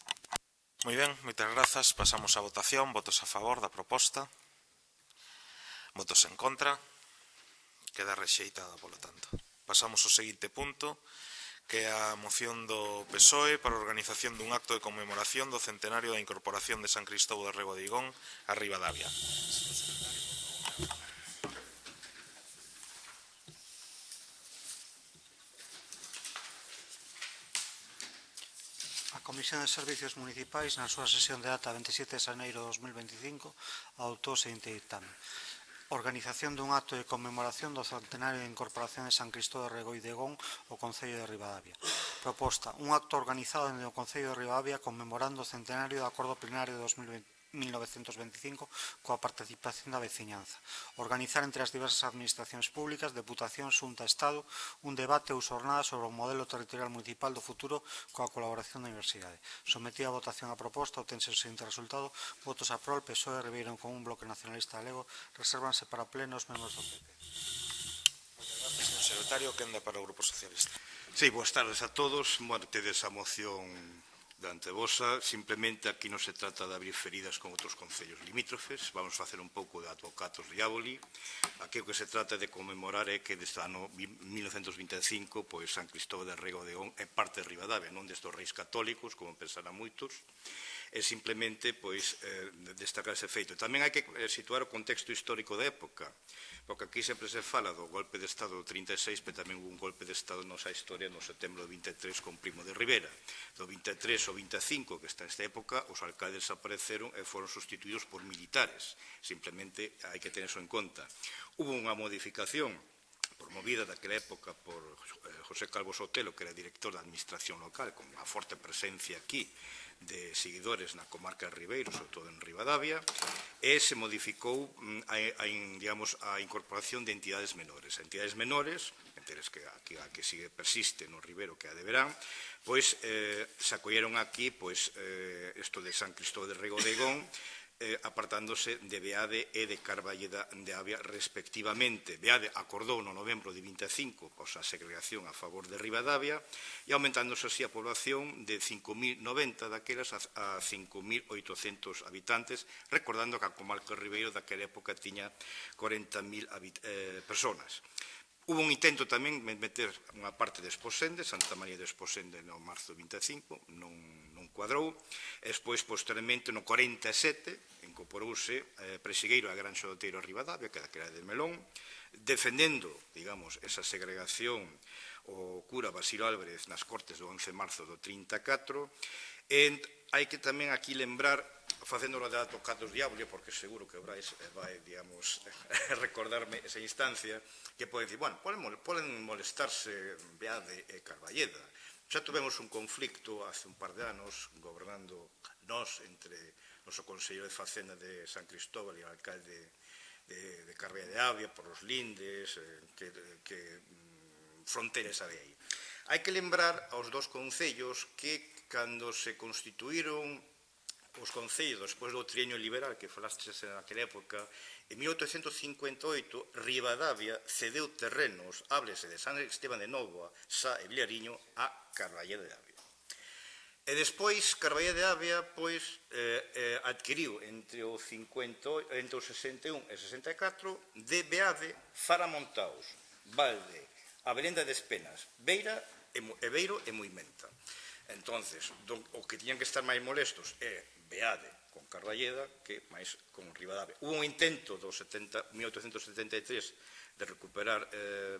Moi ben, moitas grazas. Pasamos á votación. Votos a favor da proposta. Votos en contra. Queda rexeitada, polo tanto. Pasamos ao seguinte punto, que é a moción do PSOE para a organización dun acto de conmemoración do centenario da incorporación de San Cristóbal de Rego de Igón a Ribadavia. A Comisión de Servicios Municipais, na súa sesión de ata 27 de xaneiro de 2025, adoptou o seguinte ditame. Organización dun acto de conmemoración do centenario de incorporación de San Cristóbal de Rego de Igón ao Concello de Ribadavia. Proposta, un acto organizado no Concello de Ribadavia conmemorando o centenario do Acordo Plenario de 1925 coa participación da veciñanza. Organizar entre as diversas administracións públicas, Deputación, Xunta, Estado, un debate ou xornada sobre o modelo territorial municipal do futuro coa colaboración da Universidade. Sometida a votación a proposta, obtense o seguinte resultado: votos a prol, PSOE, Ribeiro en Común, Bloque Nacionalista Galego, resérvanse para pleno os membros do PP. Gracias, señor secretario. Quenda para o Grupo Socialista. Sí, boas tardes a todos. Tedes a moción diante vosa. Simplemente aquí non se trata de abrir feridas con outros concellos limítrofes. Vamos facer un pouco de advocatos diaboli. Aquí o que se trata de conmemorar é que deste ano 1925 San Cristóbal de Rego de Igón é parte de Ribadavia, non destos reis católicos, como pensarán moitos. É simplemente destacar ese feito. Tamén hai que situar o contexto histórico da época, porque aquí sempre se fala do golpe de Estado do 36, pero tamén hubo un golpe de Estado na nosa historia no setembro do 23 con Primo de Rivera. Do 23 ao o 25, que está nesta época, os alcaldes apareceron e foron sustituídos por militares. Simplemente hai que tener eso en conta. Hubo unha modificación promovida daquela época por José Calvo Sotelo, que era director da administración local, con unha forte presencia aquí de seguidores na comarca de Ribeiro, sobre todo en Ribadavia, e se modificou a incorporación de entidades menores. Entidades menores, a que sigue persiste no Ribeiro, que é a de Verán, pois se acolleron aquí isto de San Cristóbal de Regodegón, apartándose de Beade e de Carballeda de Avia respectivamente. Beade acordou no novembro de 25 a segregación a favor de Ribadavia e aumentándose así a población de 5.090 daquelas a 5.800 habitantes, recordando que a comarca de Ribeiro daquela época tiña 40.000 personas. Hubo un intento tamén de meter unha parte de Esposende, Santa María de Esposende no marzo 25, non cuadrou. Despois, posteriormente, no 47, incorporouse Presigueiro a Granxa do Teiro a Ribadavia, que era de Melón, defendendo, digamos, esa segregación o cura Basilio Álvarez nas Cortes do 11 de marzo do 34, e hai que tamén aquí lembrar, facéndolo de Tocados Diablo, porque seguro que Brais vai, digamos, recordarme esa instancia, que pode dicir, bueno, poden molestarse Beade e Carballeda. Xa tuvemos un conflicto hace un par de anos, gobernando nós entre o noso Consello de Facenda de San Cristóbal e o alcalde de Carballeda de Avia, por os lindes, que fronteiras había aí. Hai que lembrar aos dos concellos que cando se constituíron os concellos despois do trienio liberal que falastes naquela época, en 1858 Ribadavia cedeu terrenos, háblese de San Esteban de Nova, Sá e Villariño, a Carballeda de Avia. E despois Carballeda de Avia adquiriu entre o 61 e 64 de Beade, Faramontaos, Valde, a Belenda de Espenas, Beiro e Muimenta. Entonces, o que tiñan que estar máis molestos é Beade con Carballeda que máis con Ribadavia. Hubo un intento do 1873 de recuperar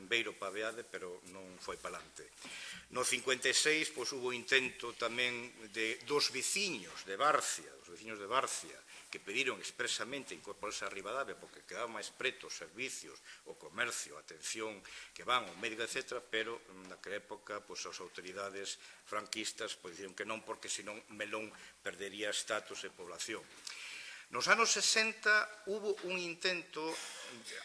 Beiro para Beade, pero non foi palante. No 56, hubo intento tamén dos veciños de Barcia, que pediron expresamente incorporarse a Ribadavia porque quedaba máis preto os servicios, o comercio, a atención que van, o médico, etc., pero naquela época as autoridades franquistas diciron que non, porque senón Melón perdería estatus e población. Nos anos 60 hubo un intento,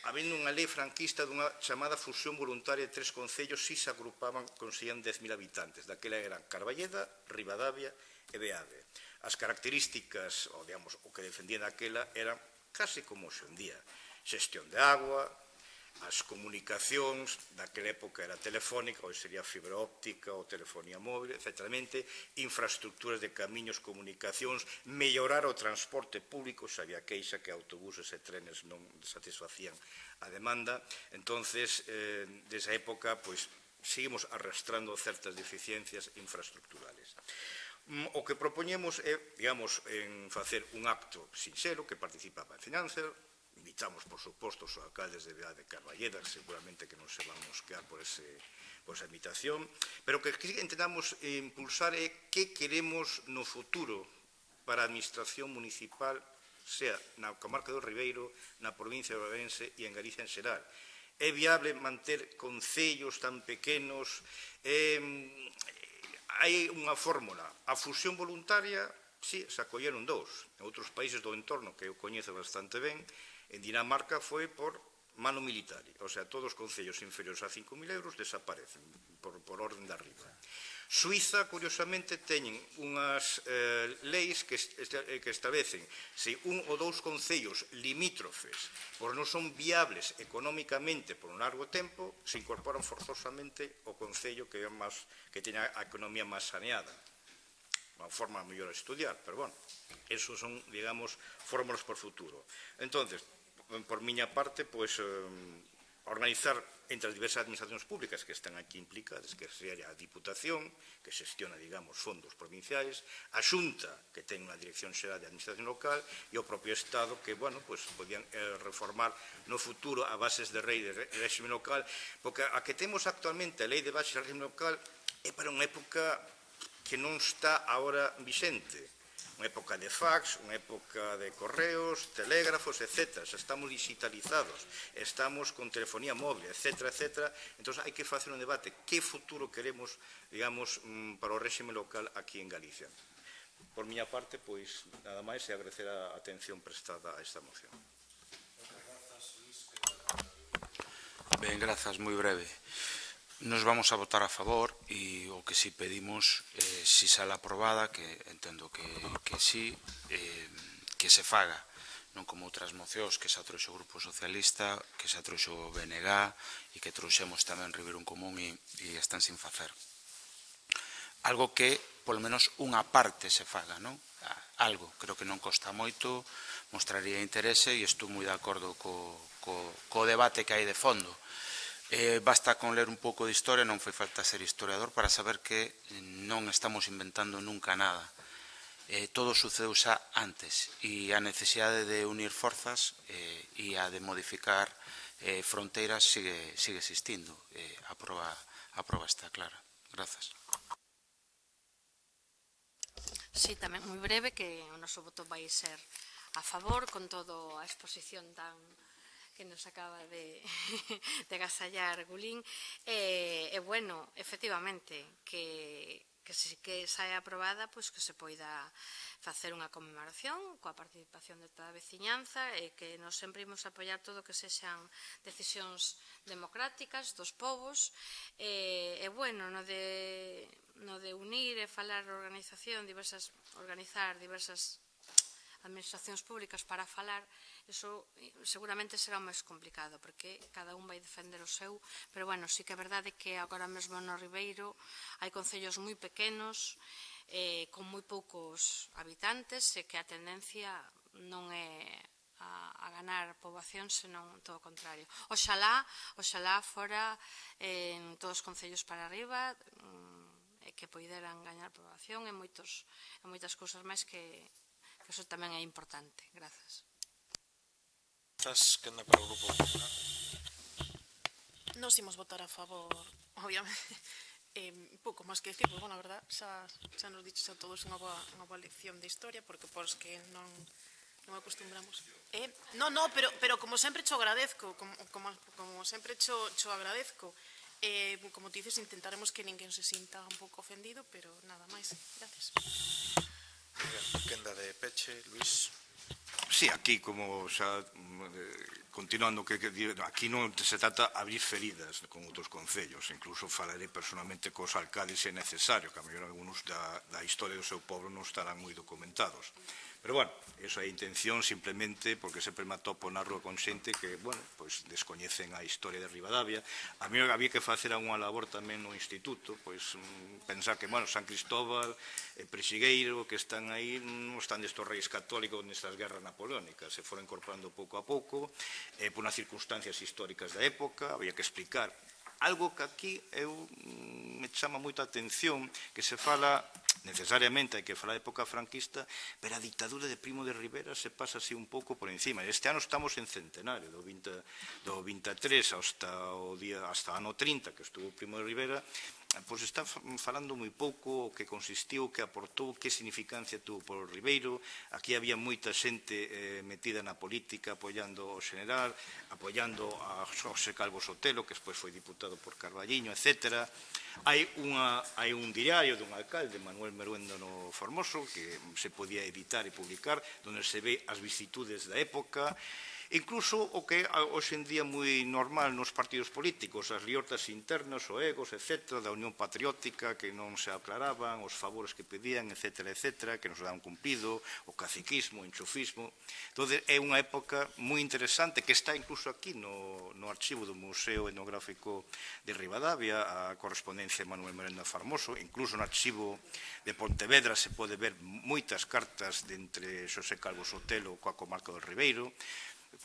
habendo unha lei franquista dunha chamada fusión voluntaria de 3 concellos, si se agrupaban, conseguían 10.000 habitantes. Daquela eran Carballeda, Ribadavia e Beade. As características, o que defendían daquela, eran case como hoxe en día. Xestión de agua, as comunicacións, daquela época era telefónica, hoxe sería fibra óptica ou telefonía móvil, etc. Infraestructuras de camiños, comunicacións, mellorar o transporte público, xa había queixa que autobuses e trenes non satisfacían a demanda. Entonces, desa época, seguimos arrastrando certas deficiencias infraestructurales. O que propoñemos é, digamos, en facer un acto sinxelo que participaba en Financer. Invitamos, por suposto, os alcaldes de Beade e Carballeda, seguramente que non se van mosquear por esa invitación, pero que intentamos impulsar é que queremos no futuro para a administración municipal, sea na comarca do Ribeiro, na provincia de Ourense e en Galicia en xeral. É viable manter concellos tan pequenos? Hai unha fórmula. A fusión voluntaria, si, se acolleron 2. En outros países do entorno, que eu coñezo bastante ben, en Dinamarca foi por mano militar. O sea, todos os concellos inferiores a 5.000 euros desaparecen por orden de arriba. Suiza, curiosamente, teñen unhas leis que establecen se un ou 2 concellos limítrofes non son viables económicamente por un largo tempo, se incorporan forzosamente o concello que teña a economía máis saneada. Unha forma mellor a estudiar, pero, bueno, esos son, digamos, fórmulas por futuro. Entonces, por miña parte, organizar entre as diversas administracións públicas que están aquí implicadas, que sería a Diputación, que xestiona, digamos, fondos provinciais, a Xunta, que ten unha Dirección Xeral de Administración Local, e o propio Estado, que, bueno, podían reformar no futuro a bases de lei de réxime local, porque a que temos actualmente a lei de bases de réxime local é para unha época que non está agora vixente. Unha época de fax, unha época de correos, telégrafos, etc. Xa estamos digitalizados, estamos con telefonía móvil, etc. Entón, hai que facer un debate. Que futuro queremos, digamos, para o réxime local aquí en Galicia? Por miña parte, pois, nada máis, e agradecer a atención prestada a esta moción. Ben, grazas, moi breve. Nos vamos a votar a favor e o que si pedimos, si sale aprobada, que entendo que sí, que se faga, non como outras mocións que se trouxo o Grupo Socialista, que se trouxo o BNG e que trouxemos tamén Ribeiro en Común e están sin facer. Algo que, polo menos, unha parte se faga, non? Algo, creo que non costa moito, mostraría interese e estou moi de acordo co debate que hai de fondo. Basta con ler un pouco de historia, non foi falta ser historiador para saber que non estamos inventando nunca nada. Todo sucedeu xa antes e a necesidade de unir forzas e a de modificar fronteiras sigue existindo. A proba está clara. Grazas. Sí, tamén moi breve, que o noso voto vai ser a favor con toda a exposición tan que nos acaba de agasallar Gulín. E, bueno, efectivamente, que saia aprobada, pois que se poida facer unha conmemoración coa participación de toda a veciñanza e que nos sempre imos apoiar todo o que sexan decisións democráticas dos povos. E, bueno, no de unir e falar organizar diversas administracións públicas para falar, iso seguramente será máis complicado, porque cada un vai defender o seu, pero, bueno, sí que é verdade que agora mesmo no Ribeiro hai concellos moi pequenos, con moi poucos habitantes, e que a tendencia non é a ganar poboación, senón todo o contrario. Oxalá fora en todos os concellos para arriba, que poideran gañar poboación e moitas cousas máis que eso tamén é importante. Grazas. Que anda para o Grupo Popular? Nos imos votar a favor, obviamente. Pouco máis que decir, porque, bueno, a verdad, xa nos diches a todos unha boa lección de historia, porque pos que non acostumbramos. No, pero como sempre cho agradezco, como sempre cho agradezco, como te dices, intentaremos que ninguén se sinta un pouco ofendido, pero nada máis. Gracias. Quenda de peche, Luís. Sí, aquí, como xa continuando, aquí non se trata de abrir feridas con outros concellos, incluso falaré personalmente cos alcaldes se é necesario, que a mellor algúns da historia do seu povo non estarán moi documentados. Pero, bueno, esa é a intención, simplemente, porque sempre me atopo na rúa con xente que, bueno, pois descoñecen a historia de Ribadavia. A mí había que facer unha labor tamén no instituto, pois pensar que, bueno, San Cristóbal e Presigueiro, que están aí, non están destos reis católicos nestas guerras napoleónicas, se foron incorporando pouco a pouco, por unhas circunstancias históricas da época, había que explicar. Algo que aquí me chama moita atención, que se fala, necesariamente hai que falar da época franquista, pero a dictadura de Primo de Rivera se pasa así un pouco por encima. Este ano estamos en centenario, do 23 hasta o ano 30, que estuvo Primo de Rivera, pois está falando moi pouco o que consistiu, o que aportou, que significancia tuvo por o Ribeiro. Aquí había moita xente metida na política, apoiando o general, apoiando a José Calvo Sotelo, que despois foi diputado por Carballiño, etc. Hai un diario dun alcalde, Manuel Meruendo no Formoso, que se podía editar e publicar, onde se ve as vicitudes da época. Incluso o que é hoxe en día moi normal nos partidos políticos, as liortas internas, o egos, etc., da Unión Patriótica, que non se aclaraban, os favores que pedían, etc., que nos dan cumprido, o caciquismo, o enchufismo. Entón, é unha época moi interesante, que está incluso aquí no archivo do Museo Etnográfico de Ribadavia, a correspondencia de Manuel Merenda Farmoso, incluso no archivo de Pontevedra se pode ver moitas cartas de entre Xosé Calvo Sotelo coa comarca do Ribeiro,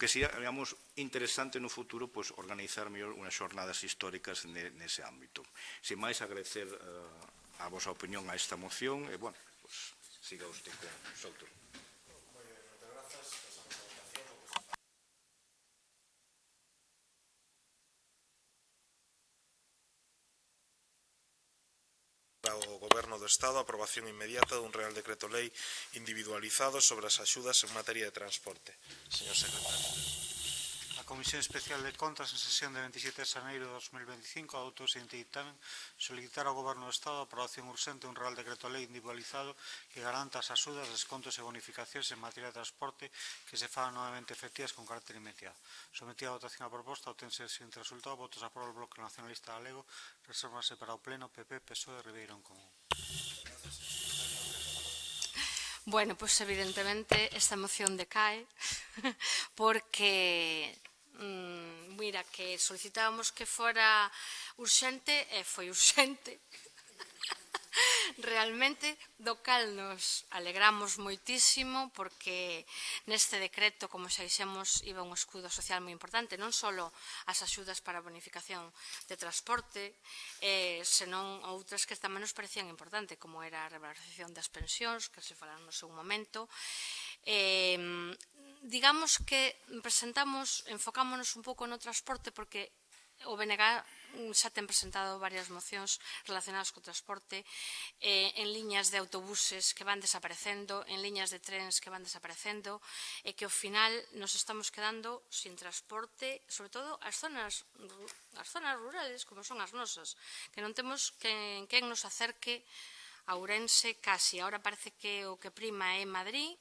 que sería, digamos, interesante no futuro organizar mellor unhas xornadas históricas nese ámbito. Sin máis, agradecer a vosa opinión a esta moción e, bueno, siga usted con Souto. O Goberno do Estado a aprobación inmediata dun Real Decreto Lei individualizado sobre as axudas en materia de transporte. Señor secretario. A Comisión Especial de Contas, en sesión de 27 de xaneiro de 2025, adoptou o seguinte dictamen: solicitar ao Goberno do Estado a aprobación urxente dun Real Decreto Lei individualizado que garanta as axudas, descontos e bonificacións en materia de transporte que se fagan novamente efectivas con carácter inmediato. Sometida a votación a proposta, obtense o seguinte resultado: votos a prol do Bloque Nacionalista Galego, resérvase para o Pleno PP, PSOE e Ribeiro en Común. Bueno, pois evidentemente esta moción decae porque mira, que solicitábamos que fora urxente e foi urxente. Realmente, do cal nos alegramos moitísimo porque neste decreto, como xa dixemos, iba un escudo social moi importante, non só as axudas para a bonificación de transporte, senón outras que tamén nos parecían importantes, como era a revalorización das pensións, que se falaron no seu momento. Digamos que enfocámonos un pouco no transporte porque o BNG xa ten presentado varias mocións relacionadas co transporte en liñas de autobuses que van desaparecendo, en liñas de trens que van desaparecendo e que ao final nos estamos quedando sin transporte, sobre todo as zonas rurales como son as nosas, que non temos quen nos acerque a Ourense casi. Ahora parece que o que prima é Madrid,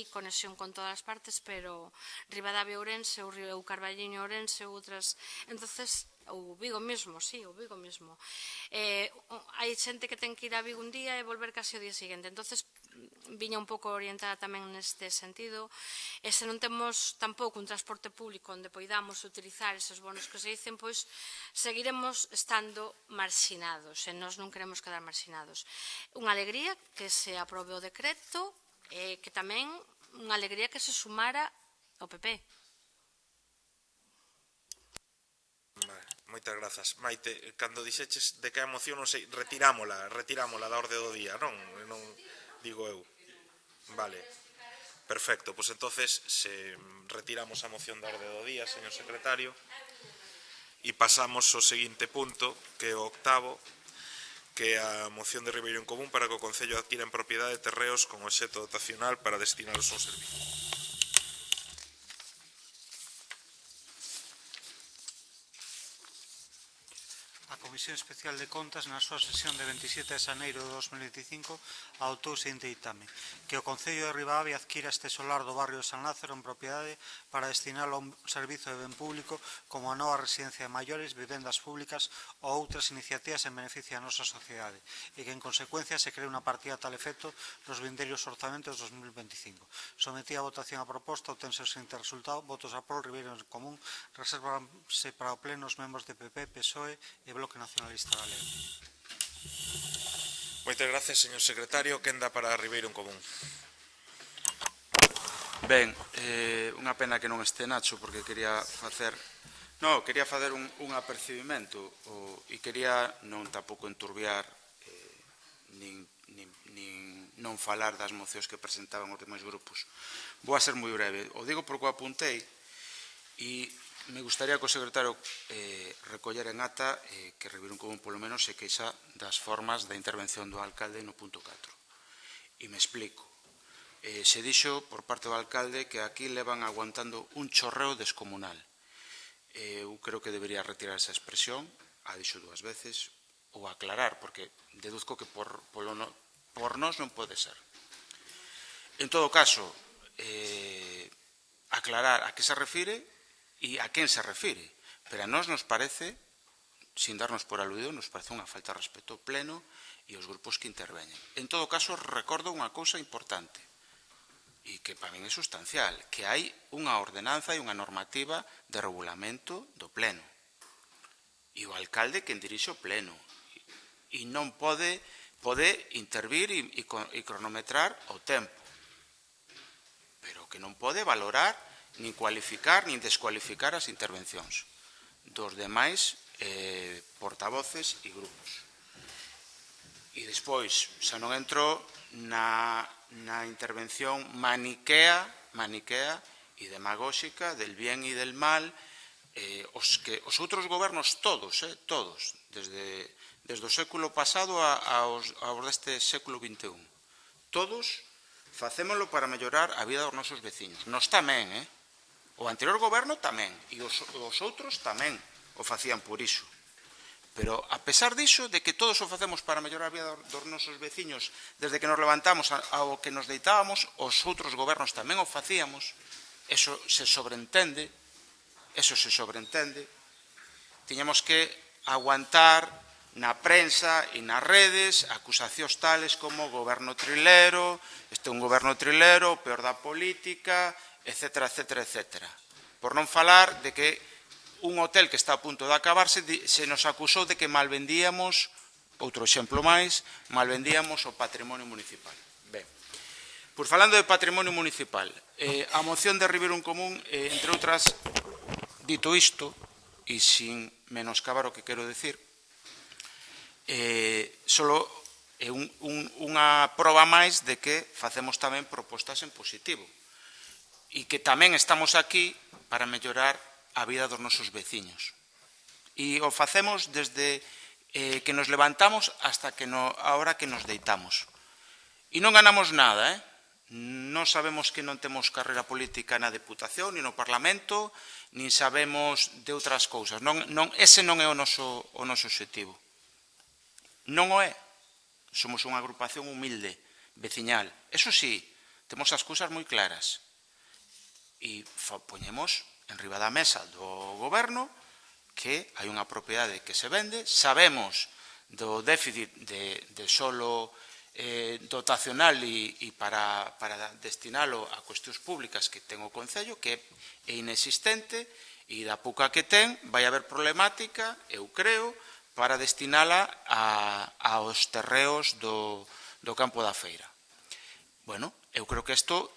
conexión con todas as partes, pero Ribadavia Ourense, ou Carballiño Ourense, outras, entonces, ou Vigo mesmo, sí, ou Vigo mesmo. Hai xente que ten que ir a Vigo un día e volver casi o día seguinte, entonces viña un pouco orientada tamén neste sentido, e se non temos tampouco un transporte público onde poidamos utilizar esos bonos que se dicen, pois seguiremos estando marxinados, e nós non queremos quedar marxinados. Unha alegría que se aprobe o decreto, que tamén unha alegría que se sumara ao PP. Moitas grazas. Maite, cando dixeches de que a moción, non sei, retirámola da orde do día, non digo eu. Vale, perfecto, pois entonces se retiramos a moción da orde do día, señor secretario, e pasamos ao seguinte punto, que é o octavo, que é a moción de Ribeiro en Común para que o Concello adquira en propiedade terreos con obxecto dotacional para destinalos a un servicio. A Comisión Especial de Contas, na súa sesión de 27 de xaneiro de 2025, adoptou o seguinte ditame: que o Concello de Ribadavia adquira este solar do barrio de San Lázaro en propiedade para destinalo a un servizo de ben público como a nova residencia de maiores, vivendas públicas ou outras iniciativas en beneficio da nosa sociedade, e que en consecuencia se cree unha partida a tal efecto nos vindeiros orzamentos 2025. Sometida a votación a proposta, obtense o seguinte resultado: votos a prol, Ribeiro en Común, resérvase para o Pleno os membros de PP, PSOE e Bloque Nacionalista Galego. Moitas gracias, señor secretario. Quenda para Ribeiro en Común. Ben, unha pena que non este Nacho, porque quería facer un apercibimento e quería non tampouco enturbiar nin non falar das mocións que presentaban os demais grupos. Vou a ser moi breve. O digo porque o apuntei e me gustaría que o secretario recoller en ata que Ribeiro en Común polo menos se queixa das formas da intervención do alcalde no punto 4. E me explico. Se dixo por parte do alcalde que aquí levan aguantando un chorreo descomunal. Eu creo que debería retirar esa expresión, a dixo dúas veces, ou aclarar, porque deduzco que por nós non pode ser. En todo caso, aclarar a que se refire e a quen se refire, pero a nós nos parece, sin darnos por aludido, nos parece unha falta de respeto pleno e os grupos que interveñen. En todo caso, recordo unha cousa importante, e que para min é sustancial, que hai unha ordenanza e unha normativa de regulamento do Pleno. E o alcalde quen dirixe o Pleno. E non pode intervir e cronometrar o tempo. Pero que non pode valorar, nin cualificar, nin descualificar as intervencións dos demais portavoces e grupos. E despois, xa non entro na intervención maniquea e demagóxica del bien e del mal, os outros gobernos todos, desde desde o século pasado aos deste século XXI. Todos facémolo para mellorar a vida dos nosos veciños. Nos tamén, o anterior goberno tamén, e os outros tamén o facían por iso. Pero, a pesar diso, de que todos o facemos para mellorar a vida dos nosos veciños, desde que nos levantamos ao que nos deitábamos, os outros gobernos tamén o facíamos, eso se sobreentende, tiñamos que aguantar na prensa e nas redes acusacións tales como goberno trilero, este é un goberno trilero, o peor da política, etc. Por non falar de que un hotel que está a punto de acabarse se nos acusou de que malvendíamos, outro exemplo máis, malvendíamos o patrimonio municipal. Ben, pois falando de patrimonio municipal, a moción de Ribeiro en Común, entre outras, dito isto, e sin menoscabar o que quero decir, solo é unha proba máis de que facemos tamén propostas en positivo e que tamén estamos aquí para mellorar a vida dos nosos veciños. E o facemos desde que nos levantamos hasta a hora que nos deitamos. E non ganamos nada, non sabemos que non temos carreira política na Deputación, ni no Parlamento, nin sabemos de outras cousas. Ese non é o noso obxectivo. Non o é. Somos unha agrupación humilde, veciñal. Eso sí, temos as cousas moi claras. E poñemos en riba da mesa do goberno que hai unha propiedade que se vende, sabemos do déficit de solo dotacional e para destinalo a cuestións públicas que ten o Concello, que é inexistente, e da pouca que ten vai haber problemática, eu creo, para destinala aos terreos do campo da feira. Bueno, eu creo que isto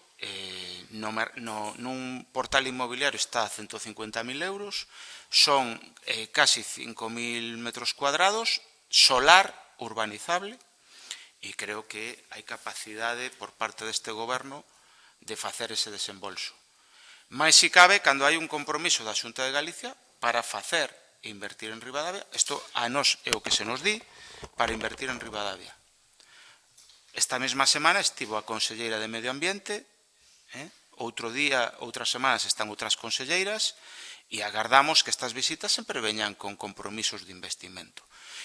nun portal inmobiliario está a 150.000 euros, son casi 5.000 metros cuadrados, solar, urbanizable, e creo que hai capacidade por parte deste goberno de facer ese desembolso. Mais si cabe, cando hai un compromiso da Xunta de Galicia para facer e invertir en Ribadavia, isto a nós é o que se nos di, para invertir en Ribadavia. Esta mesma semana estivo a Conselleira de Medio Ambiente, outro día, outras semanas están outras conselleiras, e agardamos que estas visitas sempre veñan con compromisos de investimento.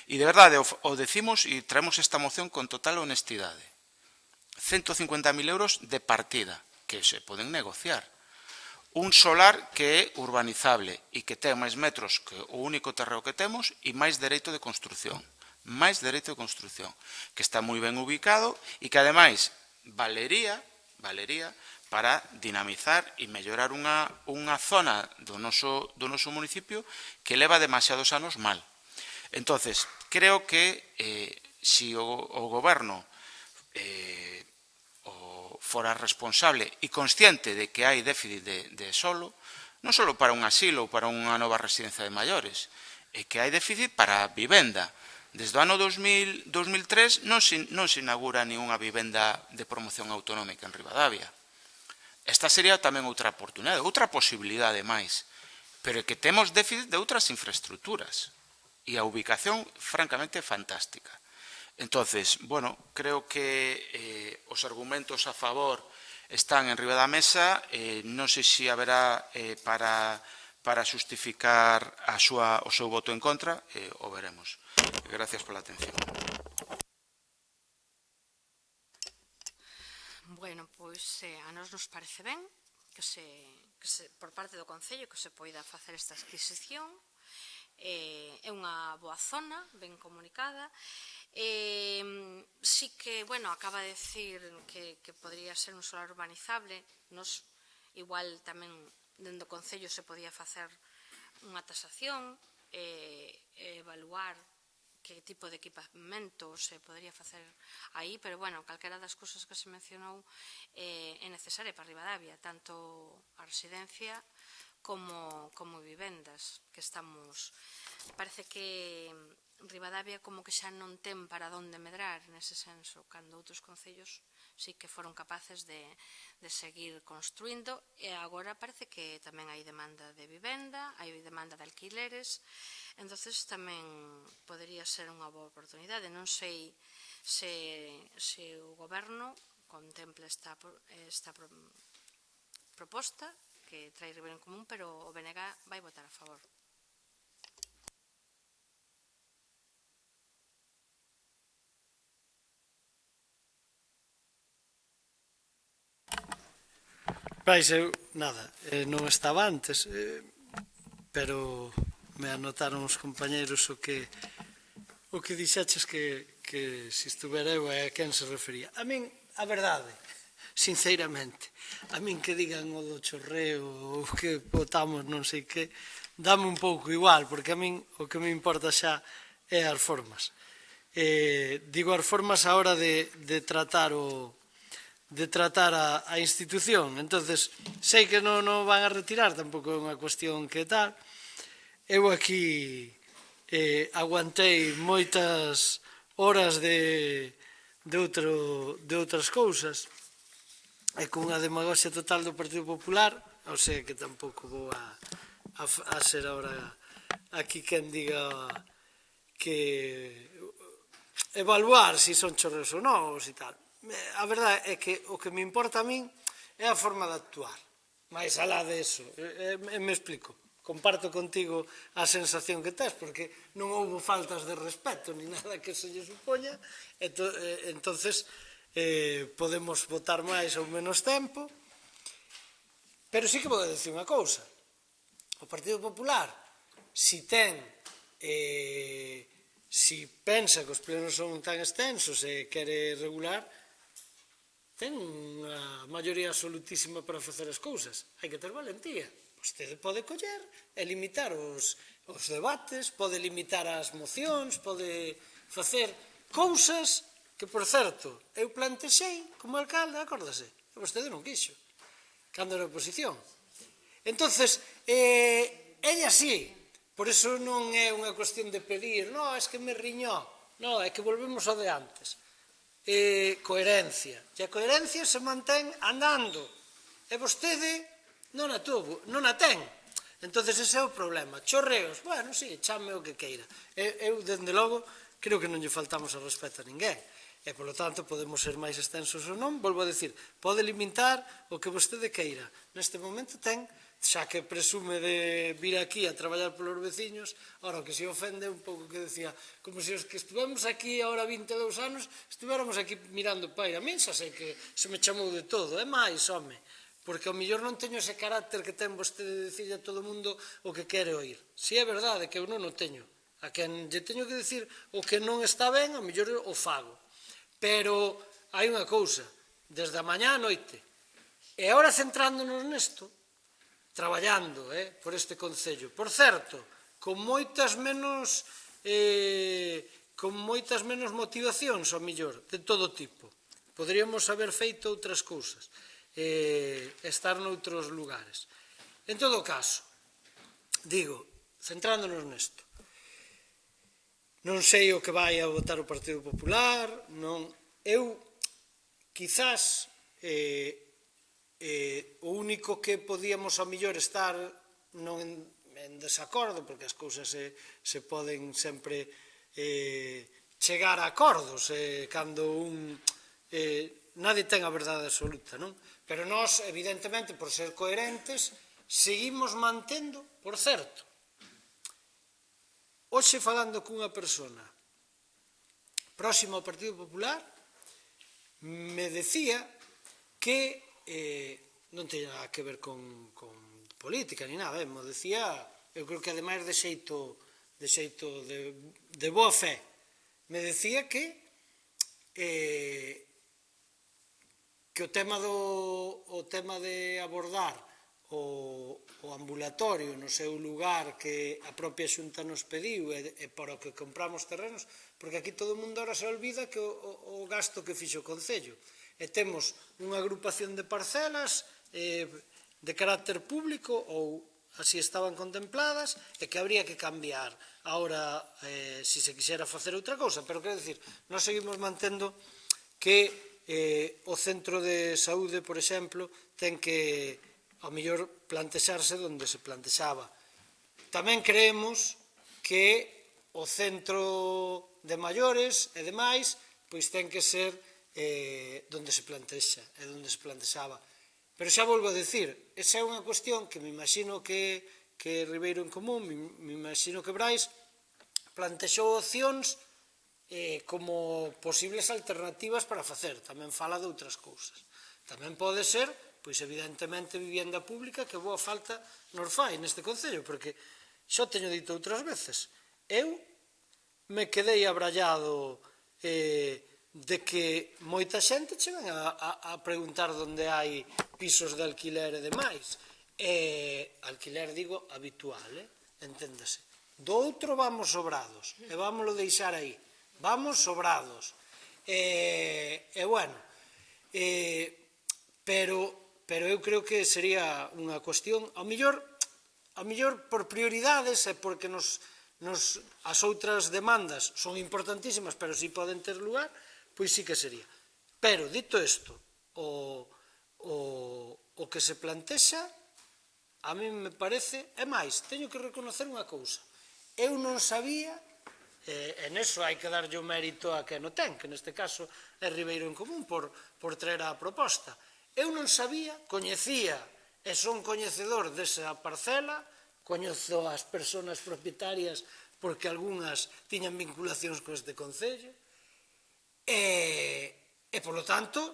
E de verdade, o decimos e traemos esta moción con total honestidade. 150.000 euros de partida, que se poden negociar. Un solar que é urbanizable e que ten máis metros que o único terreo que temos e máis dereito de construción. Máis dereito de construción, que está moi ben ubicado e que, ademais, valería para dinamizar e mellorar unha zona do noso municipio que leva demasiados anos mal. Entonces, creo que se o goberno fora responsable e consciente de que hai déficit de solo, non só para un asilo ou para unha nova residencia de maiores, é que hai déficit para a vivenda. Desde o ano 2003 non se inaugura ninguna vivenda de promoción autonómica en Ribadavia. Esta sería tamén outra oportunidade, outra posibilidade máis, pero é que temos déficit de outras infraestructuras e a ubicación francamente fantástica. Entonces, bueno, creo que os argumentos a favor están en riba da mesa, non sei se haberá para xustificar o seu voto en contra, o veremos. Gracias pola atención. Bueno, pois a nós nos parece ben que por parte do Concello que se poida facer esta adquisición. É unha boa zona, ben comunicada. Sí que, bueno, acaba de decir que podría ser un solar urbanizable. Nos, igual, tamén dentro do Concello se podía facer unha tasación, evaluar que tipo de equipamento se podría facer aí, pero, bueno, calquera das cousas que se mencionou é necesaria para Ribadavia, tanto a residencia como vivendas que estamos. Parece que Ribadavia como que xa non ten para onde medrar nese senso, cando outros concellos sí que foron capaces de seguir construindo, e agora parece que tamén hai demanda de vivenda, hai demanda de alquileres, entonces tamén podería ser unha boa oportunidade. Non sei se o goberno contempla esta proposta que trae Ribeiro en Común, pero o BNG vai votar a favor. Eu, nada, non estaba antes, pero me anotaron os compañeros o que dixeches que se estuvera eu a quen se refería. A min, a verdade, sinceramente, a min que digan o do chorreo ou que votamos non sei que, dame un pouco igual, porque a min o que me importa xa é as formas. Digo as formas a hora de tratar a institución. Entonces, sei que non van a retirar, tampouco é unha cuestión que tal. Eu aquí aguantei moitas horas de outras cousas, e con unha demagoxia total do Partido Popular, ou sei que tampouco vou a ser ahora aquí quen diga que evaluar se son chorreos ou non, ou se tal. A verdade é que o que me importa a min é a forma de actuar. Mais alá de eso, me explico. Comparto contigo a sensación que tes, porque non houve faltas de respeto ni nada que se lle supoña, entonces podemos votar máis ou menos tempo, pero sí que vou dicir unha cousa. O Partido Popular, si pensa que os plenos son tan extensos e quere regular, ten unha maioría absolutísima para facer as cousas. Hai que ter valentía. Vostede pode coller e limitar os debates, pode limitar as mocións, pode facer cousas que, por certo, eu plantexei como alcalde, acórdase, e vostede non quixo, cando era oposición. Entonces, ella sí, por iso non é unha cuestión de pedir, non, é que me riñó, non, é que volvemos ao de antes. Coherencia. E a coherencia se mantén andando. E vostede non a ten. Entón, ese é o problema. Chorreos, bueno, sí, chame o que queira. Eu, dende logo, creo que non lle faltamos a respeto a ninguén. E, polo tanto, podemos ser máis extensos ou non. Volvo a dicir, pode limitar o que vostede queira. Neste momento ten, xa que presume de vir aquí a traballar polos veciños, ora, o que se ofende un pouco que decía, como se os que estivemos aquí agora 22 anos, estivéramos aquí mirando para ir a min, xa sei que se me chamou de todo, é máis, home, porque ao mellor non teño ese carácter que ten vostede de dicirle a todo o mundo o que quere oír. Si é verdade que eu non o teño, a quen lle teño que dicir o que non está ben, ao mellor o fago. Pero hai unha cousa, desde a mañá a noite, e agora centrándonos nesto, traballando por este concello. Por certo, con moitas menos motivacións, ao mellor, de todo tipo. Poderíamos haber feito outras cousas, estar noutros lugares. En todo caso, digo, centrándonos nesto, non sei o que vai a votar o Partido Popular, eu, quizás, o único que podíamos ao mellor estar non en desacordo, porque as cousas se poden sempre chegar a acordos cando nadie ten a verdade absoluta, non? Pero nós, evidentemente, por ser coherentes, seguimos mantendo, por certo, hoxe falando cunha persona próxima ao Partido Popular, me decía que non teña nada que ver con política ni nada, me decía, eu creo que ademais de xeito de boa fe, me decía que o tema de abordar o ambulatorio no seu lugar que a propia Xunta nos pediu e para o que compramos terrenos, porque aquí todo o mundo ahora se olvida que o gasto que fixo o Concello. E temos unha agrupación de parcelas de carácter público ou así estaban contempladas e que habría que cambiar ahora se se quixera facer outra cousa, pero quero dicir, nós seguimos mantendo que o centro de saúde, por exemplo, ten que ao mellor plantexarse onde se plantexaba. Tamén creemos que o centro de maiores e demais pois ten que ser onde se plantexa e onde se plantexaba. Pero xa volvo a dicir, esa é unha cuestión que me imagino que Ribeiro en Común, me imagino que Brais plantexou opcións como posibles alternativas para facer. Tamén fala de outras cousas. Tamén pode ser, pois evidentemente, vivenda pública que boa falta nos fai neste concello, porque xa teño dito outras veces, eu me quedei abrallado de que moita xente che ven a preguntar onde hai pisos de alquiler e demais. Alquiler, digo, habitual, enténdase. Do outro vamos sobrados, e vámoslo deixar aí. Vamos sobrados. Bueno, pero eu creo que sería unha cuestión, ao mellor por prioridades e porque as outras demandas son importantísimas, pero si poden ter lugar, pois sí que sería. Pero, dito isto, o que se plantexa, a mí me parece, é máis, teño que reconocer unha cousa. Eu non sabía, e neso hai que darlle o mérito a quen o ten, que neste caso é Ribeiro en Común, por traer a proposta. Eu non sabía, coñecía, e son coñecedor desa parcela, coñezo as persoas propietarias porque algunhas tiñan vinculacións con este concello, e, polo tanto,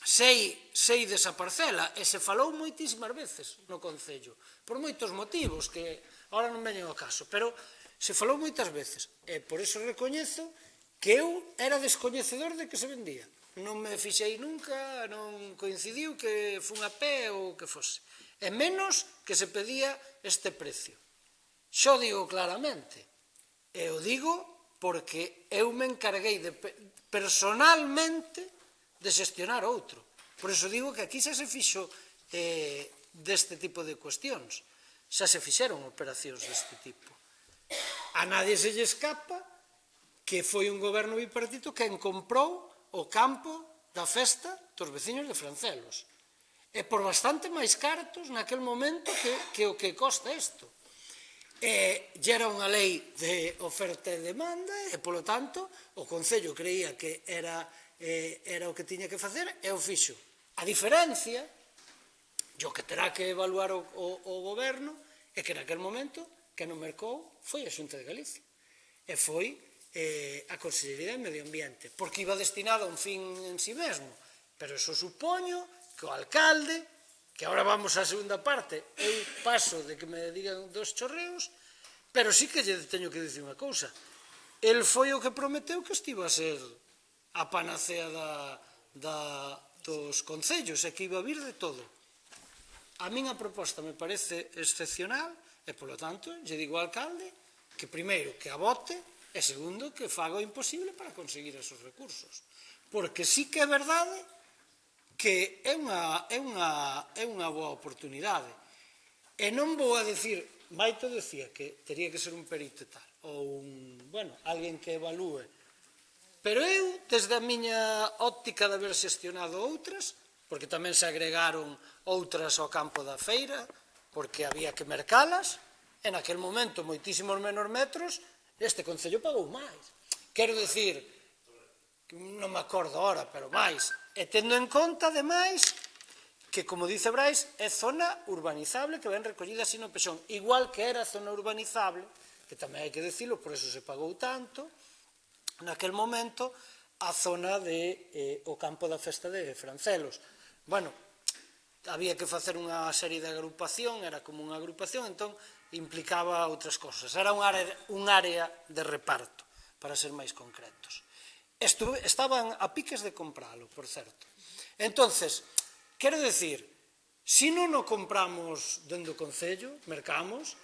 sei desa parcela, e se falou moitísimas veces no concello, por moitos motivos que ahora non veñen ao caso, pero se falou moitas veces, e por iso recoñezo que eu era descoñecedor de que se vendía. Non me fixei nunca, non coincidiu que fun a pé ou que fose, e menos que se pedía este precio. Xo digo claramente, e o digo porque eu me encarguei personalmente de xestionar outro. Por iso digo que aquí xa se fixo deste tipo de cuestións. Xa se fixeron operacións deste tipo. A nadie se lle escapa que foi un goberno bipartito quen comprou o campo da festa dos veciños de Francelos. E por bastante máis cartos naquel momento que o que costa isto. E era unha lei de oferta e demanda e, polo tanto, o Concello creía que era o que tiña que facer e o fixo. A diferencia, o que terá que evaluar o goberno, é que naquel momento que non mercou foi a Xunta de Galicia. E foi a Consellería de Medio Ambiente, porque iba destinado a un fin en si mesmo. Pero eso supoño que o alcalde, que agora vamos á segunda parte, eu paso de que me digan dos chorreos, pero sí que lle teño que dicir unha cousa. El foi o que prometeu que estiba a ser a panacea dos concellos e que iba a vir de todo. A min a proposta me parece excepcional e, polo tanto, lle digo ao alcalde que, primeiro, que a vote e, segundo, que faga o imposible para conseguir esos recursos. Porque sí que é verdade que é unha boa oportunidade. E non vou a dicir, Maito decía que teria que ser un perito e tal, ou alguén que evalúe. Pero eu, desde a miña óptica de haber xestionado outras, porque tamén se agregaron outras ao campo da feira, porque había que mercalas, e naquel momento moitísimos menos metros, este concello pagou máis. Quero dicir, non me acordo ahora, pero máis. E tendo en conta, ademais, que, como dice Brais, é zona urbanizable que ven recollida así no pexón. Igual que era zona urbanizable, que tamén hai que dicilo, por eso se pagou tanto, naquel momento, a zona o campo da festa de Francelos. Bueno, había que facer unha serie de agrupación, era como unha agrupación, entón implicaba outras cosas. Era un área de reparto, para ser máis concretos. Estaban a piques de compralo, por certo. Entonces, quero dicir, se non o compramos dentro do Concello, mercamos,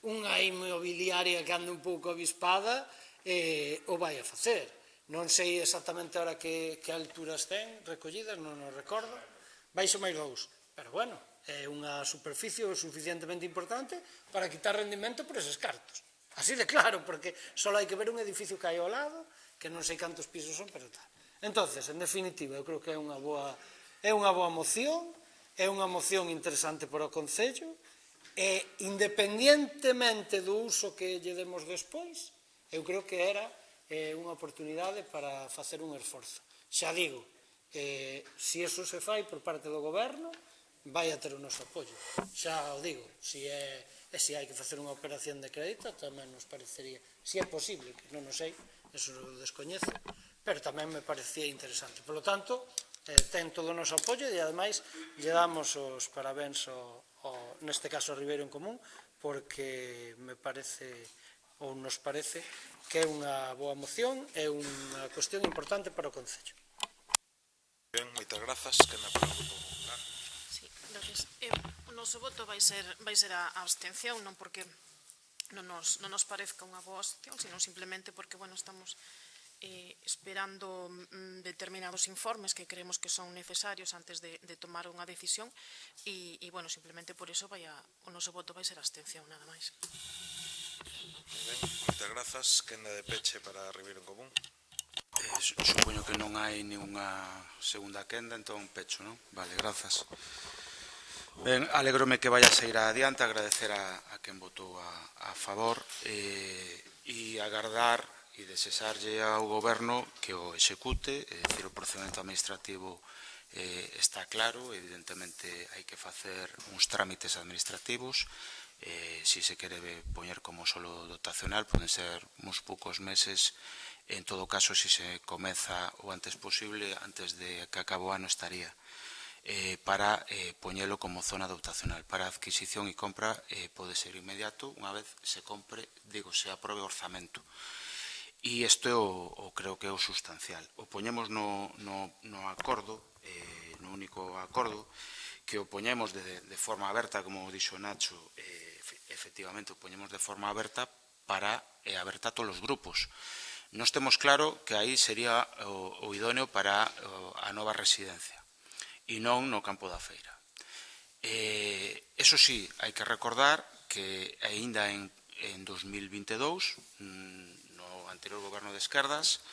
unha inmobiliaria que anda un pouco avispada o vai a facer. Non sei exactamente ahora que alturas ten recollidas, non o recordo, baixo máis 2. Pero bueno, é unha superficie suficientemente importante para quitar rendimento por eses cartos. Así de claro, porque só hai que ver un edificio que hai ao lado, que non sei cantos pisos son, pero tal. Entonces, en definitiva, eu creo que é unha boa moción, é unha moción interesante para o Concello, e independientemente do uso que lle demos despois, eu creo que era unha oportunidade para facer un esforzo. Xa digo, se iso se fai por parte do Goberno, vai a ter o noso apoio. Xa o digo, se hai que facer unha operación de crédito, tamén nos parecería, se é posible, que non o sei, eso o descoñezo, pero tamén me parecía interesante. Por lo tanto, ten todo o noso apoio e, ademais, lle damos os parabéns neste caso a Ribeiro en Común, porque me parece, ou nos parece, que é unha boa moción, é unha cuestión importante para o Concello. Ben, moitas grazas, que na para o Grupo Popular. Sí, gracias. O noso voto vai ser a abstención, non porque non nos parezca unha boa opción, sino simplemente porque, bueno, estamos esperando determinados informes que creemos que son necesarios antes de tomar unha decisión e, bueno, simplemente por iso o noso voto vai ser a abstención, nada máis. Ben, moitas grazas, que na de peche para Ribeiro en Común. Supoño que non hai ninguna segunda quenda, entón pecho, non? Vale, grazas. Ben, alegrome que vaya a sair adiante, agradecer a quen votou a favor e agardar e desexarlle ao Goberno que o execute, é dicir, o procedimento administrativo está claro, evidentemente hai que facer uns trámites administrativos, se se quere poñer como solo dotacional, poden ser uns poucos meses, en todo caso, se se comeza o antes posible, antes de que acabe o ano estaría, para poñelo como zona dotacional. Para adquisición e compra pode ser inmediato, unha vez se compre, digo, se aprobe o orzamento. E isto creo que é o sustancial. O poñemos no acordo, no único acordo, que o poñemos de forma aberta, como dixo Nacho, efectivamente o poñemos de forma aberta para aberta a todos os grupos. Nos temos claro que aí sería o idóneo para a nova residencia e non no campo da feira. Eso sí, hai que recordar que aínda en 2022, no anterior goberno de esquerdas,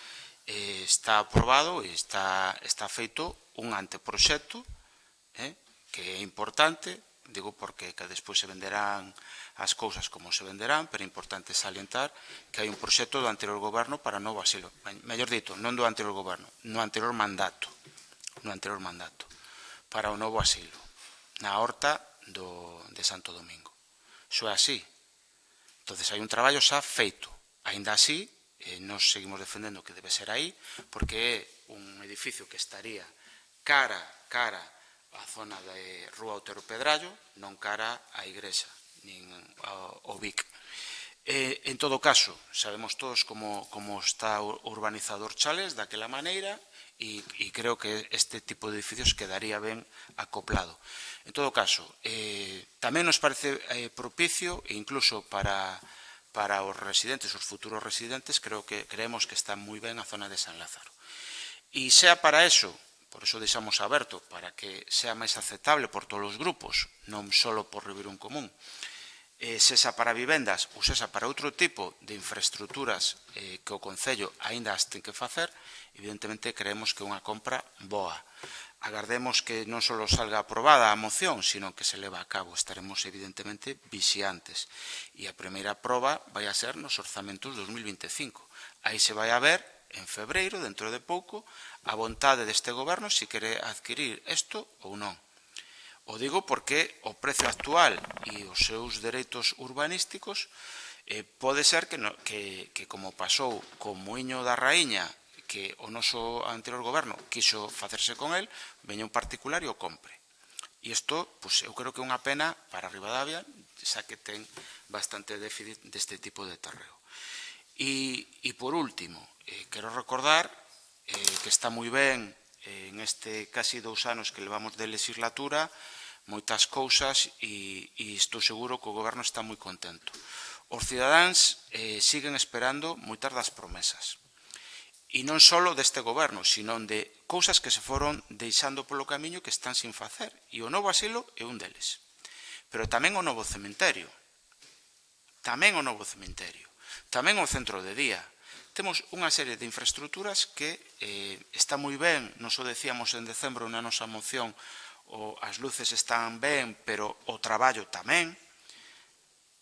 está aprobado e está feito un anteproxecto que é importante, digo porque que despois se venderán as cousas como se venderán, pero é importante salientar que hai un proxecto do anterior goberno para novo asilo. Mellor dito, non do anterior goberno, no anterior mandato, para o novo asilo, na horta de Santo Domingo. Iso é así. Entón, hai un traballo xa feito. Aínda así, nos seguimos defendendo que debe ser aí, porque é un edificio que estaría cara a zona de Rúa Otero Pedrallo, non cara á igrexa, nin ao Vic. En todo caso, sabemos todos como está urbanizado Orchales daquela maneira e creo que este tipo de edificios quedaría ben acoplado. En todo caso, tamén nos parece propicio, e incluso para os residentes, os futuros residentes, creemos que está moi ben a zona de San Lázaro. E sea para eso, por eso deixamos aberto, para que sea máis aceptable por todos os grupos, non só por Ribeiro en Común, sesa para vivendas ou sesa para outro tipo de infraestructuras que o Concello aínda as ten que facer, evidentemente creemos que é unha compra boa. Agardemos que non só salga aprobada a moción, sino que se leva a cabo. Estaremos evidentemente vixiantes. E a primeira proba vai a ser nos orzamentos 2025. Aí se vai a ver, en febreiro, dentro de pouco, a vontade deste goberno se quere adquirir isto ou non. O digo porque o precio actual e os seus dereitos urbanísticos pode ser que como pasou co Muiño da Raíña, que o noso anterior goberno quiso facerse con el, veña un particular e o compre. E isto, eu creo que é unha pena para Ribadavia, xa que ten bastante déficit deste tipo de terreo. E por último, quero recordar que está moi ben en este casi 2 anos que levamos de legislatura, moitas cousas e estou seguro que o goberno está moi contento. Os cidadáns siguen esperando moitas das promesas E non só deste goberno, sino de cousas que se foron deixando polo camiño que están sin facer. E o novo asilo é un deles. Pero tamén o novo cementerio. Tamén o novo cementerio. Tamén o centro de día. Temos unha serie de infraestructuras que está moi ben, nos o decíamos en decembro na nosa moción, as luces están ben, pero o traballo tamén.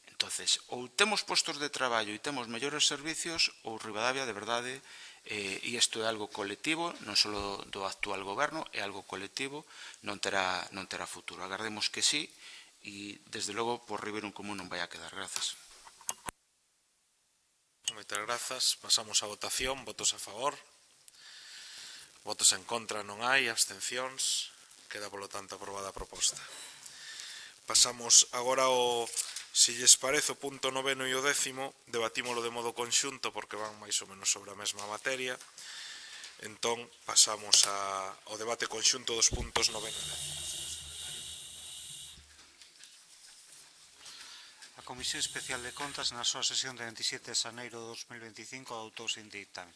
Entonces, ou temos postos de traballo e temos mellores servicios, ou Ribadavia, de verdade, e isto é algo colectivo, non só do actual goberno, é algo colectivo, non terá futuro. Agardemos que sí, e, desde logo, por Ribeiro en Común non vai a quedar. Grazas. Moitas grazas. Pasamos á votación. Votos a favor. Votos en contra non hai. Abstencións. Queda, polo tanto, aprobada a proposta. Pasamos agora ao, se lles parece, o punto 9 e o 10º. Debatímolo de modo conxunto porque van máis ou menos sobre a mesma materia. Entón, pasamos ao debate conxunto dos puntos 9 e 10. A Comisión Especial de Contas, na súa sesión de 27 de xaneiro de 2025, adoptouse en dictamen.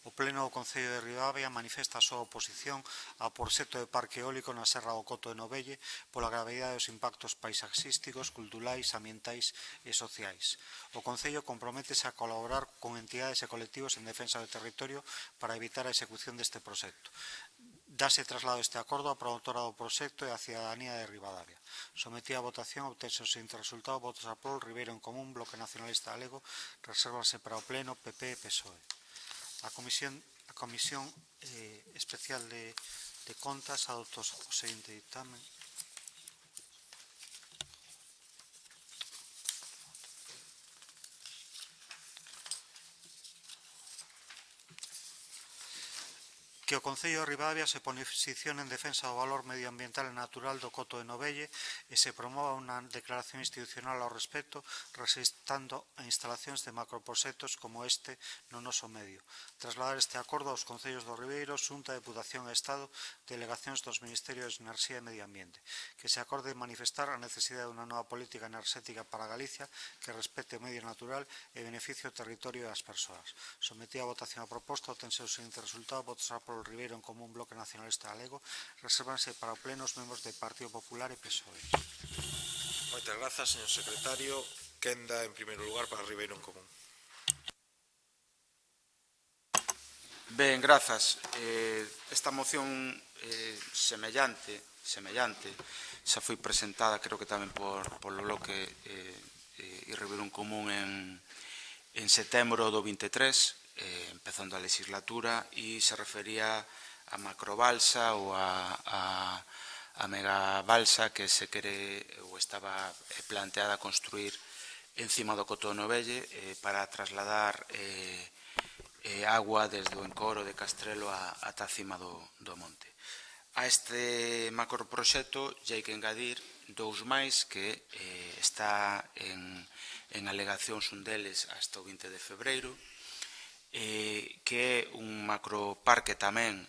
O Pleno do Concello de Ribadavia manifesta a súa oposición ao proxecto de parque eólico na Serra do Coto de Novelle pola gravidade dos impactos paisaxísticos, culturais, ambientais e sociais. O Concello comprométese a colaborar con entidades e colectivos en defensa do territorio para evitar a execución deste proxecto. Dase traslado este acordo á promotora do proxecto e á cidadanía de Ribadavia. Sometida a votación, obtense o seguinte resultado: votos a prol, Ribeiro en Común, Bloque Nacionalista Galego, resérvase para o Pleno, PP e PSOE. A Comisión Especial de Contas adoptou o seguinte dictamen. Que o Concello de Ribadavia se posicione en defensa do valor medioambiental e natural do Coto de Novelle e se promova unha declaración institucional ao respecto, rexistando a instalacións de macroproxectos como este no noso medio. Trasladar este acordo aos Concellos do Ribeiro, Xunta, Deputación e Estado, delegacións dos Ministerios de Enerxía e Medio Ambiente. Que se acorde manifestar a necesidade dunha nova política enerxética para Galicia que respete o medio natural e beneficie o territorio e as persoas. Sometida a votación a proposta, obtense o seguinte resultado: votos a polo Ribeiro en Común, Bloque Nacionalista Galego, resérvanse para o Pleno os membros do Partido Popular e PSOE. Moitas grazas, señor secretario. Quenda, en primeiro lugar, para Ribeiro en Común. Ben, grazas. Esta moción semellante xa foi presentada, creo que tamén polo Bloque e Ribeiro en Común en setembro do 23, empezando a legislatura, e se refería a macrobalsa ou a megabalsa que se quere ou estaba planteada a construir encima do Coto de Novelle para trasladar agua desde o encoro de Castrelo ata a cima do monte. A este macroproxecto lle hai que engadir dous máis que está en alegacións, un deles hasta o 20 de febreiro, que é un macroparque tamén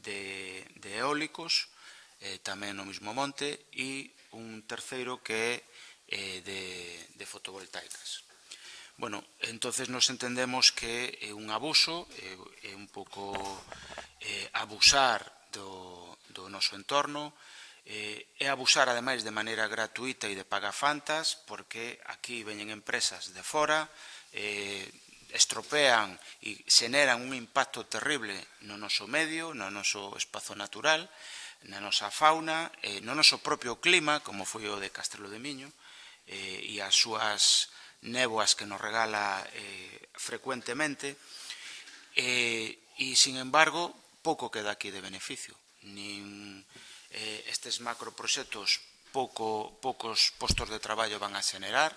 de eólicos, tamén no mismo monte, e un terceiro que é de fotovoltaicas. Bueno, entonces nos entendemos que é un abuso, é un pouco abusar do noso entorno, é abusar, ademais, de maneira gratuita e de pagafantas, porque aquí veñen empresas de fora, estropean e xeneran un impacto terrible no noso medio, no noso espazo natural, na nosa fauna, no noso propio clima, como foi o de Castrelo de Miño, e as súas néboas que nos regala frecuentemente, e, sin embargo, pouco queda aquí de beneficio. Nin estes macroproxectos poucos postos de traballo van a xenerar,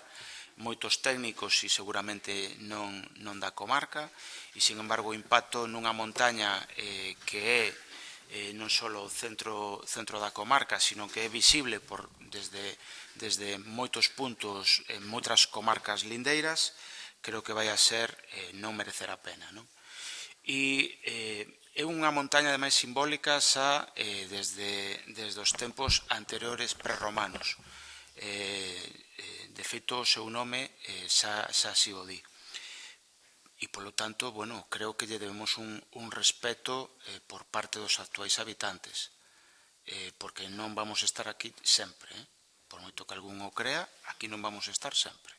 moitos técnicos e seguramente non da comarca, e, sin embargo, o impacto nunha montaña que é non só o centro da comarca, sino que é visible desde moitos puntos en moitas comarcas lindeiras, creo que vai a ser non merecer a pena. E é unha montaña, ademais, simbólica xa desde os tempos anteriores prerromanos. De feito, o seu nome xa si o di. e, polo tanto, bueno, creo que lle debemos un respeto por parte dos actuais habitantes, porque non vamos a estar aquí sempre, por moito que algún o crea, aquí non vamos a estar sempre.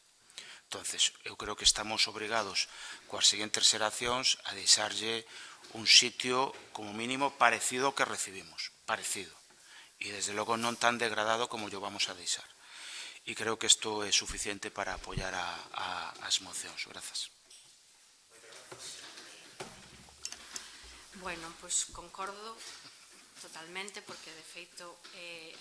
Entonces, eu creo que estamos obrigados coas seguintes xeracións a deixarlle un sitio como mínimo parecido ao que recibimos, parecido, e desde logo non tan degradado como yo vamos a deixar. E creo que isto é suficiente para apoiar as mocións. Grazas. Bueno, pois concordo totalmente, porque de feito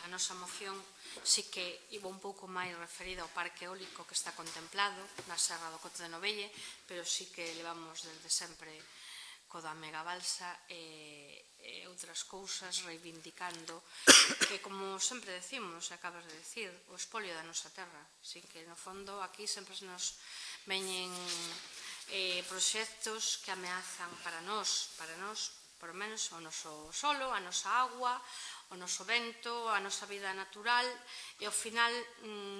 a nosa moción sí que iba un pouco máis referida ao parque eólico que está contemplado na Serra do Coto de Novelle, pero sí que levamos desde sempre co da megabalsa e outras cousas reivindicando que, como sempre decimos, acabas de decir, o espolio da nosa terra, sin que no fondo aquí sempre nos veñen proxectos que ameazan para nós, por menos o noso solo, a nosa agua, o noso vento, a nosa vida natural, e ao final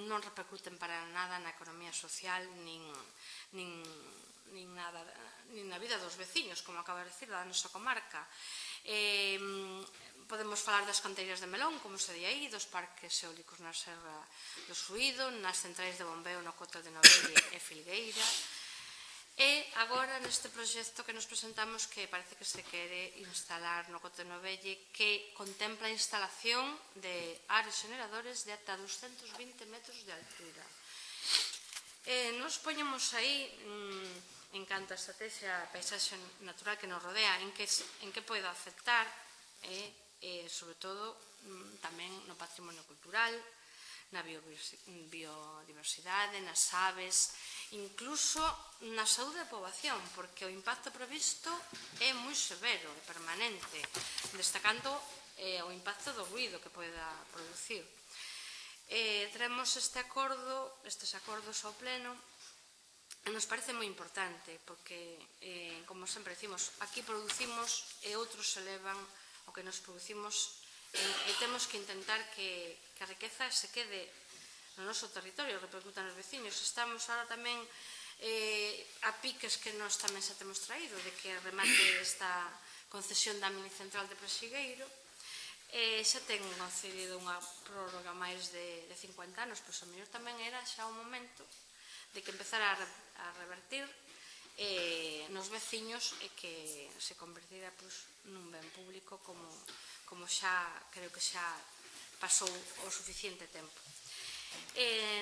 non repercuten para nada na economía social, nin na vida dos veciños, como acaba de decir, da nosa comarca. Podemos falar das canteiras de melón, como se di aí, dos parques eólicos na Serra do Suído, nas centrais de bombeo no Coto de Novelle e Filgueira. E agora neste proxecto que nos presentamos, que parece que se quere instalar no Coto de Novelle, que contempla a instalación de ares generadores de ata 220 metros de altura. Nos poñemos aí en canto a estrategia a paisaxe natural que nos rodea, en que pode afectar, e sobre todo tamén no patrimonio cultural, na biodiversidade, nas aves, incluso na saúde da poboación, porque o impacto previsto é moi severo e permanente, destacando o impacto do ruído que poida producir. Traemos estes acordos ao pleno, e nos parece moi importante, porque, como sempre decimos, aquí producimos e outros se levan o que nos producimos, e temos que intentar que a riqueza se quede no noso territorio, repercuta nos veciños. Estamos ahora tamén a piques que nós tamén xa temos traído, de que remate esta concesión da mini central de Presigueiro. Xa ten concedido unha prórroga máis de 50 anos, pois o mellor tamén era xa o momento de que empezara a revertir nos veciños e que se convertira nun ben público como xa creo que xa pasou o suficiente tempo.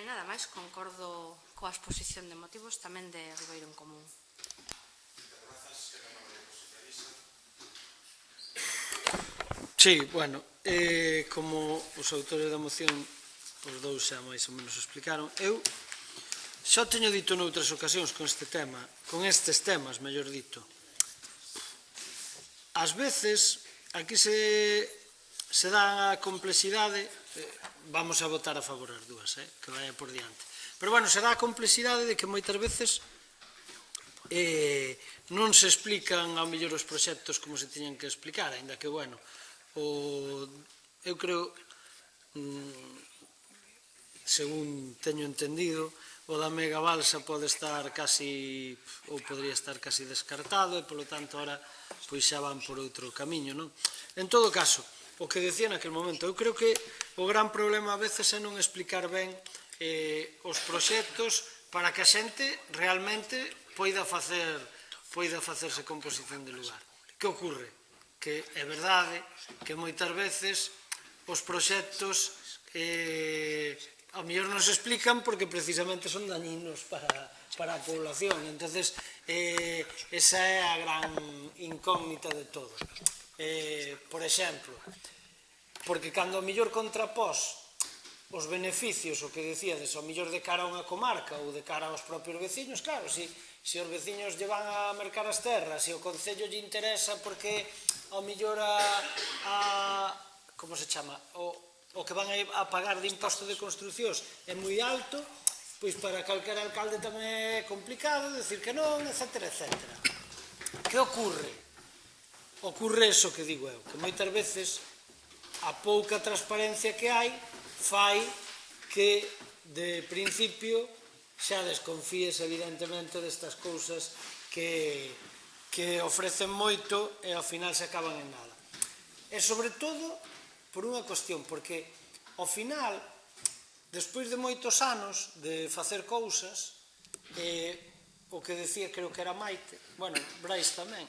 Nada máis, concordo coa exposición de motivos tamén de Ribeiro en Común. Sí, bueno, como os autores da moción os dous xa máis ou menos explicaron, eu xa teño dito noutras ocasións con estes temas, mellor dito. Ás veces aquí se dá a complexidade, vamos a votar a favor as dúas, que vaya por diante. Pero, bueno, se dá a complexidade de que moitas veces non se explican ao mellor os proxectos como se teñen que explicar, aínda que, bueno, eu creo, según teño entendido, o da megabalsa pode estar casi, ou podría estar casi descartado, e, polo tanto, ahora pois xa van por outro camiño, non? En todo caso, o que decía naquele momento, eu creo que o gran problema a veces é non explicar ben os proxectos para que a xente realmente poida facerse composición de lugar. Que ocorre? Que é verdade que moitas veces os proxectos ao mellor non se explican porque precisamente son dañinos para a población. Entonces, esa é a gran incógnita de todo. Por exemplo, porque cando ao mellor contrapós os beneficios, o que decíades, ao mellor de cara a unha comarca ou de cara aos propios veciños, claro, se os veciños lle van a mercar as terras, se o Concello lle interesa porque ao mellor como se chama, o que van a pagar de imposto de construcións é moi alto, pois para calquera alcalde tamén é complicado decir que non, etc. Que ocorre? Ocorre eso que digo eu, que moitas veces a pouca transparencia que hai fai que de principio xa desconfíes evidentemente destas cousas que ofrecen moito e ao final se acaban en nada. E sobre todo por unha cuestión, porque ao final, despois de moitos anos de facer cousas, o que decía, creo que era Maite, bueno, Brais tamén,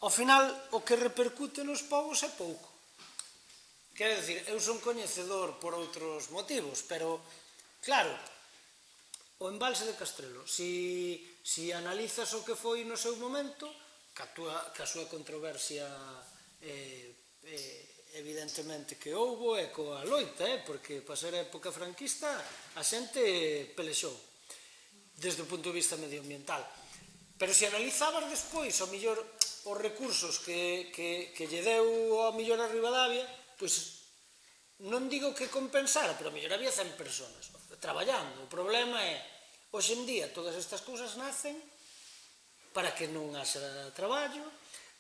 ao final o que repercute nos povos é pouco. Quero dicir, eu son coñecedor por outros motivos, pero, claro, o embalse de Castrelo, se analizas o que foi no seu momento, ca súa controversia evidentemente que houbo e coa loita, porque para ser a época franquista a xente pelexou desde o punto de vista medioambiental. Pero se analizabas despois ao mellor os recursos que lle deu ao mellor a Ribadavia, pois non digo que compensara, pero ao mellor había 100 personas traballando. O problema é, hoxe en día, todas estas cousas nacen para que non haxa traballo,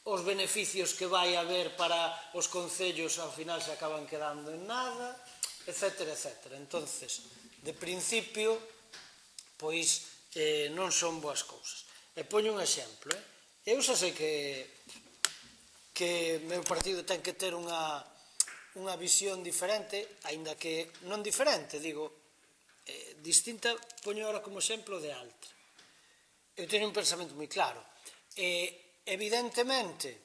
os beneficios que vai haber para os concellos ao final se acaban quedando en nada, etcétera, etcétera. Entonces, de principio, pois non son boas cousas. E poño un exemplo. Eu xa sei que meu partido ten que ter unha visión diferente, aínda que non diferente, digo, distinta, poño agora como exemplo de Altre. Eu teño un pensamento moi claro. Evidentemente,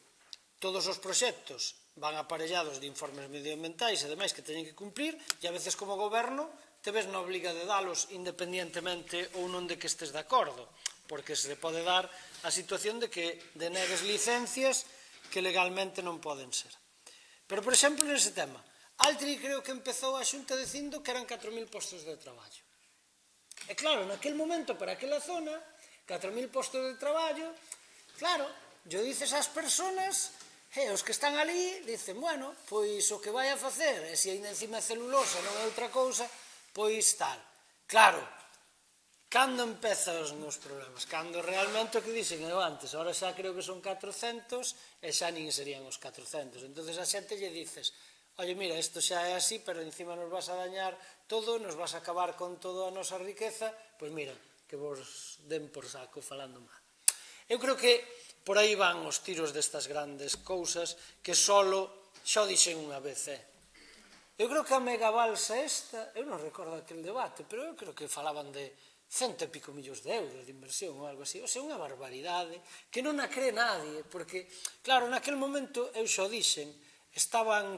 todos os proxectos van aparellados de informes medioambientais e demais que teñen que cumplir, e a veces como goberno te ves na obliga de dalos independientemente ou non de que estes de acordo, porque se pode dar a situación de que denegues licencias que legalmente non poden ser. Pero, por exemplo, nese tema, Altri creo que empezou a Xunta dicindo que eran 4.000 postos de traballo. E claro, naquel momento, para aquela zona, 4.000 postos de traballo, claro, yo dices ás persoas, os que están ali, dicen, bueno, pois o que vai a facer, e se ainda encima é celulosa, non é outra cousa, pois tal. Claro, cando empezan os problemas? Cando realmente o que dixen eu antes, ahora xa creo que son 400 e xa nin serían os 400. Entonces a xente lle dices, oye, mira, isto xa é así, pero encima nos vas a dañar todo, nos vas a acabar con toda a nosa riqueza, pois mira, que vos den por saco falando mal. Eu creo que por aí van os tiros destas grandes cousas que solo, xa o dixen unha vez, eu creo que a megabalsa esta, eu non recordo aquel debate, pero eu creo que falaban de 100 e pico millóns de euros de inversión ou algo así, ou sea, unha barbaridade, que non a cree nadie, porque, claro, naquel momento, eu xa o dixen, estaban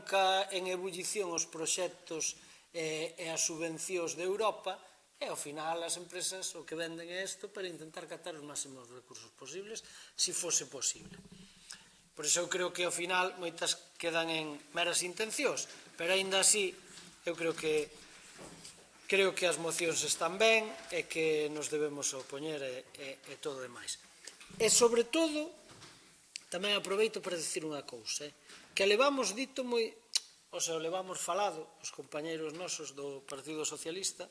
en ebullición os proxectos e as subvencións de Europa, e ao final as empresas o que venden é isto para intentar catar os máximos recursos posibles, se fose posible. Por iso eu creo que ao final moitas quedan en meras intencións, pero aínda así eu creo que as mocións están ben e que nos debemos opoñer e todo demais. E sobre todo, tamén aproveito para dicir unha cousa, que levamos dito moi, o sea, levamos falado os compañeiros nosos do Partido Socialista,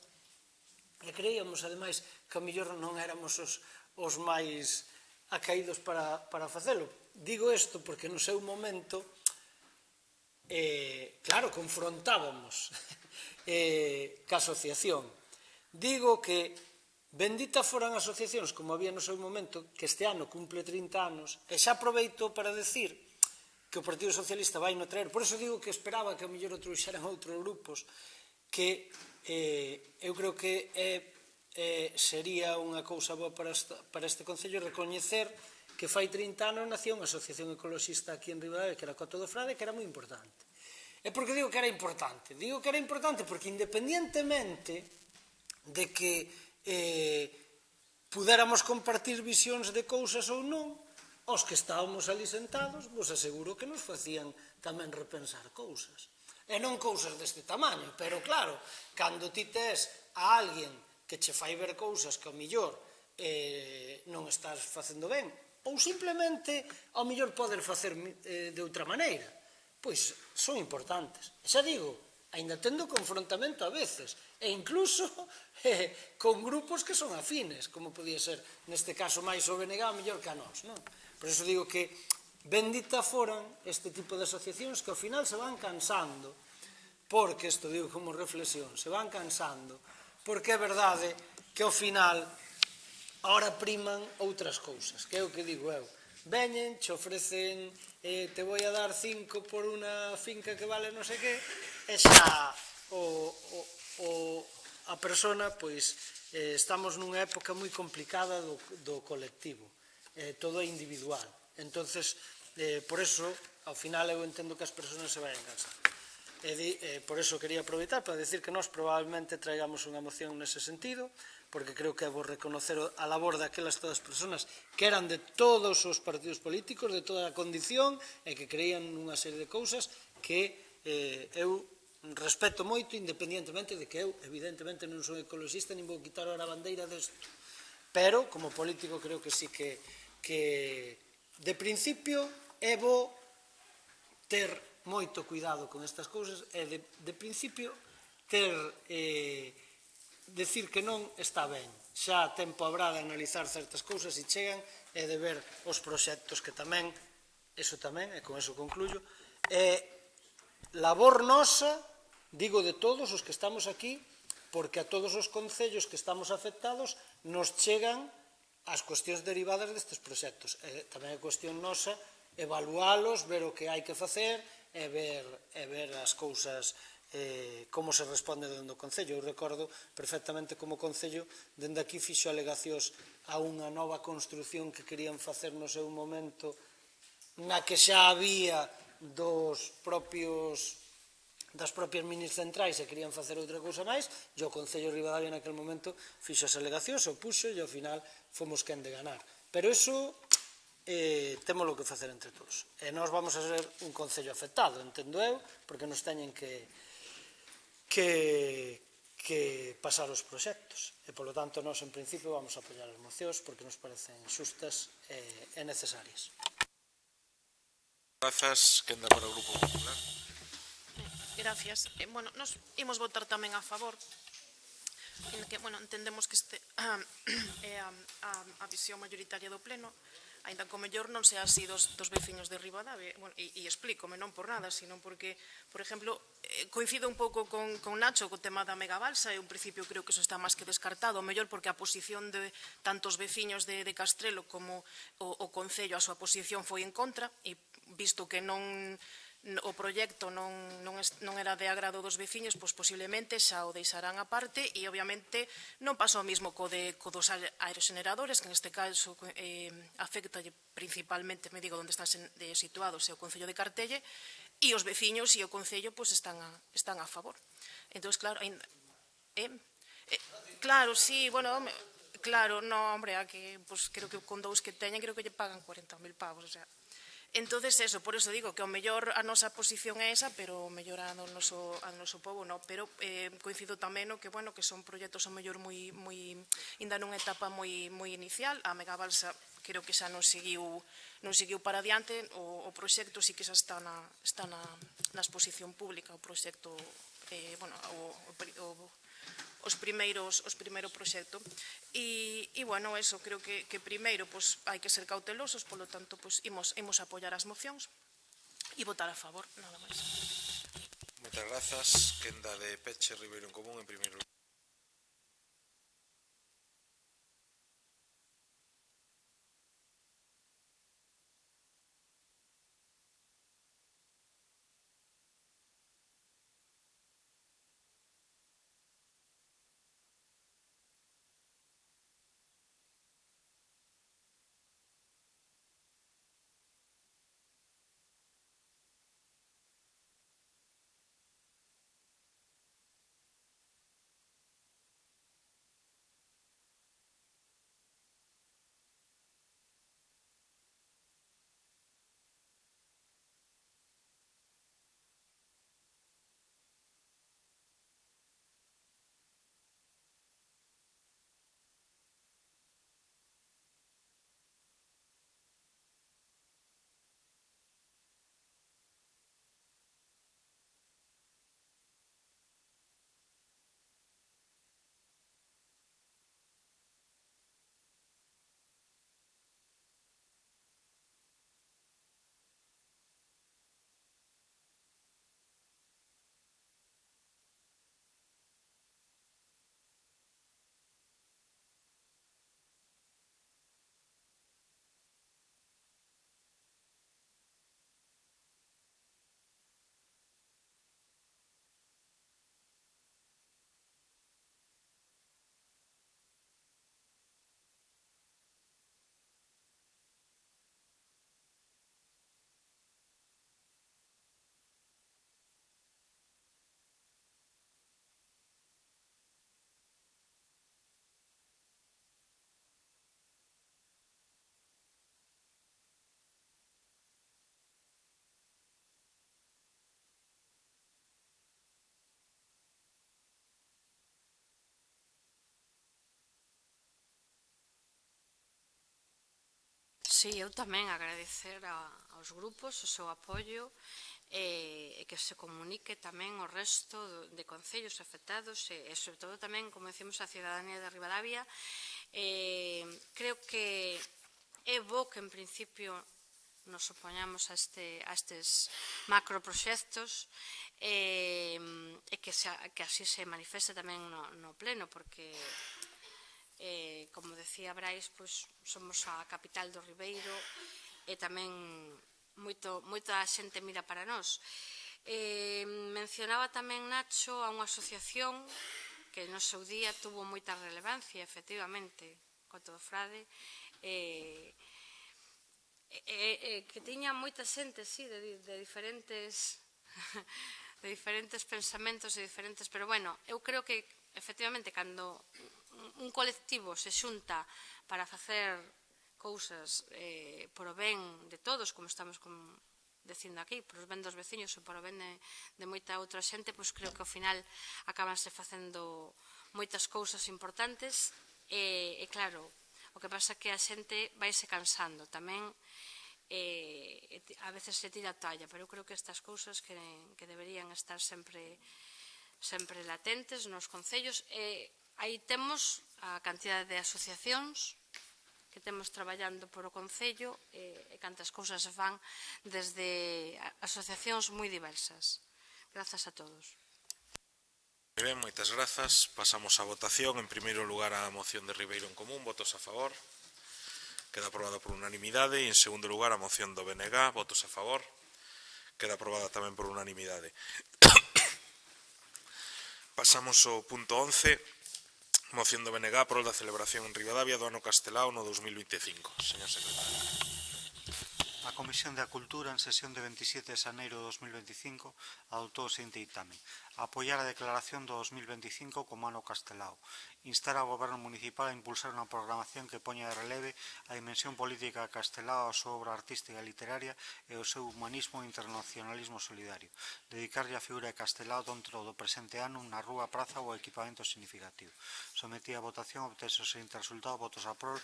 e creíamos, ademais, que ao mellor non éramos os máis acaídos para facelo. Digo isto porque no seu momento, claro, confrontábamos ca asociación. Digo que bendita foran asociacións como había no seu momento, que este ano cumple 30 anos, e xa aproveito para decir que o Partido Socialista vai no traer, por eso digo que esperaba que ao mellor o trouxeran outros grupos, que eu creo que sería unha cousa boa para este Concello recoñecer que fai 30 anos nacía unha asociación ecoloxista aquí en Ribadavia, que era Coto do Frade, que era moi importante. E por que digo que era importante? Digo que era importante porque independientemente de que pudéramos compartir visións de cousas ou non, os que estábamos ali sentados, vos aseguro que nos facían tamén repensar cousas. E non cousas deste tamaño, pero claro, cando ti tes a alguén que che fai ver cousas que ao millor non estás facendo ben, ou simplemente ao millor poder facer de outra maneira, pois son importantes. Xa digo, aínda tendo confrontamento a veces, e incluso con grupos que son afines, como podía ser, neste caso, máis o BNG, ao mellor que a nós, non? Por iso digo que bendita foran este tipo de asociacións que ao final se van cansando, porque, isto digo como reflexión, se van cansando, porque é verdade que ao final Ahora priman outras cousas, que é o que digo eu. Veñen, che ofrecen, te vou a dar 5 por unha finca que vale non sei que, e xa a persona, pois, estamos nunha época moi complicada do colectivo. Todo é individual. Entonces, por eso, ao final, eu entendo que as persoas se vayan cansar. Por eso quería aproveitar para decir que nós probablemente traigamos unha moción nese sentido, porque creo que é bo reconocer a labor daquelas todas as persoas que eran de todos os partidos políticos, de toda a condición, e que creían nunha serie de cousas que eu respeto moito, independientemente de que eu, evidentemente, non sou ecologista, nin vou quitar a bandeira desto. Pero, como político, creo que sí que de principio é bo ter moito cuidado con estas cousas e de principio ter decir que non está ben. Xa tempo habrá de analizar certas cousas e chegan e de ver os proxectos que tamén, eso tamén, e con eso concluyo, é labor nosa, digo de todos os que estamos aquí, porque a todos os concellos que estamos afectados nos chegan as cuestións derivadas destes proxectos. Tamén é cuestión nosa evalualos, ver o que hai que facer e ver as cousas como se responde dentro do Concello. Eu recordo perfectamente como o Concello dende aquí fixo alegacións a unha nova construción que querían facer no seu momento na que xa había das propias minis centrais e querían facer outra cousa máis e o Concello de Ribadavia naquele momento fixo as alegacións, o puxo e ao final fomos quen de ganar. Pero iso temos que facer entre todos. E nós vamos a ser un Concello afectado, entendo eu, porque nos teñen que pasar os proxectos. E, polo tanto, nós, en principio, vamos a apoiar as mocións porque nos parecen xustas e necesarias. Grazas, quenda para o Grupo Popular. Gracias. Bueno, nos imos votar tamén a favor, en que, bueno, entendemos que este é a visión mayoritaria do Pleno, ainda que o mellor non sea así dos veciños de Ribadavia, e explícome, non por nada, sino porque, por exemplo, coincido un pouco con Nacho co tema da megabalsa, e un principio creo que eso está máis que descartado, o mellor porque a posición de tantos veciños de Castrelo como o Concello, a súa posición foi en contra, e visto que o proxecto non era de agrado dos veciños, pois posiblemente xa o deixarán a parte e obviamente non pasa o mismo co dos aerogeneradores, que neste caso afecta principalmente, me digo, onde están situados é o Concello de Cartelle, e os veciños e o Concello están a favor. Entón, claro, claro, sí, bueno, claro, no, hombre, creo que con dous que teñen, creo que lle pagan 40.000 pavos, o sea. Entonces, eso, por eso digo que ao mellor a nosa posición é esa, pero o mellor ao noso povo non. Pero coincido tamén no que, bueno, que son proxectos ao mellor ainda nunha etapa moi inicial. A megabalsa creo que xa non seguiu para adiante. O proxecto sí que xa está na exposición pública, o proxecto, bueno, os primeiros proxectos. E, bueno, eso, creo que primeiro hai que ser cautelosos, polo tanto, imos apoiar as mocións e votar a favor, nada máis. Moitas grazas, quenda de Peche Ribeiro en Común en primeiro lugar. Sí, eu tamén agradecer aos grupos o seu apoio e que se comunique tamén o resto de concellos afectados e sobre todo tamén, como decimos, a ciudadanía de Ribadavia. Creo que é bo que en principio nos opoñamos a estes macroproxectos e que así se manifeste tamén no pleno, porque, como decía Brais, somos a capital do Ribeiro e tamén moita xente mira para nós. Mencionaba tamén Nacho a unha asociación que no seu día tuvo moita relevancia, efectivamente, Coto do Frade, que tiña moita xente, sí, de diferentes pensamentos e diferentes, pero bueno, eu creo que efectivamente cando un colectivo se xunta para facer cousas por o ben de todos, como estamos dicindo aquí, por o ben dos veciños e por o ben de moita outra xente, pois creo que ao final acabanse facendo moitas cousas importantes e claro, o que pasa é que a xente vaise cansando tamén, a veces se tira a toalla, pero eu creo que estas cousas que deberían estar sempre latentes nos concellos. Aí temos a cantidad de asociacións que temos traballando por o concello e cantas cousas se fan desde asociacións moi diversas. Grazas a todos. Ben, moitas grazas. Pasamos á votación. En primeiro lugar, a moción de Ribeiro en Común. Votos a favor. Queda aprobada por unanimidade. E en segundo lugar, a moción do BNG. Votos a favor. Queda aprobada tamén por unanimidade. Pasamos ao punto 11. Moción do BNG prol da celebración en Ribadavia do ano Castelao no 2025. Señor secretario. A Comisión da Cultura, en sesión de 27 de xaneiro de 2025, adoptou o seguinte ditame: apoiar a declaración do 2025 como ano Castelao, instar ao Goberno Municipal a impulsar unha programación que poña de releve a dimensión política de Castelao, a súa obra artística e literaria e o seu humanismo e internacionalismo solidario, dedicarlle a figura de Castelao dentro do presente ano unha rúa, praza ou equipamento significativo. Sometida a votación, obtese o seguinte resultado: votos a prol,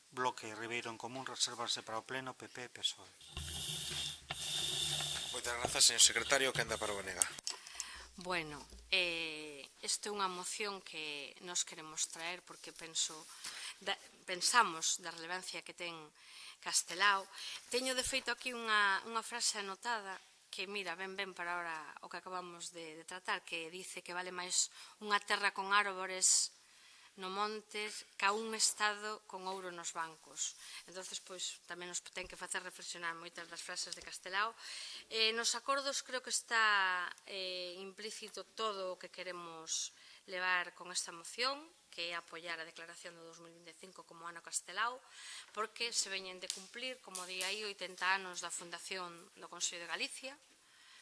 Bloque Ribeiro en Común, resérvanse para o Pleno, PP e PSOE. Moitas grazas, señor secretario. Quenda para o BNG. Bueno, esta é unha moción que nos queremos traer porque pensamos da relevancia que ten Castelao. Teño de feito aquí unha frase anotada que, mira, ben para ahora o que acabamos de tratar, que dice que vale máis unha terra con árbores no monte ca un estado con ouro nos bancos. Entonces, pois, tamén nos ten que facer reflexionar moitas das frases de Castelao. Nos acordos creo que está implícito todo o que queremos levar con esta moción, que é apoiar a declaración do 2025 como ano Castelao, porque se veñen de cumplir, como di aí, 80 anos da fundación do Consello de Galicia,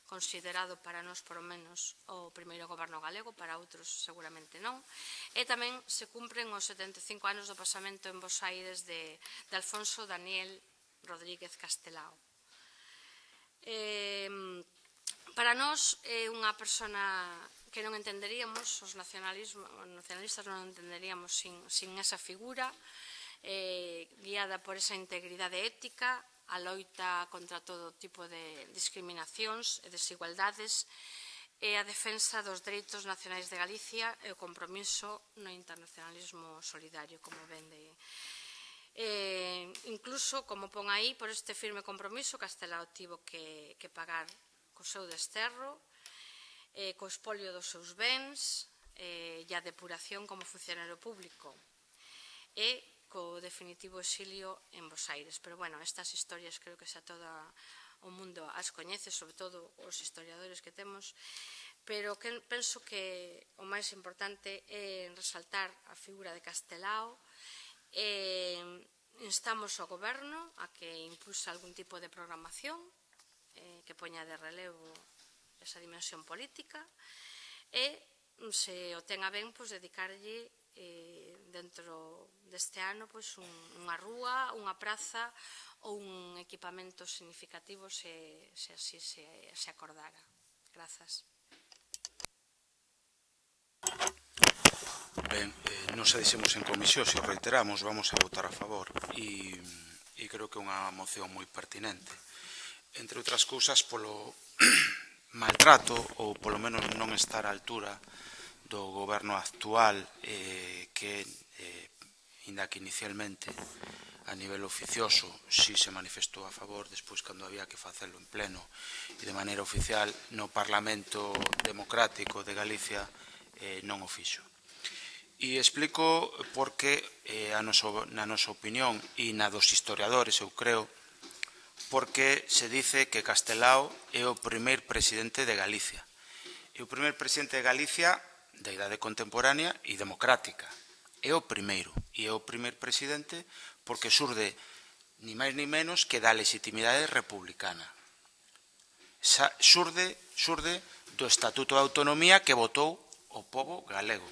considerado para nós, por lo menos, o primeiro goberno galego, para outros seguramente non, e tamén se cumpren os 75 anos do pasamento en Bos Aires de Alfonso Daniel Rodríguez Castelao. Para nós é unha persona que non entenderíamos, os nacionalistas non entenderíamos sin esa figura, guiada por esa integridade ética, a loita contra todo tipo de discriminacións e desigualdades e a defensa dos dereitos nacionais de Galicia e o compromiso no internacionalismo solidario, como vende. Incluso, como pon aí, por este firme compromiso, Castelao tivo que pagar co seu desterro, co expolio dos seus bens e a depuración como funcionario público e co definitivo exilio en Bos Aires. Pero, bueno, estas historias creo que xa todo o mundo as coñece, sobre todo os historiadores que temos, pero que penso que o máis importante é resaltar a figura de Castelao. Instamos ao Goberno a que impulse algún tipo de programación que poña de relevo esa dimensión política e, se o ten a ben, dedicarlle dentro deste ano unha rúa, unha praza ou un equipamento significativo se así se acordara. Grazas. Ben, non se dixemos en comisión, se o reiteramos, vamos a votar a favor. E e creo que é unha moción moi pertinente. Entre outras cousas, polo maltrato, ou polo menos non estar á altura do goberno actual, que, inda que inicialmente, a nivel oficioso, si se manifestou a favor, despois, cando había que facelo en pleno e de maneira oficial, no Parlamento Democrático de Galicia non o fixo. E explico porque, na nosa opinión, e na dos historiadores, eu creo, porque se dice que Castelao é o primeiro presidente de Galicia. É o primeiro presidente de Galicia da idade contemporánea e democrática. É o primeiro. E é o primeiro presidente porque xurde ni máis ni menos que da legitimidade republicana. Xurde do Estatuto de Autonomía que votou o pobo galego.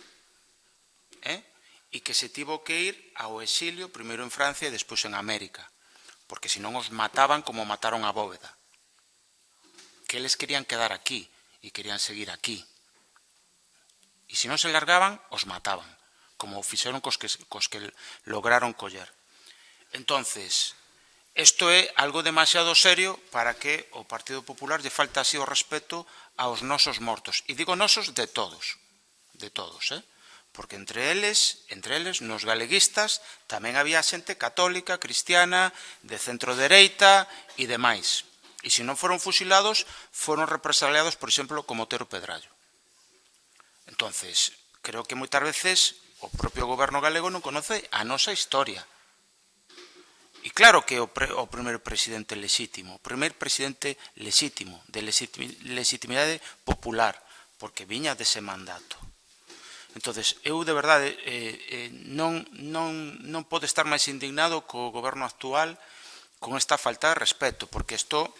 E que se tivo que ir ao exilio, primeiro en Francia e despois en América, porque senón os mataban como mataron a Bóveda. Que eles querían quedar aquí e querían seguir aquí. E se non se largaban, os mataban, como fixeron cos que lograron coller. Entonces, isto é algo demasiado serio para que o Partido Popular lle falte así o respeto aos nosos mortos. E digo nosos de todos, porque entre eles, nos galeguistas, tamén había xente católica, cristiana, de centro-dereita e demais. E se non foron fusilados, foron represaliados, por exemplo, como Otero Pedrallo. Entonces, creo que moitas veces o propio goberno galego non conoce a nosa historia. E claro que o primeiro presidente legítimo, de legitimidade popular, porque viña dese mandato. Entonces, eu de verdade non podo estar máis indignado co goberno actual con esta falta de respeto, porque isto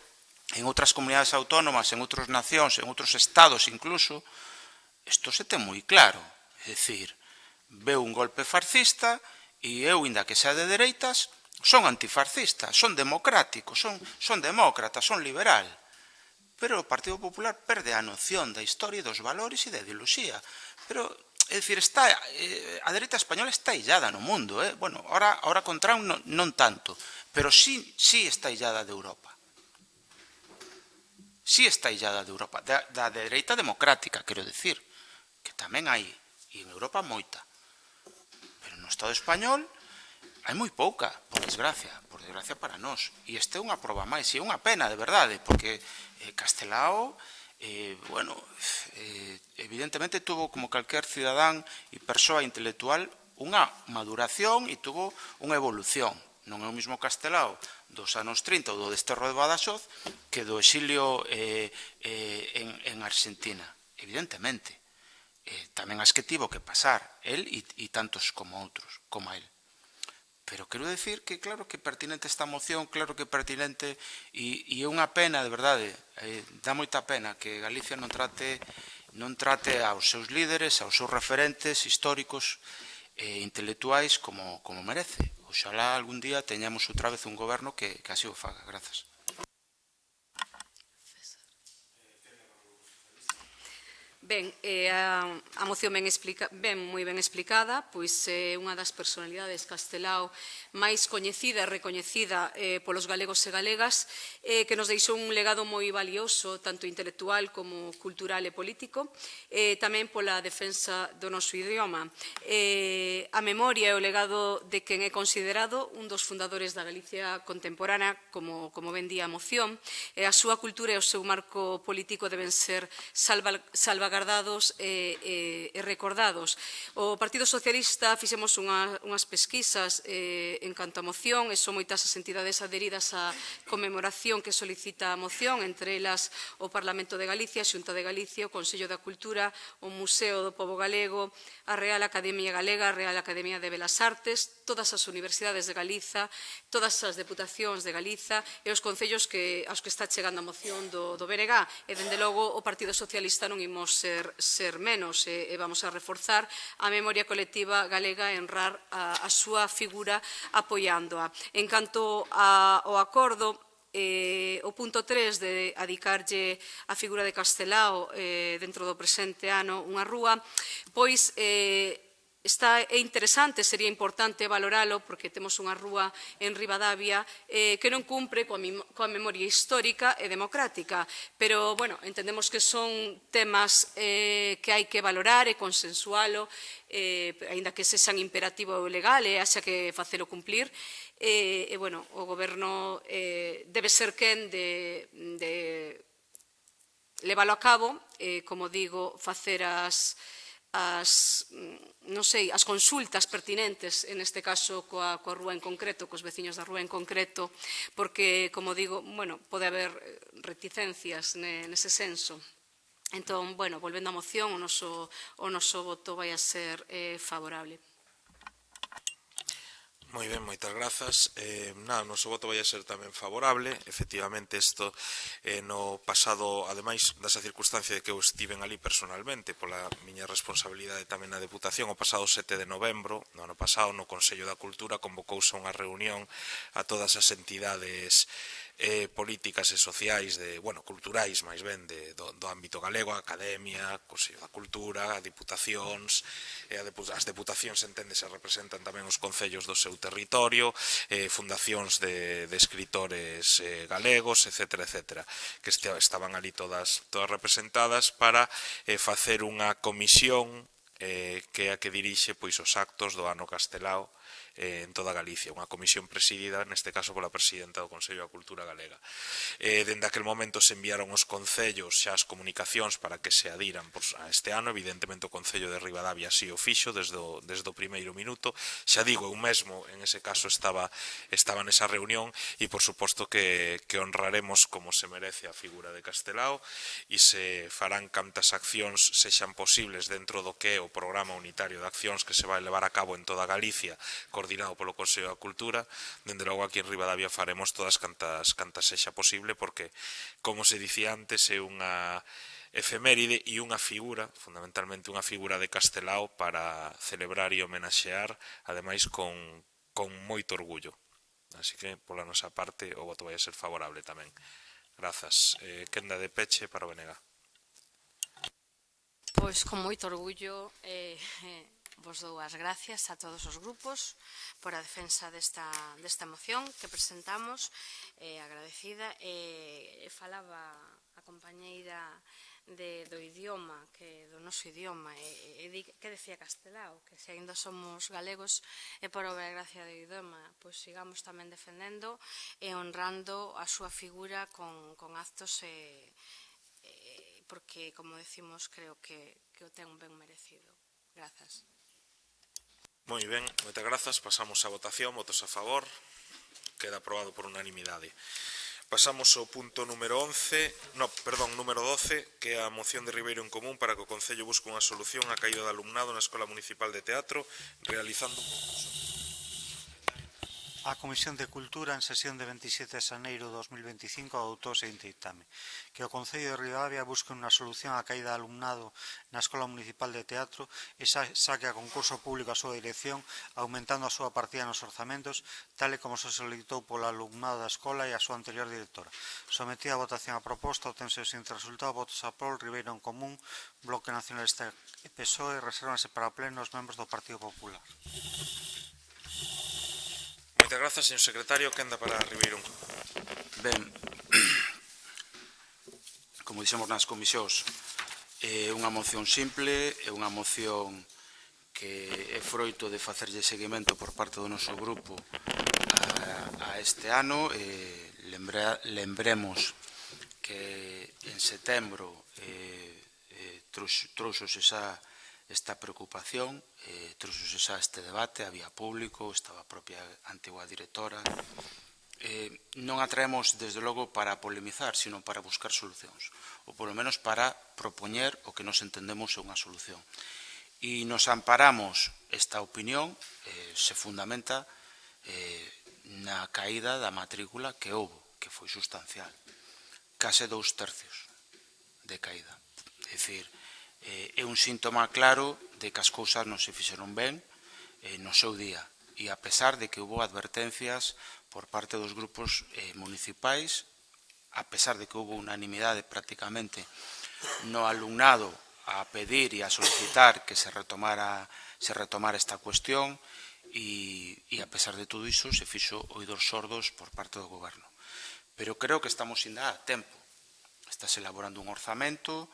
en outras comunidades autónomas, en outras nacións, en outros estados incluso, isto se ten moi claro. É dicir, veu un golpe fascista e eu, inda que sea de dereitas, son antifascistas, son democráticos, son demócratas, son liberal. Pero o Partido Popular perde a noción da historia e dos valores e da ideoloxía. Pero, é dicir, a dereita española está illada no mundo. Bueno, ahora con Trump non tanto, pero sí está illada de Europa. Sí está illada de Europa. Da dereita democrática, quero dicir, que tamén hai, e en Europa moita. Pero no Estado español hai moi pouca, por desgracia para nós. E este é unha proba máis, e é unha pena, de verdade, porque Castelao, evidentemente tuvo, como calquer cidadán e persoa intelectual, unha maduración e tuvo unha evolución. Non é o mesmo Castelao dos anos 30 ou do desterro de Badaxoz que do exilio en Argentina, evidentemente. Tamén as que tivo que pasar, el e tantos como outros, como a el. Pero quero decir que claro que é pertinente esta moción, claro que é pertinente e é unha pena, de verdade, dá moita pena que Galicia non trate aos seus líderes, aos seus referentes históricos e intelectuais como merece. Oxalá algún día teñamos outra vez un goberno que así o faga. Grazas. Ben, a moción moi ben explicada, pois é unha das personalidades Castelao máis coñecida e recoñecida polos galegos e galegas, que nos deixou un legado moi valioso, tanto intelectual como cultural e político, tamén pola defensa do noso idioma. A memoria e o legado de quen é considerado un dos fundadores da Galicia contemporánea, como ben di a moción, a súa cultura e o seu marco político deben ser salvaguardados e recordados. O Partido Socialista fixemos unhas pesquisas en canto a moción, e son moitas as entidades adheridas á conmemoración que solicita a moción, entre elas o Parlamento de Galicia, a Xunta de Galicia, o Consello da Cultura, o Museo do Pobo Galego, a Real Academia Galega, a Real Academia de Belas Artes, todas as universidades de Galiza, todas as deputacións de Galiza e os concellos aos que está chegando a moción do BNG. E, dende logo, o Partido Socialista non imos ser menos e vamos a reforzar a memoria colectiva galega e honrar a súa figura apoiándoa. En canto ao acordo, o punto 3 de adicarlle a figura de Castelao dentro do presente ano unha rúa, pois é interesante, sería importante valoralo, porque temos unha rúa en Ribadavia que non cumpre coa memoria histórica e democrática, pero, bueno, entendemos que son temas que hai que valorar e consensualo, aínda que sexan imperativo legal e haxa que facelo cumplir, e, bueno, o Goberno debe ser quen de leválo a cabo, como digo, facer as consultas pertinentes, en este caso coa rúa en concreto, cos veciños da rúa en concreto, porque, como digo, pode haber reticencias nese senso. Entón, volvendo á moción, o noso voto vai a ser favorable. Moi ben, moitas grazas. O noso voto vai a ser tamén favorable. Efectivamente, isto no pasado, ademais desa circunstancia de que eu estiven ali personalmente, pola miña responsabilidade tamén na Deputación, o pasado 7 de novembro, no ano pasado, no Consello da Cultura, convocouse unha reunión a todas as entidades políticas e sociais, culturais, máis ben, do ámbito galego, a Academia, Consello da Cultura, a Diputacións, as Deputacións, enténdese, representan tamén os concellos do seu territorio, fundacións de escritores galegos, etc., que estaban ali todas representadas para facer unha comisión que é a que dirixe os actos do ano Castelao en toda Galicia, unha comisión presidida, neste caso, pola presidenta do Consello da Cultura Galega. Dende aquel momento se enviaron os concellos xa as comunicacións para que se adiran a este ano. Evidentemente o Concello de Ribadavia así o fixo desde o primeiro minuto. Xa digo, eu mesmo en ese caso estaba nesa reunión e por suposto que honraremos como se merece a figura de Castelao e se farán cantas accións sexan posibles dentro do que é o programa unitario de accións que se vai levar a cabo en toda Galicia, coordinado polo Consello da Cultura. Dende logo aquí en Ribadavia faremos todas cantas sexa posible, porque, como se dicía antes, é unha efeméride e unha figura, fundamentalmente unha figura de Castelao para celebrar e homenaxear, ademais con moito orgullo. Así que, pola nosa parte, o voto vai a ser favorable tamén. Grazas. Quenda de peche para o BNG. Pois con moito orgullo vos dou as gracias a todos os grupos por a defensa desta moción que presentamos, agradecida. Falaba a compañeira do idioma, do noso idioma, que decía Castelao, que se ainda somos galegos e por obra e gracia do idioma, pois sigamos tamén defendendo e honrando a súa figura con actos, porque, como decimos, creo que o ten ben merecido. Grazas. Moi ben, moitas grazas. Pasamos á votación. Votos a favor. Queda aprobado por unanimidade. Pasamos ao punto número 12, que é a moción de Ribeiro en Común para que o Concello busque unha solución á caída de alumnado na Escola Municipal de Teatro, realizando un concurso. A Comisión de Cultura, en sesión de 27 de xaneiro de 2025, adoptou o seguinte ditame: que o Concello de Ribadavia busque unha solución á caída de alumnado na Escola Municipal de Teatro e saque a concurso público a súa dirección, aumentando a súa partida nos orzamentos, tal e como se solicitou polo alumnado da escola e a súa anterior directora. Sometida a votación a proposta, obtense o seguinte resultado: votos a prol, Ribeiro en Común, Bloque Nacionalista e PSOE, resérvanse para pleno os membros do Partido Popular. Moitas grazas, señor secretario. Quenda para Ribeiro. Ben, como dixemos nas comisións, é unha moción simple, é unha moción que é froito de facerlle seguimento por parte do noso grupo a este ano. Lembremos que en setembro trouxose xa esta preocupación, trouxose xa este debate, había público, estaba a propia antigua directora. Non a traemos, desde logo, para polemizar, sino para buscar solucións, ou polo menos para propoñer o que nos entendemos é unha solución. E nos amparamos, esta opinión se fundamenta na caída da matrícula que houve, que foi sustancial, case 2/3 de caída. É dicir, é un síntoma claro de que as cousas non se fixeron ben no seu día, e a pesar de que houve advertencias por parte dos grupos municipais, a pesar de que houve unanimidade prácticamente no alumnado a pedir e a solicitar que se retomara esta cuestión e a pesar de todo iso se fixo oídos sordos por parte do Goberno. Pero creo que estamos ainda a tempo. Estás elaborando un orzamento,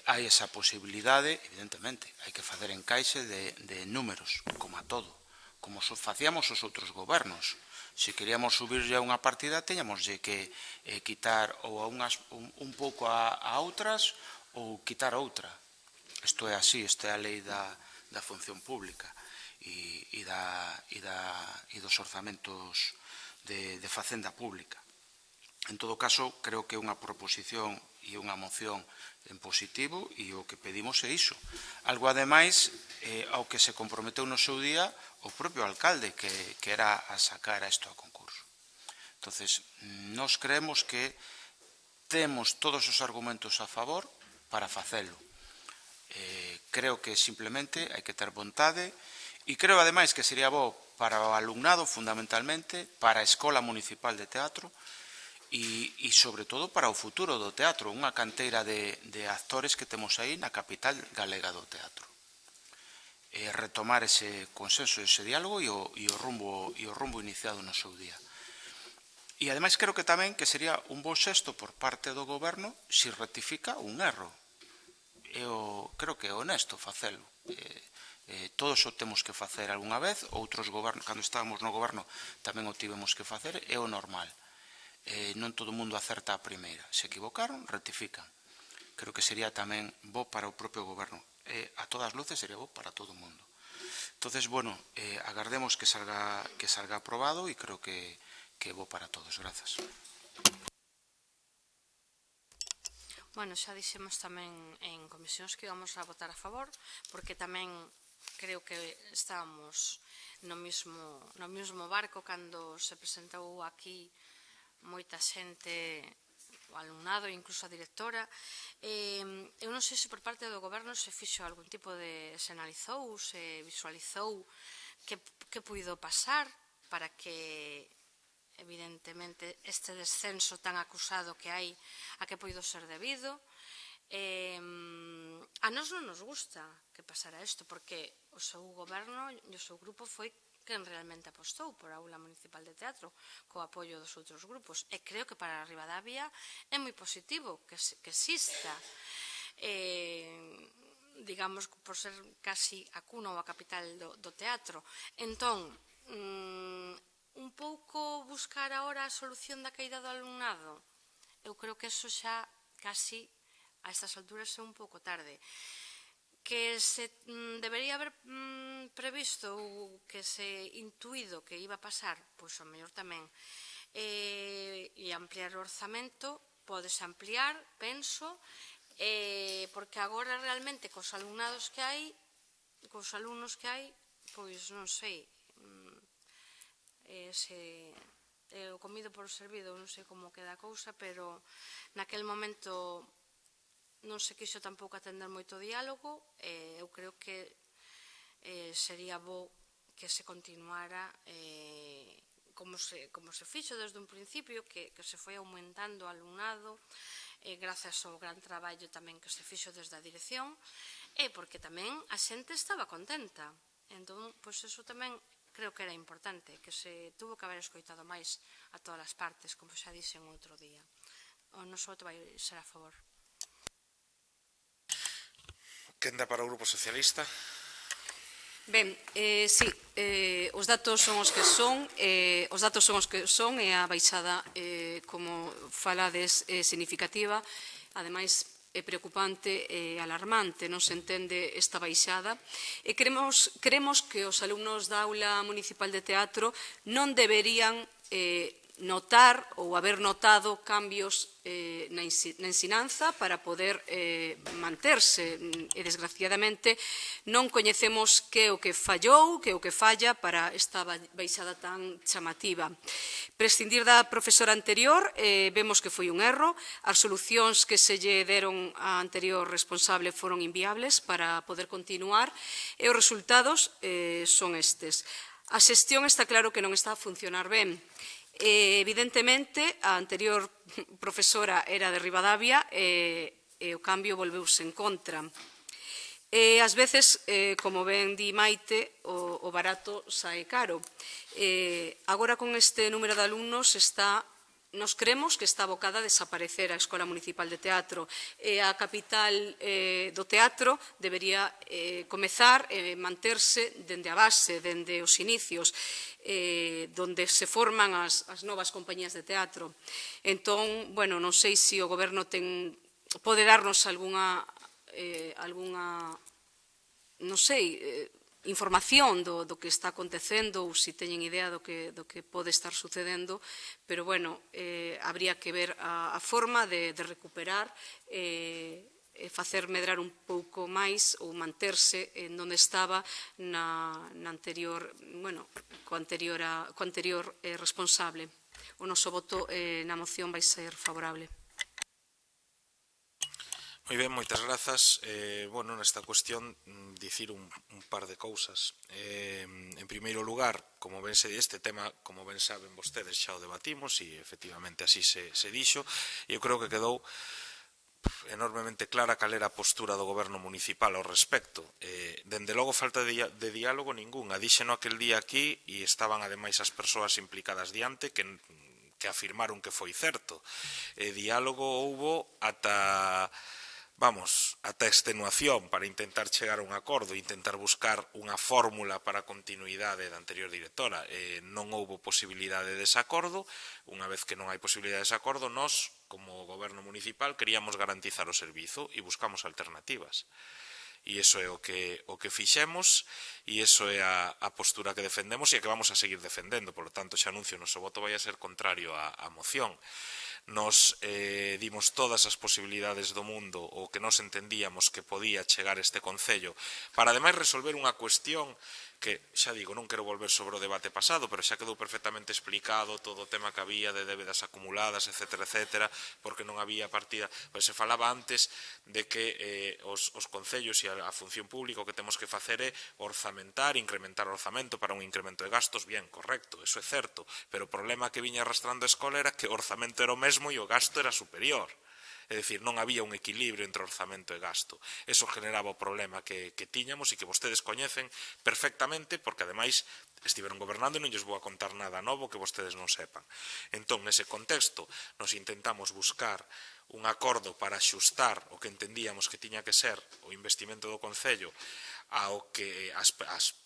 hai esa posibilidade, evidentemente, hai que facer encaixe de números, como a todo, como facíamos os outros gobernos. Se queríamos subir ya unha partida, teñamos que quitar ou un pouco a outras ou quitar outra. Isto é así, isto é a lei da función pública e dos orzamentos de facenda pública. En todo caso, creo que é unha proposición e unha moción en positivo e o que pedimos é iso. Algo, ademais, ao que se comprometeu no seu día o propio alcalde, que era a sacar a isto a concurso. Entonces, nos creemos que temos todos os argumentos a favor para facelo. Creo que simplemente hai que ter vontade e creo, ademais, que sería bo para o alumnado, fundamentalmente, para a Escola Municipal de Teatro, e sobre todo para o futuro do teatro, unha canteira de actores que temos aí na capital galega do teatro. Retomar ese consenso, ese diálogo e o rumbo iniciado no seu día. E ademais creo que tamén que sería un bo xesto por parte do Goberno se rectifica un erro. Creo que é honesto facelo. Todos o temos que facer algunha vez, outros gobernos, cando estábamos no Goberno tamén o tivemos que facer, é o normal. Non todo o mundo acerta a primeira. Se equivocaron, rectifican. Creo que sería tamén bo para o propio Goberno. A todas luces sería bo para todo o mundo. Entonces, bueno, agardemos que salga aprobado e creo que é bo para todos. Grazas. Bueno, xa dixemos tamén en comisións que íbamos a votar a favor, porque tamén creo que estábamos no mismo barco cando se presentou aquí moita xente, o alumnado e incluso a directora. Eu non sei se por parte do Goberno se fixo algún tipo de... se analizou, se visualizou que puido pasar para que, evidentemente, este descenso tan acusado que hai, a que puido ser debido. A nós non nos gusta que pasara isto, porque o seu Goberno e o seu grupo foi quen realmente apostou por a Aula Municipal de Teatro co apoio dos outros grupos. E creo que para Ribadavia é moi positivo que exista, digamos, por ser casi a cuna ou a capital do teatro. Entón, un pouco buscar agora a solución da caída do alumnado, eu creo que eso xa casi a estas alturas é un pouco tarde. Que se debería haber previsto ou que se intuído que iba a pasar, pois ao mellor tamén, e ampliar o orzamento, podes ampliar, penso, porque agora realmente cos alumnos que hai, pois non sei, o comido por servido, non sei como queda a cousa, pero naquel momento non se quixo tampouco atender moito diálogo. Eu creo que sería bo que se continuara como se fixo desde un principio, que se foi aumentando o alumnado, grazas ao gran traballo tamén que se fixo desde a dirección, e porque tamén a xente estaba contenta. Entón, pois eso tamén creo que era importante, que se tuvo que haber escoitado máis a todas as partes, como xa dixen outro día. O noso voto vai ser a favor. Quenda para o Grupo Socialista. Ben, sí, os datos son os que son, e a baixada, como falades, é significativa, ademais é preocupante e alarmante, non se entende esta baixada, e cremos que os alumnos da Aula Municipal de Teatro non deberían notar ou haber notado cambios na ensinanza para poder manterse, e desgraciadamente non coñecemos que é o que fallou, que é o que falla para esta baixada tan chamativa. Prescindir da profesora anterior vemos que foi un erro, as solucións que se lle deron á anterior responsable foron inviables para poder continuar e os resultados son estes. A xestión está claro que non está a funcionar ben. Evidentemente, a anterior profesora era de Ribadavia, e o cambio volveuse en contra. E, ás veces, como ben di Maite, o barato sae caro. Agora, con este número de alumnos, nos creemos que está abocada a desaparecer a Escola Municipal de Teatro. E a capital do teatro debería comezar e manterse dende a base, dende os inicios, donde se forman as novas compañías de teatro. Entón, bueno, non sei se o Goberno pode darnos algunha non sei, información do que está acontecendo ou se teñen idea do que pode estar sucedendo, pero, bueno, habría que ver a forma de recuperar e facer medrar un pouco máis ou manterse en onde estaba co anterior responsable. O noso voto na moción vai ser favorable. Moi ben, moitas grazas. Bueno, nesta cuestión, dicir un par de cousas. En primeiro lugar, como ben se di este tema, como ben saben vostedes, xa o debatimos e efectivamente así se dixo, e eu creo que quedou enormemente clara cal era a postura do Goberno municipal ao respecto. Dende logo, falta de diálogo ningunha. Díxeno aquel día aquí e estaban ademais as persoas implicadas diante que afirmaron que foi certo. Diálogo houbo ata extenuación para intentar chegar a un acordo, intentar buscar unha fórmula para a continuidade da anterior directora. Non houbo posibilidade de desacordo. Unha vez que non hai posibilidade de desacordo, nós, como Goberno municipal, queríamos garantizar o servizo e buscamos alternativas. E iso é o que fixemos, e iso é a postura que defendemos e a que vamos a seguir defendendo. Por lo tanto, xa anuncio, o noso voto vai a ser contrario á moción. Nos dimos todas as posibilidades do mundo o que nos entendíamos que podía chegar este Concello para ademais resolver unha cuestión que, xa digo, non quero volver sobre o debate pasado, pero xa quedou perfectamente explicado todo o tema que había de débedas acumuladas, etcétera, porque non había partida. Pois se falaba antes de que os concellos e a función pública o que temos que facer é orzamentar, incrementar o orzamento para un incremento de gastos. Bien, correcto, eso é certo, pero o problema que viña arrastrando a escola era que o orzamento era o mesmo e o gasto era superior. É dicir, non había un equilibrio entre orzamento e gasto. Eso generaba o problema que tiñamos e que vostedes coñecen perfectamente, porque ademais estiveron gobernando e non lles vou a contar nada novo que vostedes non sepan. Entón, nese contexto, nos intentamos buscar un acordo para axustar o que entendíamos que tiña que ser o investimento do Concello ao que as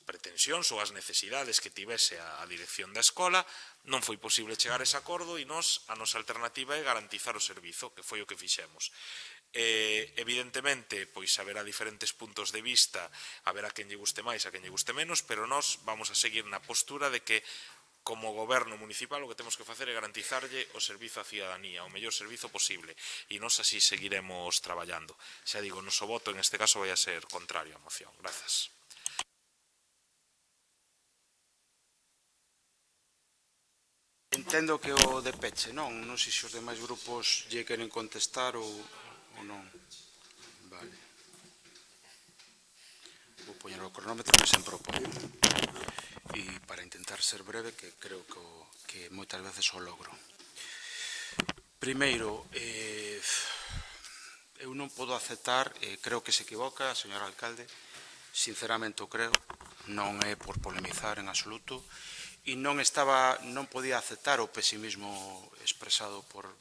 pretensións ou as necesidades que tivese a dirección da escola. Non foi posible chegar a ese acordo e a nosa alternativa é garantizar o servizo, que foi o que fixemos. Evidentemente, pois haberá diferentes puntos de vista, haberá quen lle guste máis, a quen lle guste menos, pero nós vamos a seguir na postura de que como Goberno municipal o que temos que facer é garantizarlle o servizo á cidadanía, o mellor servizo posible, e nós así seguiremos traballando. Xa digo, o noso voto en este caso vai a ser contrario á moción. Grazas. Entendo que o de peche, non? Non sei se os demais grupos lle queren contestar ou non. Vale. Vou poñer o cronómetro que sempre o poño. E para intentar ser breve, que creo que moitas veces o logro. Primeiro, eu non podo aceptar, creo que se equivoca, señor alcalde, sinceramente o creo, non é por polemizar en absoluto, e non podía aceptar o pesimismo expresado por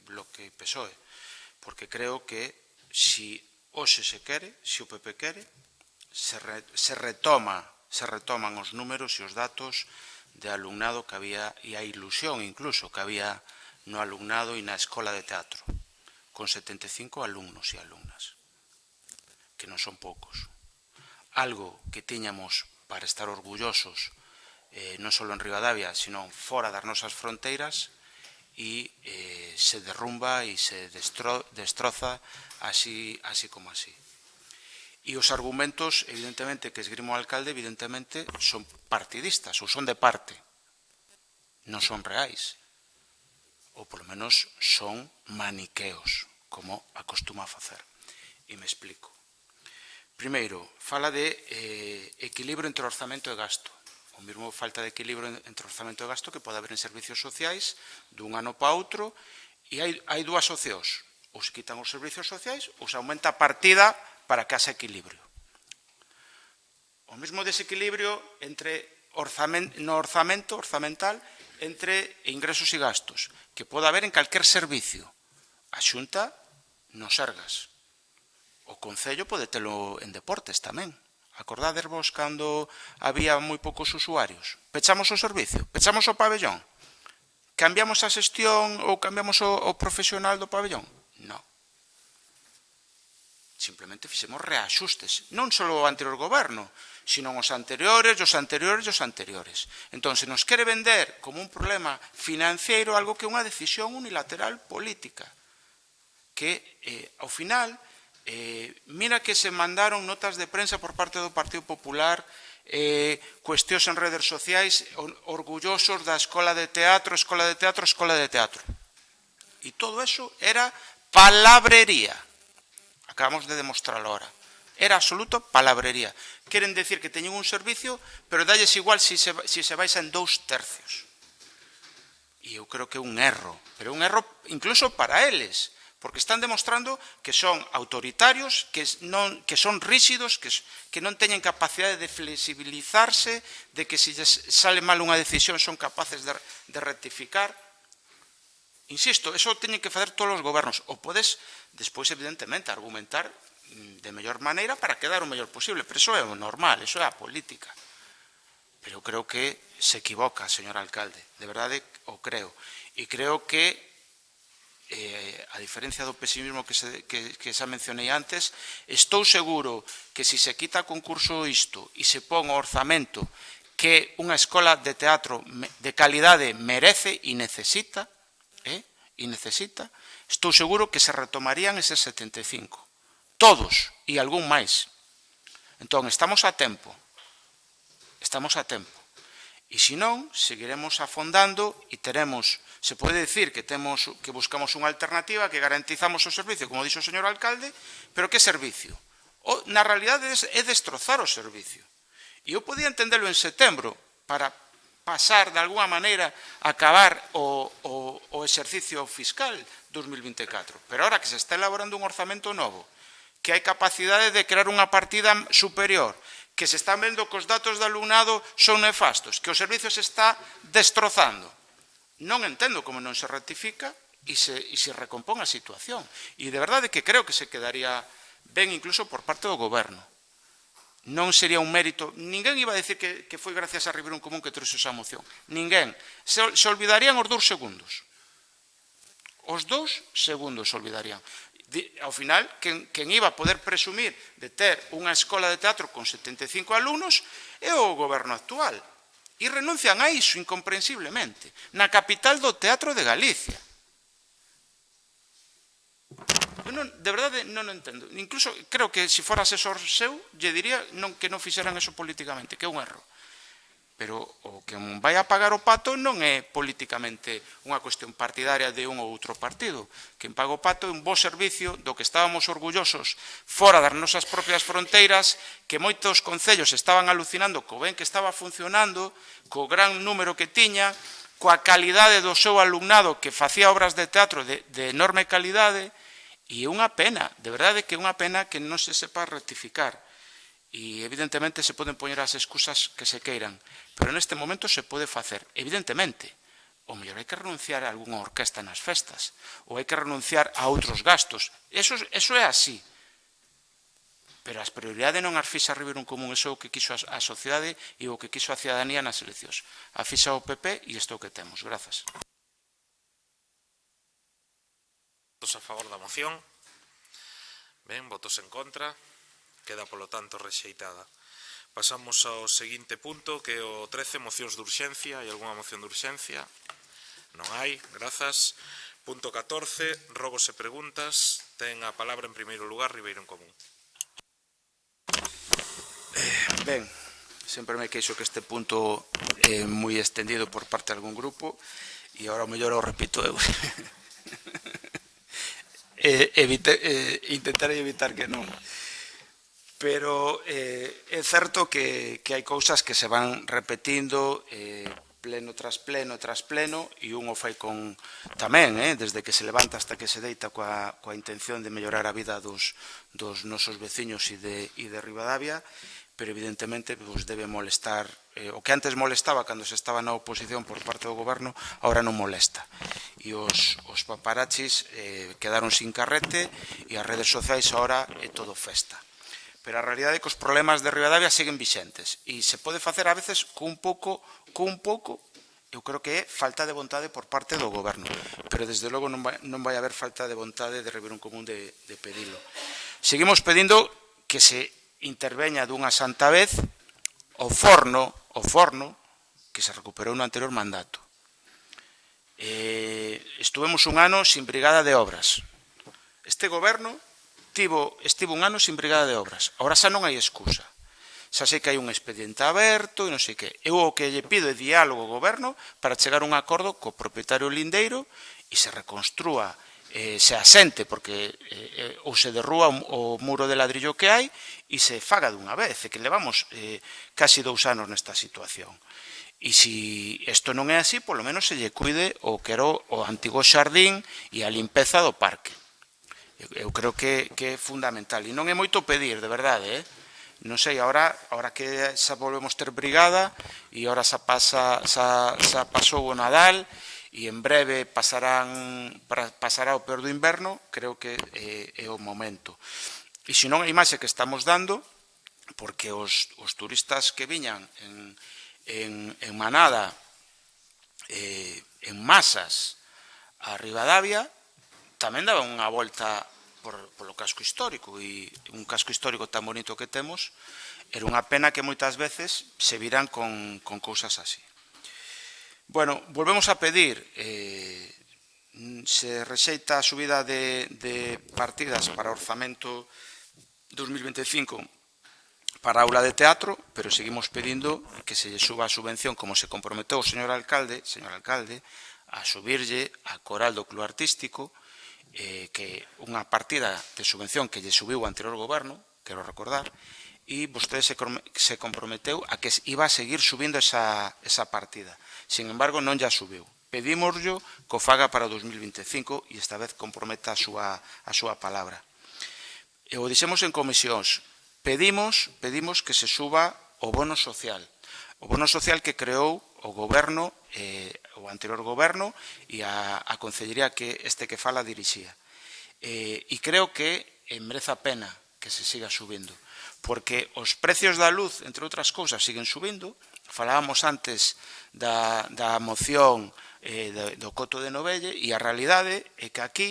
Bloque PSOE, porque creo que se hoxe se quere, se o PP quere, se retoman os números e os datos de alumnado que había, e a ilusión incluso que había no alumnado e na escola de teatro, con 75 alumnos e alumnas, que non son poucos. Algo que tiñamos para estar orgullosos non só en Ribadavia, sino fora das nosas fronteiras, e se derrumba e se destroza así como así. E os argumentos, evidentemente, que esgrimo o alcalde, evidentemente, son partidistas, ou son de parte. Non son reais. Ou, polo menos, son maniqueos, como acostuma a facer. E me explico. Primeiro, fala de equilibrio entre orzamento e gasto. O mesmo falta de equilibrio entre orzamento e gasto que pode haber en servicios sociais dun ano para outro, e hai dúas opcións. ou se quitan os servicios sociais ou se aumenta a partida para que haxa equilibrio. O mesmo desequilibrio no orzamental entre ingresos e gastos, que pode haber en calquer servicio. A Xunta nos Sergas. O Concello pode telo en deportes tamén. Acordades vos cando había moi poucos usuarios? Pechamos o servicio? Pechamos o pabellón? Cambiamos a xestión ou cambiamos o profesional do pabellón? Non. Simplemente fixemos reaxustes, non só o anterior goberno, sino os anteriores, os anteriores e os anteriores. Entón, se nos quere vender como un problema financiero algo que é unha decisión unilateral política, que, ao final, mira que se mandaron notas de prensa por parte do Partido Popular, cuestións en redes sociais, orgullosos da escola de teatro, escola de teatro, escola de teatro. E todo eso era palabrería. Acabamos de demostrarlo ahora. Era absoluto palabrería. Queren decir que teñen un servicio, pero dalles igual se baixa en 2/3. E eu creo que é un erro, pero un erro incluso para eles, porque están demostrando que son autoritarios, que son rígidos, que non teñen capacidade de flexibilizarse, de que se sale mal unha decisión son capaces de rectificar. Insisto, eso teñen que facer todos os gobernos. O podes, despois, evidentemente, argumentar de mellor maneira para quedar o mellor posible. Pero iso é o normal, iso é a política. Pero eu creo que se equivoca, señor alcalde. De verdade, o creo. E creo que, a diferencia do pesimismo que xa mencionei antes, estou seguro que se quita concurso isto e se pon o orzamento que unha escola de teatro de calidade merece e necesita, estou seguro que se retomarían eses 75. Todos, e algún máis. Entón, estamos a tempo. E se non, seguiremos afondando e teremos, se pode decir que buscamos unha alternativa, que garantizamos o servicio, como dixo o señor alcalde, pero que servicio? Na realidade é destrozar o servicio. E eu podía entendelo en setembro para pasar, de alguna maneira, a acabar o exercicio fiscal 2024. Pero ahora que se está elaborando un orzamento novo, que hai capacidade de crear unha partida superior, que se están vendo que os datos do alumnado son nefastos, que o servicio se está destrozando, non entendo como non se rectifica e se recompón a situación. E de verdade que creo que se quedaría ben incluso por parte do goberno. Non sería un mérito, ninguén iba a decir que foi gracias a Ribeirón Común que trouxe esa moción, ninguén, se olvidarían os 2 segundos, os 2 segundos se olvidarían. Ao final, quen iba a poder presumir de ter unha escola de teatro con 75 alumnos é o goberno actual, e renuncian a iso incomprensiblemente, na capital do teatro de Galicia. De verdade non entendo. Incluso creo que se fora asesor seu, lle diría que non fixeran eso políticamente, que é un erro. Pero o que vai a pagar o pato non é políticamente unha cuestión partidaria de un ou outro partido. Quen paga o pato é un bo servicio do que estábamos orgullosos fora das nosas propias fronteiras, que moitos concellos estaban alucinando co ben que estaba funcionando, co gran número que tiña, coa calidade do seu alumnado que facía obras de teatro de enorme calidade. E é unha pena, de verdade que é unha pena que non se sepa rectificar. E evidentemente se poden poñer as excusas que se queiran, pero neste momento se pode facer. Evidentemente, o mellor hai que renunciar a algunha orquesta nas festas, ou hai que renunciar a outros gastos. Eso é así. Pero as prioridades non as fixa Ribeirón Común, eso é o que quiso a sociedade e o que quiso a cidadanía nas eleccións. A fixa o PP e isto é o que temos. Grazas. Votos a favor da moción. Ben, votos en contra. Queda, polo tanto, rexeitada. Pasamos ao seguinte punto, que é o 13, mocións de urxencia. Hai algunha moción de urxencia? Non hai, grazas. Punto 14, rogos e preguntas. Ten a palabra en primeiro lugar Ribeirón Común. Ben, sempre me queixo que este punto é moi extendido por parte de algún grupo e agora o mellor o repito eu. Intentarei evitar que non. Pero é certo que hai cousas que se van repetindo pleno tras pleno tras pleno, e un o fai con tamén, desde que se levanta hasta que se deita coa intención de mellorar a vida dos nosos veciños e de Ribadavia, pero evidentemente debe molestar, o que antes molestaba cando se estaba na oposición por parte do goberno, agora non molesta. E os paparachis quedaron sin carrete e as redes sociais agora é todo festa. Pero a realidade é que os problemas de Ribadavia seguen vixentes e se pode facer a veces cun pouco, eu creo que é falta de vontade por parte do goberno, pero desde logo non vai haber falta de vontade de Ribeirón Común de pedilo. Seguimos pedindo que se interveña dunha santa vez o forno que se recuperou no anterior mandato. Estuvemos un ano sin brigada de obras. Este goberno estivo un ano sin brigada de obras. Ahora xa non hai excusa. Xa sei que hai un expediente aberto e non sei que. Eu o que lle pido é diálogo ao goberno para chegar a un acordo co propietario lindeiro e se reconstrúa, se asente, porque ou se derrúa o muro de ladrillo que hai e se faga dunha vez, que levamos casi 2 anos nesta situación. E se isto non é así, polo menos se lle cuide o que era o antigo xardín e a limpeza do parque. Eu creo que é fundamental. E non é moito pedir, de verdade, non sei, ahora que xa volvemos ter brigada e ahora xa pasou o Nadal e en breve pasará o peor do inverno, creo que é o momento. E se non a imaxe que estamos dando, porque os turistas que viñan en manada, en masas a Ribadavia, tamén daban unha volta polo casco histórico, e un casco histórico tan bonito que temos, era unha pena que moitas veces se viran con cousas así. Bueno, volvemos a pedir, se rexeita a subida de partidas para orzamento 2025 para aula de teatro, pero seguimos pedindo que se lle suba a subvención, como se comprometeu o señor alcalde, a subirlle a coral do club artístico, que unha partida de subvención que lle subiu o anterior goberno, quero recordar, e vostede se comprometeu a que iba a seguir subindo esa partida. Sin embargo, non ya subiu. Pedímoslo que o faga para o 2025 e esta vez comprometa a súa palabra. E o dixemos en comisións, pedimos que se suba o bono social. O bono social que creou o goberno, o anterior goberno e a concellería que fala dirixía. E creo que merece a pena que se siga subindo, porque os precios da luz, entre outras cousas, siguen subindo. Falábamos antes da moción do coto de Novelle e a realidade é que aquí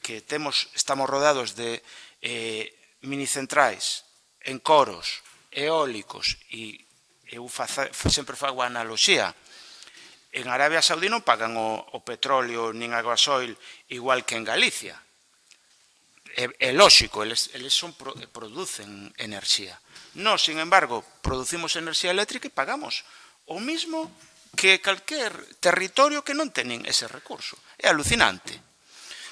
estamos rodados de minicentrais, encoros, eólicos e eu sempre fago a analoxía. En Arabia Saudí non pagan o petróleo nin a gasoil igual que en Galicia. É lóxico, eles producen enerxía. Nós, sin embargo, producimos enerxía eléctrica e pagamos o mismo que calquer territorio que non teñen ese recurso. É alucinante.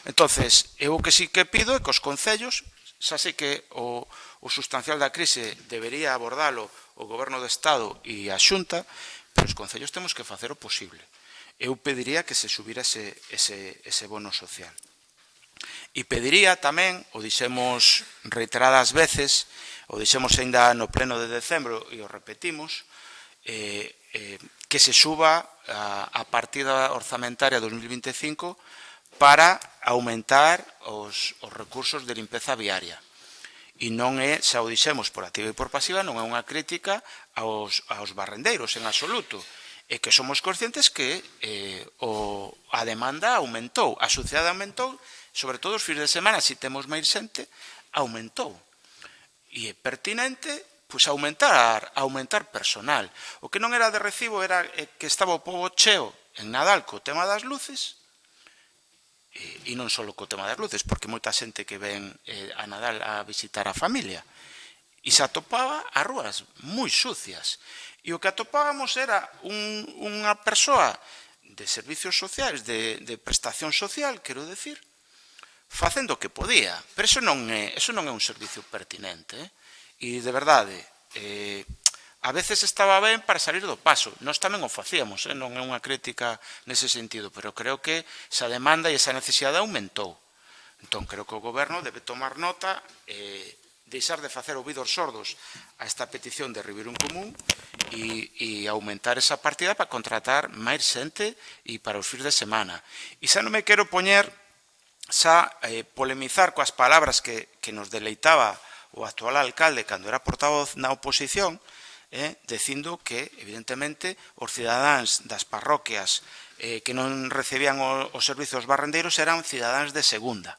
Entonces, eu o que sí que pido é que os concellos, xa sei que o sustancial da crise debería abordalo o Goberno do Estado e a Xunta, pero os concellos temos que facer o posible. Eu pediría que se subira ese bono social. E pediría tamén, o dixemos reiteradas veces, o dixemos ainda no pleno de decembro e o repetimos, que se suba a partida orzamentaria 2025 para aumentar os recursos de limpeza viaria. E non é, xa o dixemos por activa e por pasiva, non é unha crítica aos barrendeiros en absoluto. É que somos conscientes que a demanda aumentou, a sociedade aumentou, sobre todo os fins de semana, se temos máis xente, aumentou. E é pertinente aumentar personal. O que non era de recibo era que estaba o pobo cheo en Nadal co tema das luces, e non só co tema das luces, porque moita xente que ven a Nadal a visitar a familia, e se atopaba as rúas moi sucias, e o que atopábamos era unha persoa de servicios sociais, de prestación social, quero decir, facendo o que podía, pero eso non é un servicio pertinente, e de verdade, a veces estaba ben para salir do paso. Nós tamén o facíamos, non é unha crítica nese sentido, pero creo que esa demanda e esa necesidade aumentou. Entón, creo que o goberno debe tomar nota e deixar de facer ouvidos sordos a esta petición de Ribeirón Común e aumentar esa partida para contratar máis xente e para os fins de semana. E xa non me quero poñer xa polemizar coas palabras que nos deleitaba o actual alcalde cando era portavoz na oposición, dicindo que, evidentemente, os cidadáns das parroquias que non recibían os servizos barrendeiros eran cidadáns de segunda.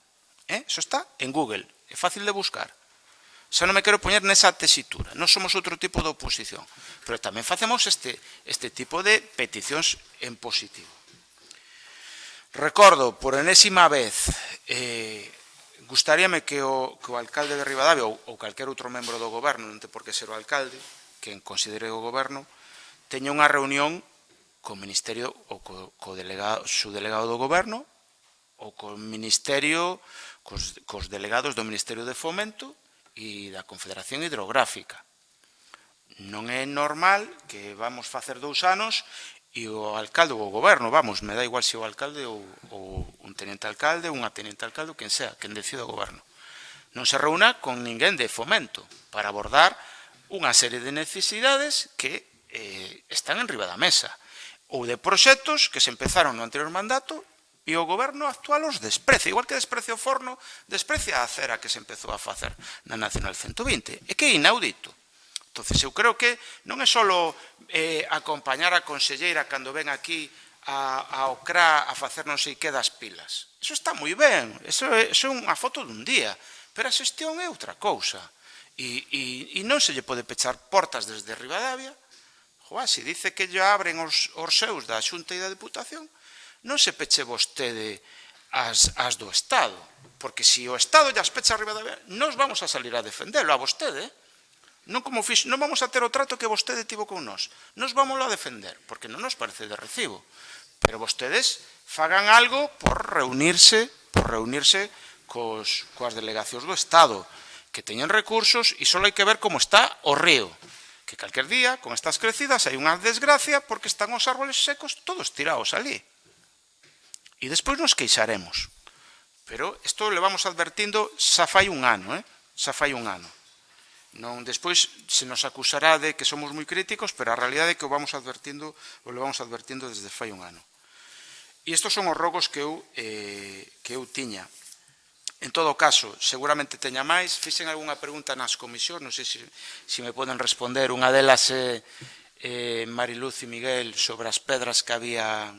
Eso está en Google, é fácil de buscar. Xa non me quero poñer nesa tesitura. Non somos outro tipo de oposición, pero tamén facemos este tipo de peticións en positivo. Recordo, por enésima vez, gustaríame que o alcalde de Ribadavia ou calquer outro membro do goberno, non ten por que ser o alcalde, que considere o goberno, teña unha reunión co Ministerio ou co subdelegado do goberno ou co Ministerio, cos delegados do Ministerio de Fomento e da Confederación Hidrográfica. Non é normal que vamos facer 2 anos e o alcalde ou o goberno, vamos, me dá igual se o alcalde ou un teniente alcalde, unha teniente alcalde, ou quen sea, quen decida o goberno. Non se reúna con ninguén de Fomento para abordar unha serie de necesidades que están en riba da mesa, ou de proxectos que se empezaron no anterior mandato e o goberno actual os desprecia, igual que desprecia o forno, desprecia a acera que se empezou a facer na Nacional 120, e que é inaudito. Entón, eu creo que non é só acompañar a conselleira cando ven aquí ao CRA a facer non sei que das pilas. Eso está moi ben, eso é unha foto dun día, pero a xestión é outra cousa. E non se lle pode pechar portas desde Ribadavia. Se dice que lle abren os seus da Xunta e da Deputación, non se peche vostede as do Estado, porque se o Estado lle as pecha a Ribadavia, nos vamos a salir a defendelo a vostede, non vamos a ter o trato que vostede tivo con nós, nos vamos a defender, porque non nos parece de recibo, pero vostedes fagan algo por reunirse coas delegacións do Estado, que teñen recursos e só hai que ver como está o río, que calquer día, con estas crecidas, hai unha desgracia porque están os árboles secos todos tirados ali. E despois nos queixaremos. Pero isto le vamos advertindo xa fai un ano, xa fai un ano. Non, despois se nos acusará de que somos moi críticos, pero a realidade é que o le vamos advertindo desde fai un ano. E estos son os rogos que eu tiña. En todo caso, seguramente teña máis. Fixen algunha pregunta nas comisións, non sei se me poden responder. Unha delas é Mariluz e Miguel sobre as pedras que había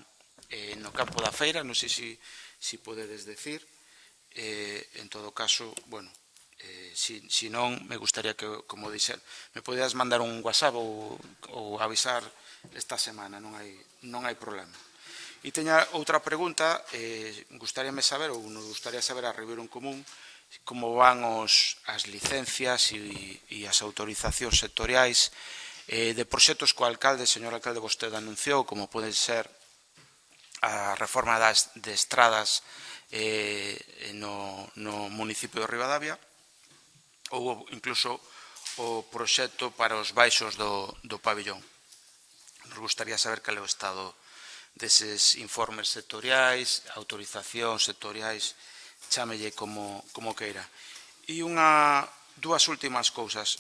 no campo da feira, non sei se podedes decir. En todo caso, bueno, se non, me gustaría que, como dixer, me podedas mandar un WhatsApp ou avisar esta semana, non hai problema. E teña outra pregunta, gustaríame saber, ou nos gustaría saber a Ribeirón Común, como van as licencias e as autorizacións sectoriais de proxectos que o alcalde, señor alcalde, vostede anunciou, como pode ser a reforma de estradas no municipio de Ribadavia, ou incluso o proxecto para os baixos do pabillón. Nos gustaría saber cal é o estado deses informes sectoriais, autorizacións sectoriais, chámelle como queira. E dúas últimas cousas.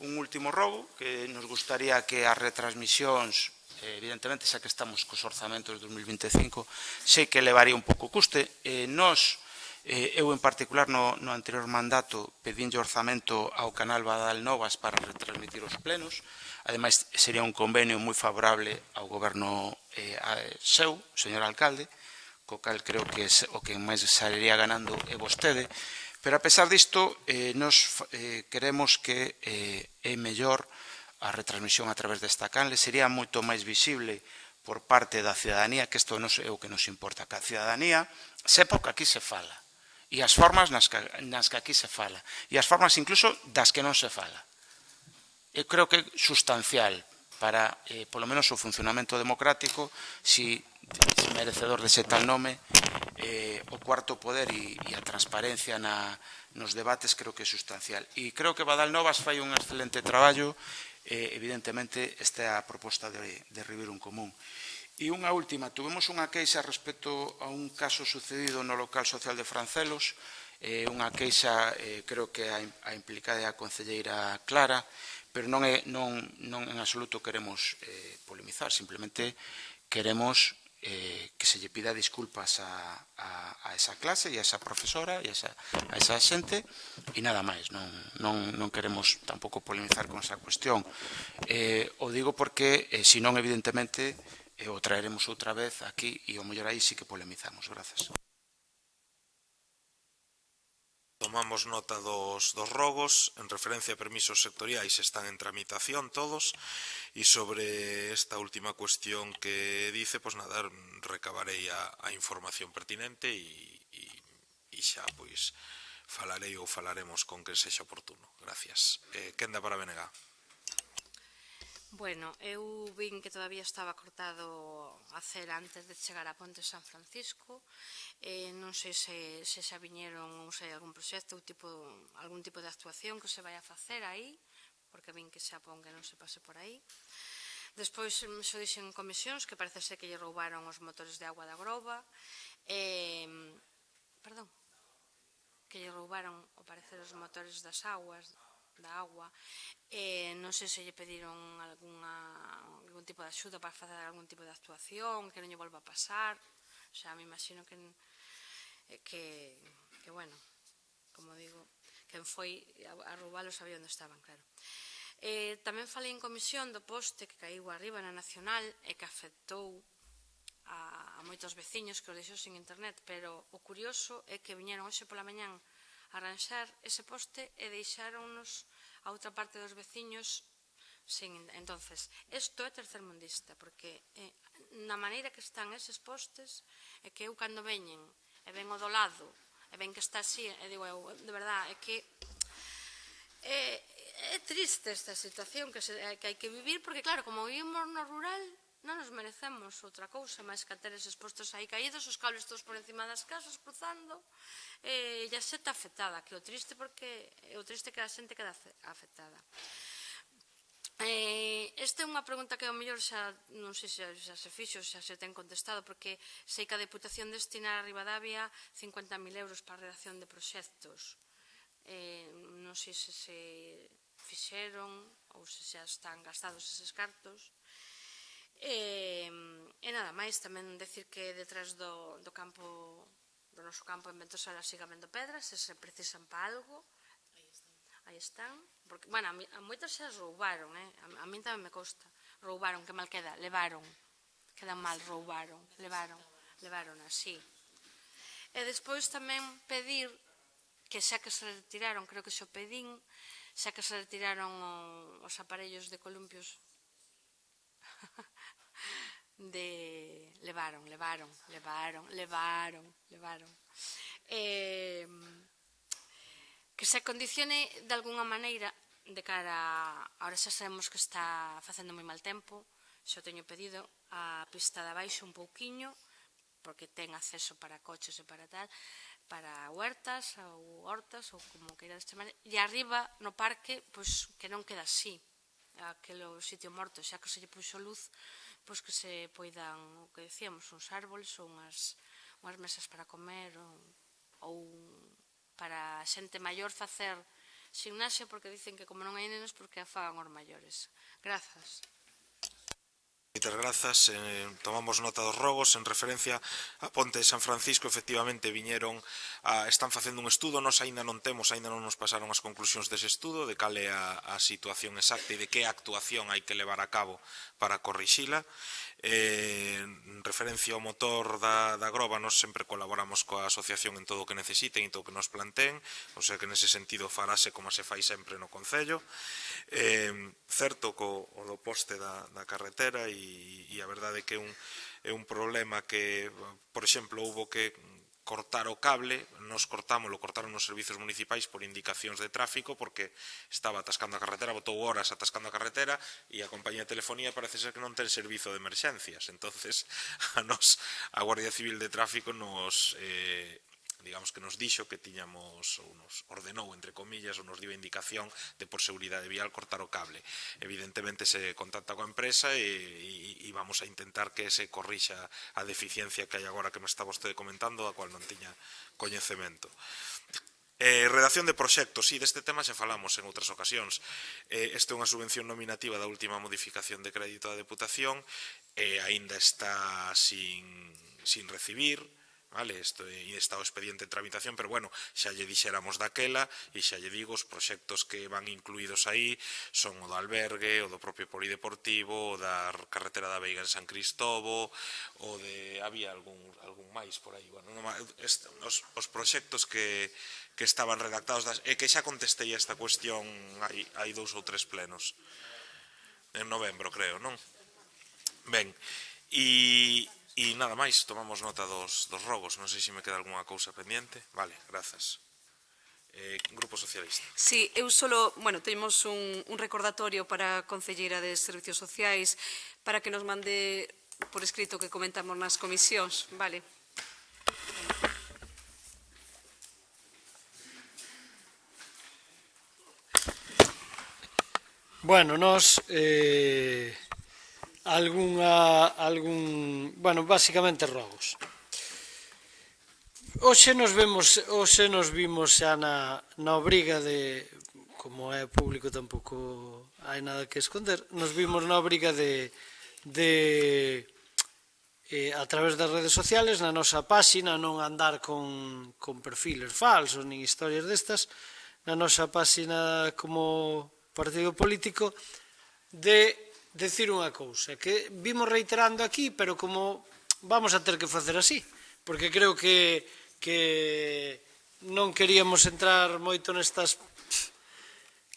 Un último rogo, que nos gustaría que as retransmisións, evidentemente, xa que estamos cos orzamentos de 2025, sei que levaría un pouco custe. Eu, en particular, no anterior mandato, pedinlle orzamento ao canal Badal Novas para retransmitir os plenos. Ademais, sería un convenio moi favorable ao goberno seu, señor alcalde, co cal creo que o que máis saliría ganando é vostede. Pero, a pesar disto, nos queremos que é mellor a retransmisión a través desta canle. Sería moito máis visible por parte da cidadanía, que isto non é o que nos importa, que a cidadanía sepa o que aquí se fala, e as formas nas que aquí se fala, e as formas incluso das que non se fala. Eu creo que é sustancial para, polo menos, o funcionamento democrático, si merecedor dese tal nome, o cuarto poder e a transparencia nos debates creo que é sustancial. E creo que Badal Novas fai un excelente traballo evidentemente, esta é a proposta de Ribeiro en Común. E unha última, tuvemos unha queixa respecto a un caso sucedido no local social de Francelos, unha queixa, creo que a implicada é a concelleira Clara, pero non en absoluto queremos polemizar, simplemente queremos que se lle pida disculpas a esa clase e a esa profesora e a esa xente e nada máis, non queremos tampouco polemizar con esa cuestión. O digo porque, senón, evidentemente, o traeremos outra vez aquí e o mellor aí sí que polemizamos. Grazas. Tomamos nota dos rogos, en referencia a permisos sectoriais están en tramitación todos, e sobre esta última cuestión que dice, pois nada, recabarei a información pertinente e xa, pois, falarei ou falaremos con quen sexa oportuno. Gracias. Quenda para BNG. Bueno, eu vin que todavía estaba cortado a cera antes de chegar a Ponte San Francisco. Non sei se xa viñeron ou se hai algún proxecto ou algún tipo de actuación que se vai a facer aí, porque vin que xa pon que non se pase por aí. Despois xo dixen en comisións que parece ser que lle roubaron os motores de agua da Groba. Perdón, que lle roubaron, ao parecer, os motores das aguas, da agua. Non sei se lle pediron algún tipo de axuda para facer algún tipo de actuación, que non lle volva a pasar. Xa me imagino que bueno, como digo, quen foi a roubalos sabía onde estaban, claro. Tamén falei en comisión do poste que caiu arriba na Nacional e que afectou a moitos veciños que o deixou sin internet, pero o curioso é que viñeron hoxe pola mañán a arranxar ese poste e deixáronnos a outra parte dos veciños sin. Entonces, isto é tercermundista, porque na maneira que están eses postes é que eu cando veñen e ven o do lado e ven que está así, e digo eu, de verdad, é que é triste esta situación que hai que vivir, porque claro, como vivimos no rural, non nos merecemos outra cousa máis que ter eses postos aí caídos, os cables todos por encima das casas, cruzando, e a xente afectada, que o triste que a xente queda afectada. Esta é unha pregunta que ao mellor xa non sei se xa se fixo, xa se ten contestado, porque sei que a Deputación destina a Ribadavia 50.000 euros para a redacción de proxectos. Non sei se se fixeron ou se xa están gastados eses cartos. E nada máis, tamén decir que detrás do noso campo en Ventosala siga vendo pedras, se se precisan para algo, aí están. Porque, bueno, a moitas xa roubaron, a min tamén me costa. Roubaron, que mal queda, levaron. Quedan mal, roubaron, levaron así. E despois tamén pedir que xa que se retiraron, creo que xo pedín, xa que se retiraron os aparellos de columpios levaron que se condicione de alguna maneira de cara ahora xa sabemos que está facendo moi mal tempo, xa teño pedido a pista de abaixo un pouquiño porque ten acceso para coches e para tal, para huertas ou hortas ou como queirades chamar, e arriba no parque pois que non queda así aquele sitio morto, xa que se lle puxo luz, pois que se poidan, o que decíamos, uns árboles ou unhas mesas para comer ou para xente maior facer gimnasia, porque dicen que como non hai nenos, porque a fagan os maiores. Grazas. Moitas grazas, tomamos nota dos rogos. En referencia a Ponte de San Francisco, efectivamente están facendo un estudo, nos aínda non nos pasaron as conclusións dese estudo, de cal é a situación exacta e de que actuación hai que levar a cabo para corrixila. En referencia ao motor da Groba, nos sempre colaboramos coa asociación en todo o que necesiten e todo o que nos planteen, o sea que nese sentido farase como se fai sempre no Concello. Certo co do poste da carretera, e a verdade é que é un problema que, por exemplo, houbo que cortar o cable, cortaron nos servizos municipais por indicacións de tráfico porque estaba atascando a carretera, botou horas atascando a carretera e a compañía de telefonía parece ser que non ten servizo de emerxencias. Entonces a Guardia Civil de Tráfico nos digamos que nos dixo que tiñamos, ou nos ordenou, entre comillas, ou nos dio indicación de por seguridade vial cortar o cable. Evidentemente se contacta coa empresa e vamos a intentar que se corrixa a deficiencia que hai agora que me está vostede comentando, da cual non tiña coñecemento. Redacción de proxectos, e deste tema xa falamos en outras ocasións. Esta é unha subvención nominativa da última modificación de crédito da Deputación e aínda está sin recibir, vale, está o expediente en tramitación, pero bueno, xa lle dixéramos daquela e xa lle digo, os proxectos que van incluídos aí son o do albergue, o do propio polideportivo, o da carretera da Veiga en San Cristobo, o de... había algún máis por aí, bueno, os proxectos que estaban redactados, e que xa contestei a esta cuestión hai 2 ou 3 plenos, en novembro, creo, non? Ben, e nada máis, tomamos nota dos rogos. Non sei se me queda algunha cousa pendiente. Vale, grazas. Grupo Socialista. Sí, eu solo, bueno, temos un recordatorio para a Concelleira de Servicios Sociais para que nos mande por escrito que comentamos nas comisións, vale? Bueno, nos bueno, basicamente rogos. Hoxe nos vimos xa na obriga de, como é público tampouco hai nada que esconder, nos vimos na obriga de a través das redes sociales, na nosa páxina, non andar con perfiles falsos nin historias destas, na nosa páxina como partido político, de decir unha cousa, que vimos reiterando aquí, pero como vamos a ter que facer así, porque creo que non queríamos entrar moito nestas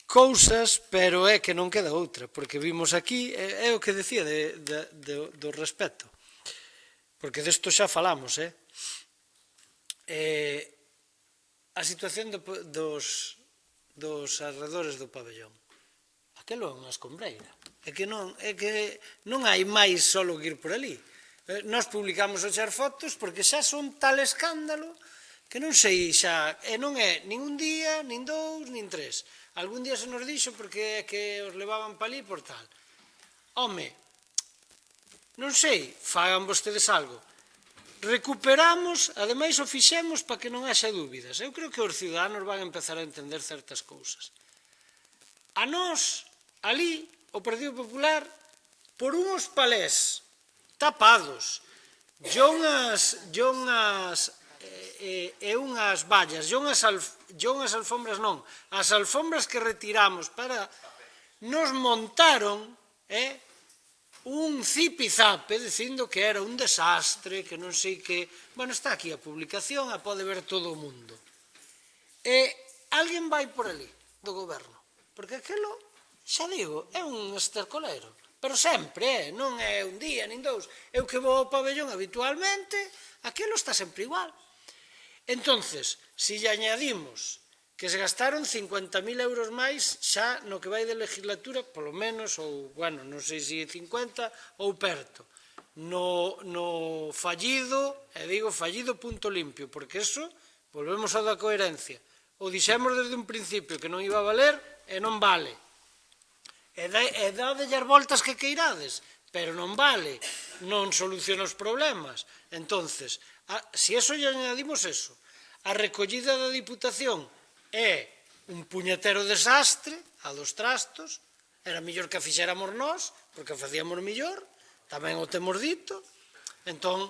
cousas, pero é que non queda outra, porque vimos aquí, é o que decía do respeto, porque desto xa falamos, a situación dos arredores do pabellón. Aquelo é unha escombreira. É que non hai máis solo que ir por ali. Nós publicamos as fotos porque xa son tal escándalo que non sei xa, e non é nin un día, nin 2, nin 3. Algún día se nos dixo porque é que os levaban pa ali por tal. Home, non sei, fagan vostedes algo. Recuperamos, ademais o fixemos para que non haxa dúbidas. Eu creo que os ciudadanos van a empezar a entender certas cousas. A nós, ali, o Partido Popular, por unhos palés tapados, e unhas vallas, e unhas alfombras non, as alfombras que retiramos para nos montaron un zipizape dicindo que era un desastre, que non sei que... Bueno, está aquí a publicación, a pode ver todo o mundo. E alguén vai por ali, do goberno, porque aquilo, xa digo, é un estercolero, pero sempre, non é un día, nin 2. Eu que vou ao pabellón habitualmente, aquilo está sempre igual. Entonces, se lle añadimos que se gastaron 50.000 euros máis xa no que vai de legislatura, polo menos, ou, bueno, non sei se 50 ou perto, no fallido, e digo fallido punto limpio, porque eso, volvemos ao da coherencia. O dixemos desde un principio que non iba a valer e non vale. E dadelle as voltas que queirades, pero non vale, non soluciona os problemas. Entonces, se eso lle añadimos eso, a recollida da Diputación é un puñetero desastre, a dos trastos, era mellor que a fixéramos nós, porque a facíamos mellor, tamén o temos dito. Entón,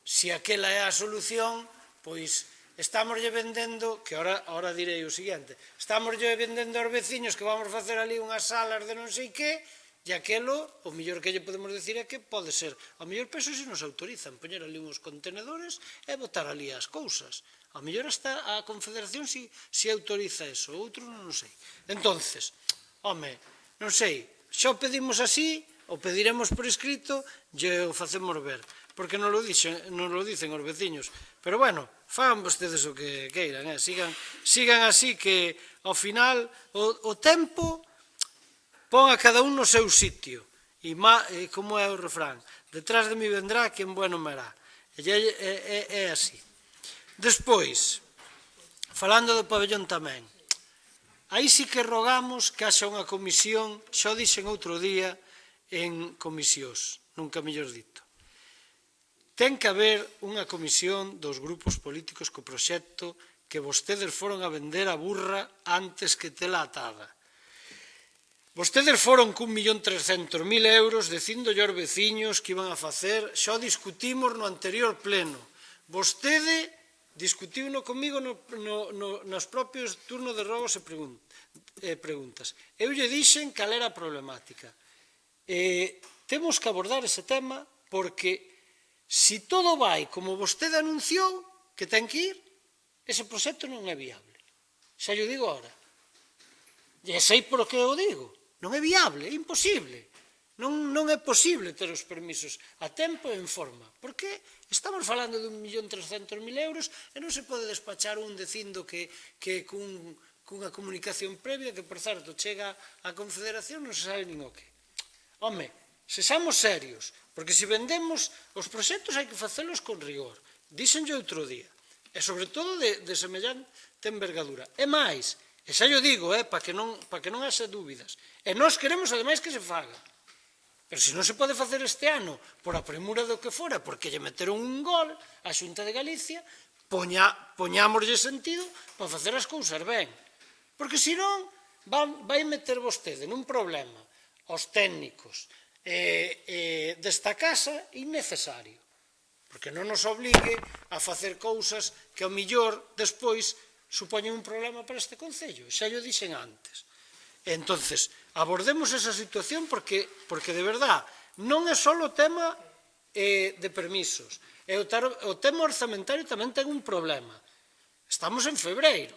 se aquela é a solución, pois estámoslle vendendo, que ahora direi o seguinte, estámoslle vendendo aos veciños que vamos facer ali unhas salas de non sei que, e aquelo, o mellor que lle podemos decir é que pode ser, ao mellor peso se nos autorizan, poñer ali uns contenedores e botar ali as cousas. Ao mellor hasta a Confederación si autoriza eso, outro non sei. Entonces, home, non sei, xa o pedimos así, o pediremos por escrito, e o facemos ver, porque non lo dicen os veciños. Pero bueno, fagan vostedes o que queiran, sigan así que ao final o tempo pon a cada un no seu sitio. E como é o refrán, detrás de mí vendrá quen bueno me hará. É así. Despois, falando do pabellón tamén, aí sí que rogamos que haxa unha comisión, xa o dixen outro día en comisións, nunca mellor dito. Ten que haber unha comisión dos grupos políticos co proxecto que vostedes foron a vender a burra antes que tela atada. Vostedes foron con 1.300.000 euros dicindo aos veciños que iban a facer, xa o discutimos no anterior pleno. Vostede discutiuno comigo nos propios turnos de rogos e preguntas. Eu lle dixen cal era a problemática. Temos que abordar ese tema porque se todo vai como vostede anunciou que ten que ir, ese proxecto non é viable. Xa lle digo ahora. E sei por que o digo. Non é viable, é imposible. Non é posible ter os permisos a tempo e en forma. Porque estamos falando de 1.300.000 euros e non se pode despachar un dicindo que cunha comunicación previa que, por certo, chega á Confederación non se sabe nin o que. Home, sexamos serios, porque se vendemos os proxectos hai que facelos con rigor. Díxenlle outro día. E sobre todo de semellante envergadura. E máis, e xa yo digo, para que non haxa dúbidas, e nós queremos ademais que se faga. Pero se non se pode facer este ano por a premura do que fora, porque lle meteron un gol á Xunta de Galicia, poñámoslle sentido para facer as cousas ben. Porque senón vai meter vostede nun problema aos técnicos desta casa innecesario. Porque non nos obligue a facer cousas que ao millor despois supoñen un problema para este Concello. Xa llo dixen antes. Entonces, abordemos esa situación porque de verdad non é só o tema de permisos. O tema orzamentario tamén ten un problema. Estamos en febreiro.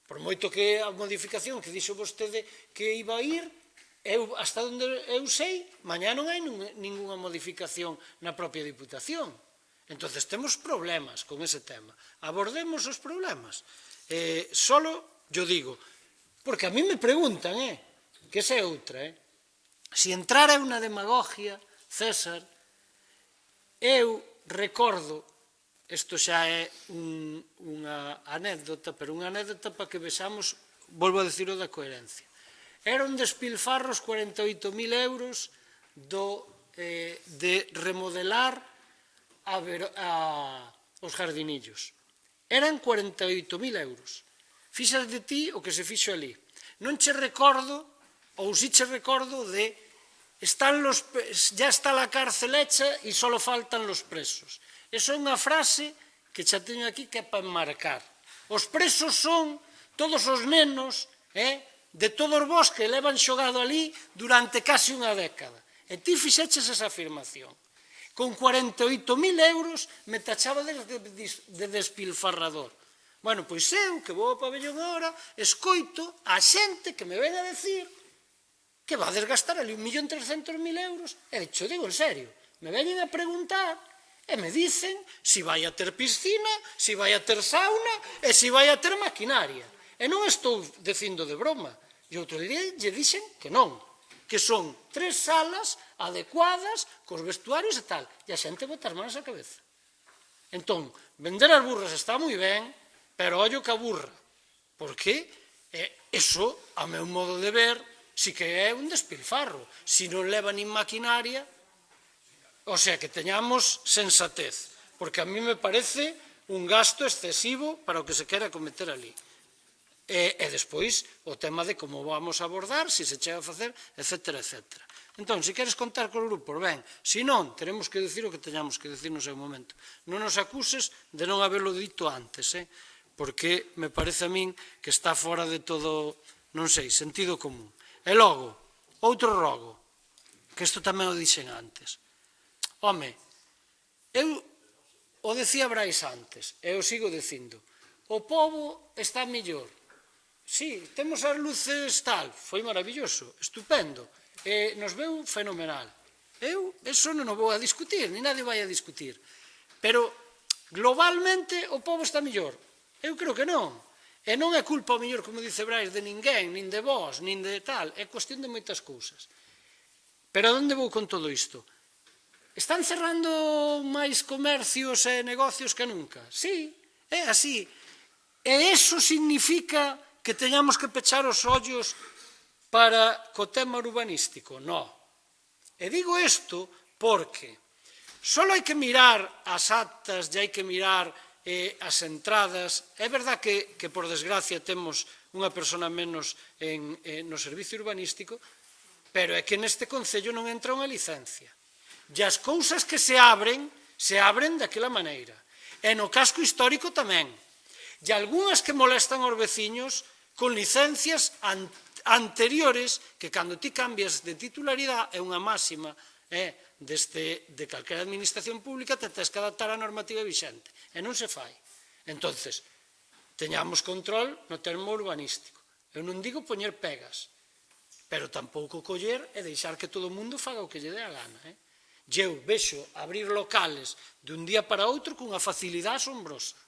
Por moito que a modificación que dixo vostede que iba a ir, hasta onde eu sei, mañá non hai ninguna modificación na propia Diputación. Entonces, temos problemas con ese tema. Abordemos os problemas. Solo, yo digo, porque a mí me preguntan, que esa é outra, se entrara unha demagogia, César, eu recordo, isto xa é unha anécdota, pero unha anécdota para que vexamos, volvo a decir o da coherencia. Era un despilfarros 48.000 euros de remodelar os jardinillos. Eran 48.000 euros. Fixas de ti o que se fixo ali. Non che recordo, ou si che recordo, de ya está la cárcel hecha e só faltan los presos. Esa é unha frase que xa teño aquí que é para enmarcar. Os presos son todos os nenos de todos vos que levan xogado ali durante casi unha década. E ti fixeches esa afirmación. Con 48.000 euros me tachaba de despilfarrador. Bueno, pois eu, que vou ao pabellón agora, escoito a xente que me ven a decir que va a desgastar ali 1.300.000 euros. E xo digo en serio, me veñen a preguntar e me dicen se vai a ter piscina, se vai a ter sauna e se vai a ter maquinaria. E non estou dicindo de broma. E outro día lle dixen que non, que son 3 salas adecuadas, cos vestuarios e tal. E a xente bota as manos á cabeza. Entón, vender as burras está moi ben, pero ollo que a burra. Porque eso, a meu modo de ver, si que é un despilfarro. Si non leva nin maquinaria, o sea, que teñamos sensatez. Porque a mí me parece un gasto excesivo para o que se quera cometer ali. E despois o tema de como vamos a abordar, se se chega a facer, etc. etc. Entón, se queres contar con os grupos, ben, se non, teremos que dicir o que teñamos que dicir no seu momento. Non nos acuses de non haberlo dito antes, porque me parece a min que está fora de todo, non sei, sentido común. E logo, outro rogo, que isto tamén o dixen antes. Home, eu o decía Brais antes, e o sigo dicindo, o pobo está mellor. Sí, temos as luces tal, foi maravilloso, estupendo, e nos veu fenomenal. Eu, eso non o vou a discutir, ni nadie vai a discutir. Pero, globalmente, o pobo está mellor. Eu creo que non. E non é culpa, ao mellor, como dice Brais, de ninguén, nin de vós, nin de tal. É cuestión de moitas cousas. Pero a onde vou con todo isto? Están cerrando máis comercios e negocios que nunca? Sí. É así. E iso significa que teñamos que pechar os ollos para co tema urbanístico? No. E digo isto porque só hai que mirar as actas e hai que mirar as entradas. É verdad que por desgracia temos unha persona menos no servicio urbanístico, pero é que neste concello non entra unha licencia. E as cousas que se abren daquela maneira. E no casco histórico tamén. E algunhas que molestan aos veciños con licencias anteriores que cando ti cambias de titularidade é unha máxima de calquera administración pública, te tens que adaptar á normativa vixente. E non se fai. Entonces, teñamos control no termo urbanístico. Eu non digo poñer pegas, pero tampouco coller e deixar que todo o mundo faga o que lle dé a gana. E eu vexo abrir locales de un día para outro cunha facilidade asombrosa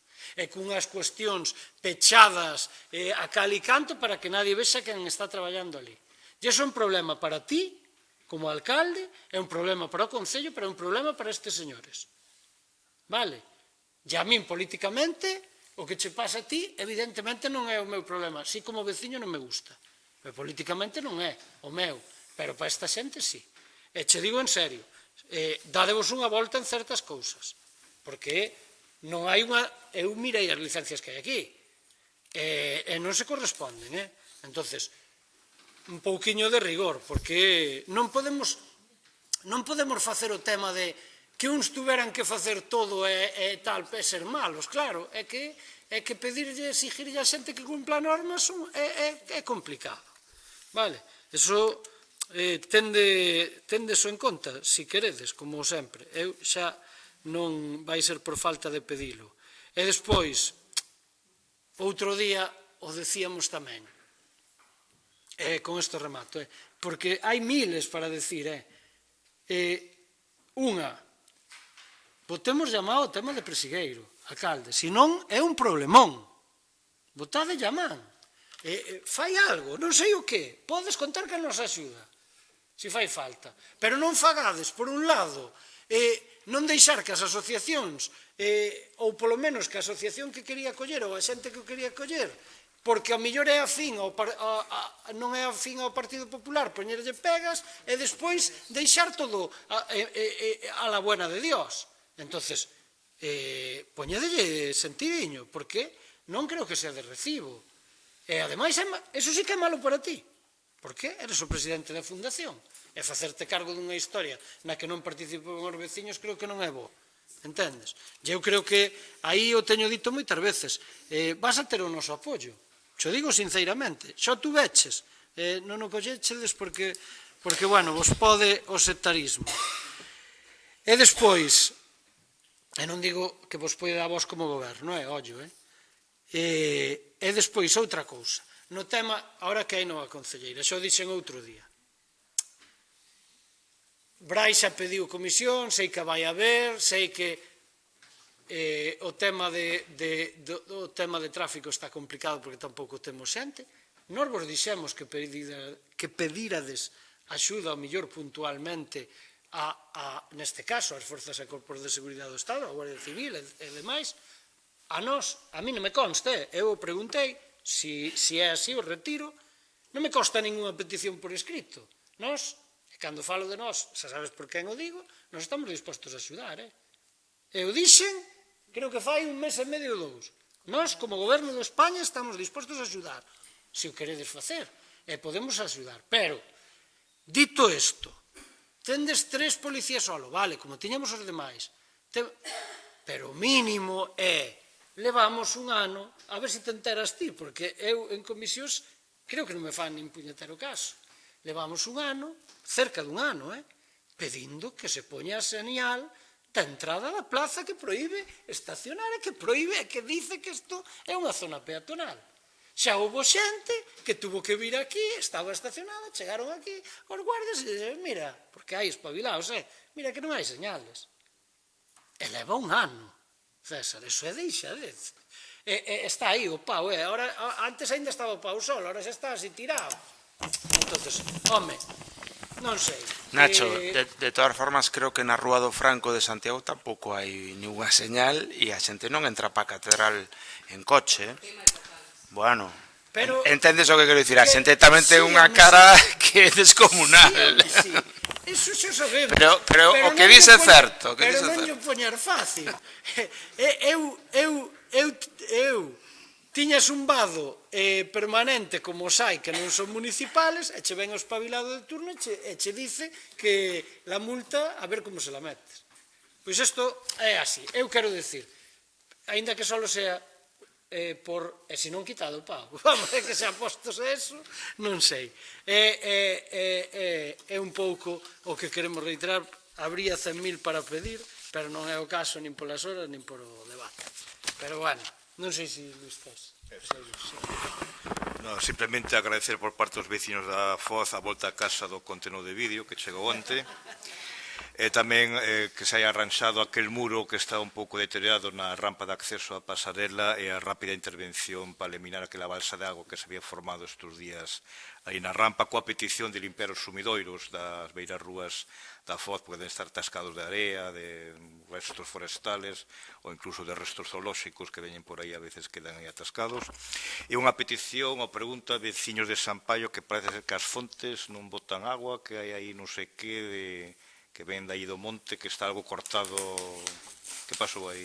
e cunhas cuestións pechadas a cal e canto para que nadie vexa quen está traballando ali. E iso é un problema para ti, como alcalde, é un problema para o Concello, pero é un problema para estes señores. Vale? E a min, políticamente, o que che pasa a ti, evidentemente non é o meu problema. Si como veciño non me gusta. Pero políticamente non é o meu. Pero para esta xente, sí. E che digo en serio, dadevos unha volta en certas cousas. Porque non hai unha... Eu mirei as licencias que hai aquí. E non se corresponden. Entonces, un pouquiño de rigor, porque non podemos facer o tema de que uns tuveran que facer todo e tal, e ser malos, claro, é que pedirlle, exigirlle a xente que cumpla normas é complicado. Vale, eso tendeso en conta, si queredes, como sempre. Eu xa non vai ser por falta de pedilo. E despois, outro día, o decíamos tamén, con isto remato, porque hai miles para decir, unha, botemos llamado o tema de Presigueiro, alcalde, senón é un problemón, botade llamán, fai algo, non sei o que, podes contar que nos axuda, se fai falta, pero non fagades, por un lado, non deixar que as asociacións, ou polo menos que a asociación que quería coller, ou a xente que o quería coller, porque a mellor é afín non é afín ao Partido Popular, poñerlle pegas e despois deixar todo a la buena de Dios. Entonces, poñedelle sentidiño, porque non creo que sea de recibo. E ademais, eso sí que é malo para ti, porque eres o presidente da fundación, e facerte cargo dunha historia na que non participan os veciños creo que non é bo. Entendes? E eu creo que aí o teño dito moitas veces, vas a ter o noso apoio. Xo digo sinceramente, xo tú veches, non o collechedes porque, bueno, vos pode o sectarismo. E despois, e non digo que vos pode a vos como goberno, ollo, e despois outra cousa, no tema, ahora que hai nova concelleira, xo dixen outro día, Brais xa pediu comisión, sei que vai haber, sei que o tema de tráfico está complicado porque tampouco temos xente. Nós vos dixemos que pedirades axuda ao mellor puntualmente neste caso, as forzas e corpos de seguridade do Estado, a Guardia Civil e demais. A mí non me consta, eu preguntei, se é así o retiro, non me consta ninguna petición por escrito. Nós, e cando falo de nós, xa sabes por quen o digo, nós estamos dispostos a axudar. Eu dixen, creo que fai un mes e medio ou dous. Nós, como goberno de España, estamos dispostos a axudar, se o queredes facer, e podemos axudar. Pero, dito isto, tendes 3 policías solo, vale, como tiñamos os demais, pero o mínimo é, levamos un ano, a ver se te enteras ti, porque eu en comisións creo que non me fan nin puñetero caso. Levamos un ano, cerca dun ano, pedindo que se poña a señal da entrada da plaza que proíbe estacionar e que proíbe e que dice que isto é unha zona peatonal. Xa houve xente que tuvo que vir aquí, estaba estacionada, chegaron aquí os guardias e dixen, mira, porque hai espabilados, mira que non hai señales. E leva un ano, César, eso é deixadez. Está aí o pau, antes ainda estaba o pau solo, ahora xa está así tirado. Entonces, home, Non sei. Nacho, de todas formas, creo que na Rúa do Franco de Santiago tampouco hai ninguna señal e a xente non entra pa catedral en coche. Bueno, entendes o que quero dicir? A xente tamén ten unha cara que é descomunal. Sí, eso xa sabemos. Pero o que dice é certo. Pero non lle poñer fácil. Eu tiñas un vado permanente como os hai que non son municipales e che ven o espabilado de turno e che dice que la multa a ver como se la metes. Pois isto é así. Eu quero dicir, aínda que só sea por, e se non quitado o pago, vamos, é que se apostos a eso, non sei. É un pouco o que queremos reiterar, habría 100.000 para pedir, pero non é o caso nin polas horas nin por o debate. Pero, bueno, non sei se Luís tes. No, simplemente agradecer por parte dos vecinos da Foz a volta a casa do contenor de vídeo que chegou onte. E tamén que se haya arranxado aquel muro que está un pouco deteriorado na rampa de acceso á pasarela e a rápida intervención para eliminar aquela balsa de agua que se había formado estes días aí na rampa coa petición de limpiar os sumidoiros das beiras rúas da Foz, porque deben estar tascados de area, de restos forestales ou incluso de restos zoolóxicos que veñen por aí a veces quedan aí atascados. E unha petición ou pregunta de veciños de Sampaio que parece ser que as fontes non botan agua, que hai aí non sei que que ven de aí do monte, que está algo cortado. Que pasou aí?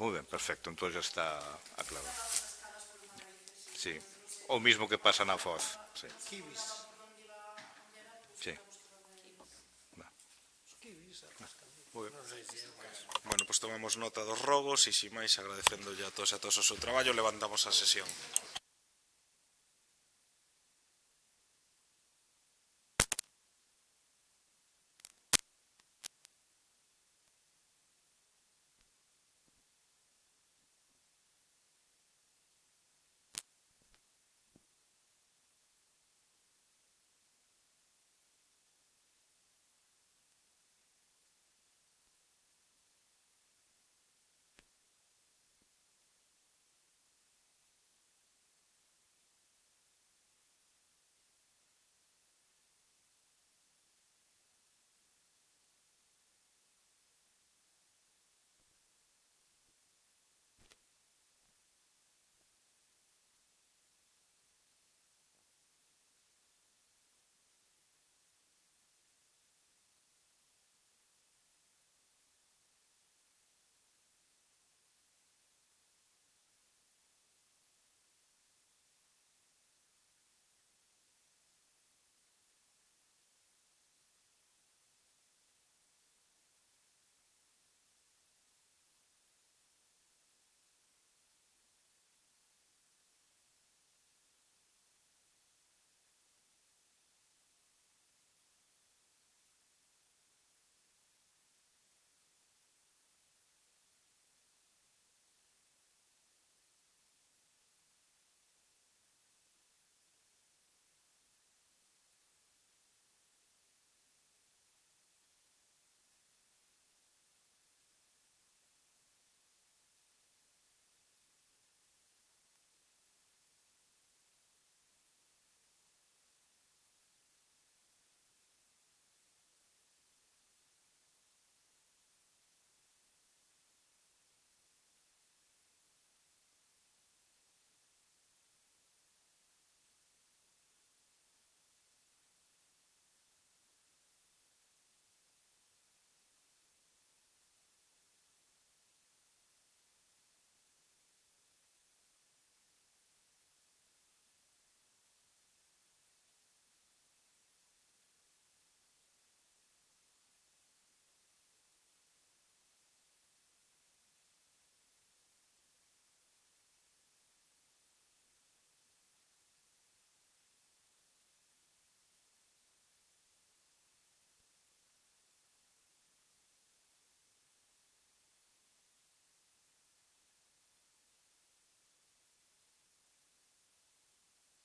Moi ben, perfecto, entón já está aclarado. Sí, o mismo que pasa na Foz. Sí. Sí. Bueno, pois tomamos nota dos rogos e, sin máis, agradecéndolle a todos e a todos o seu traballo, levantamos a sesión.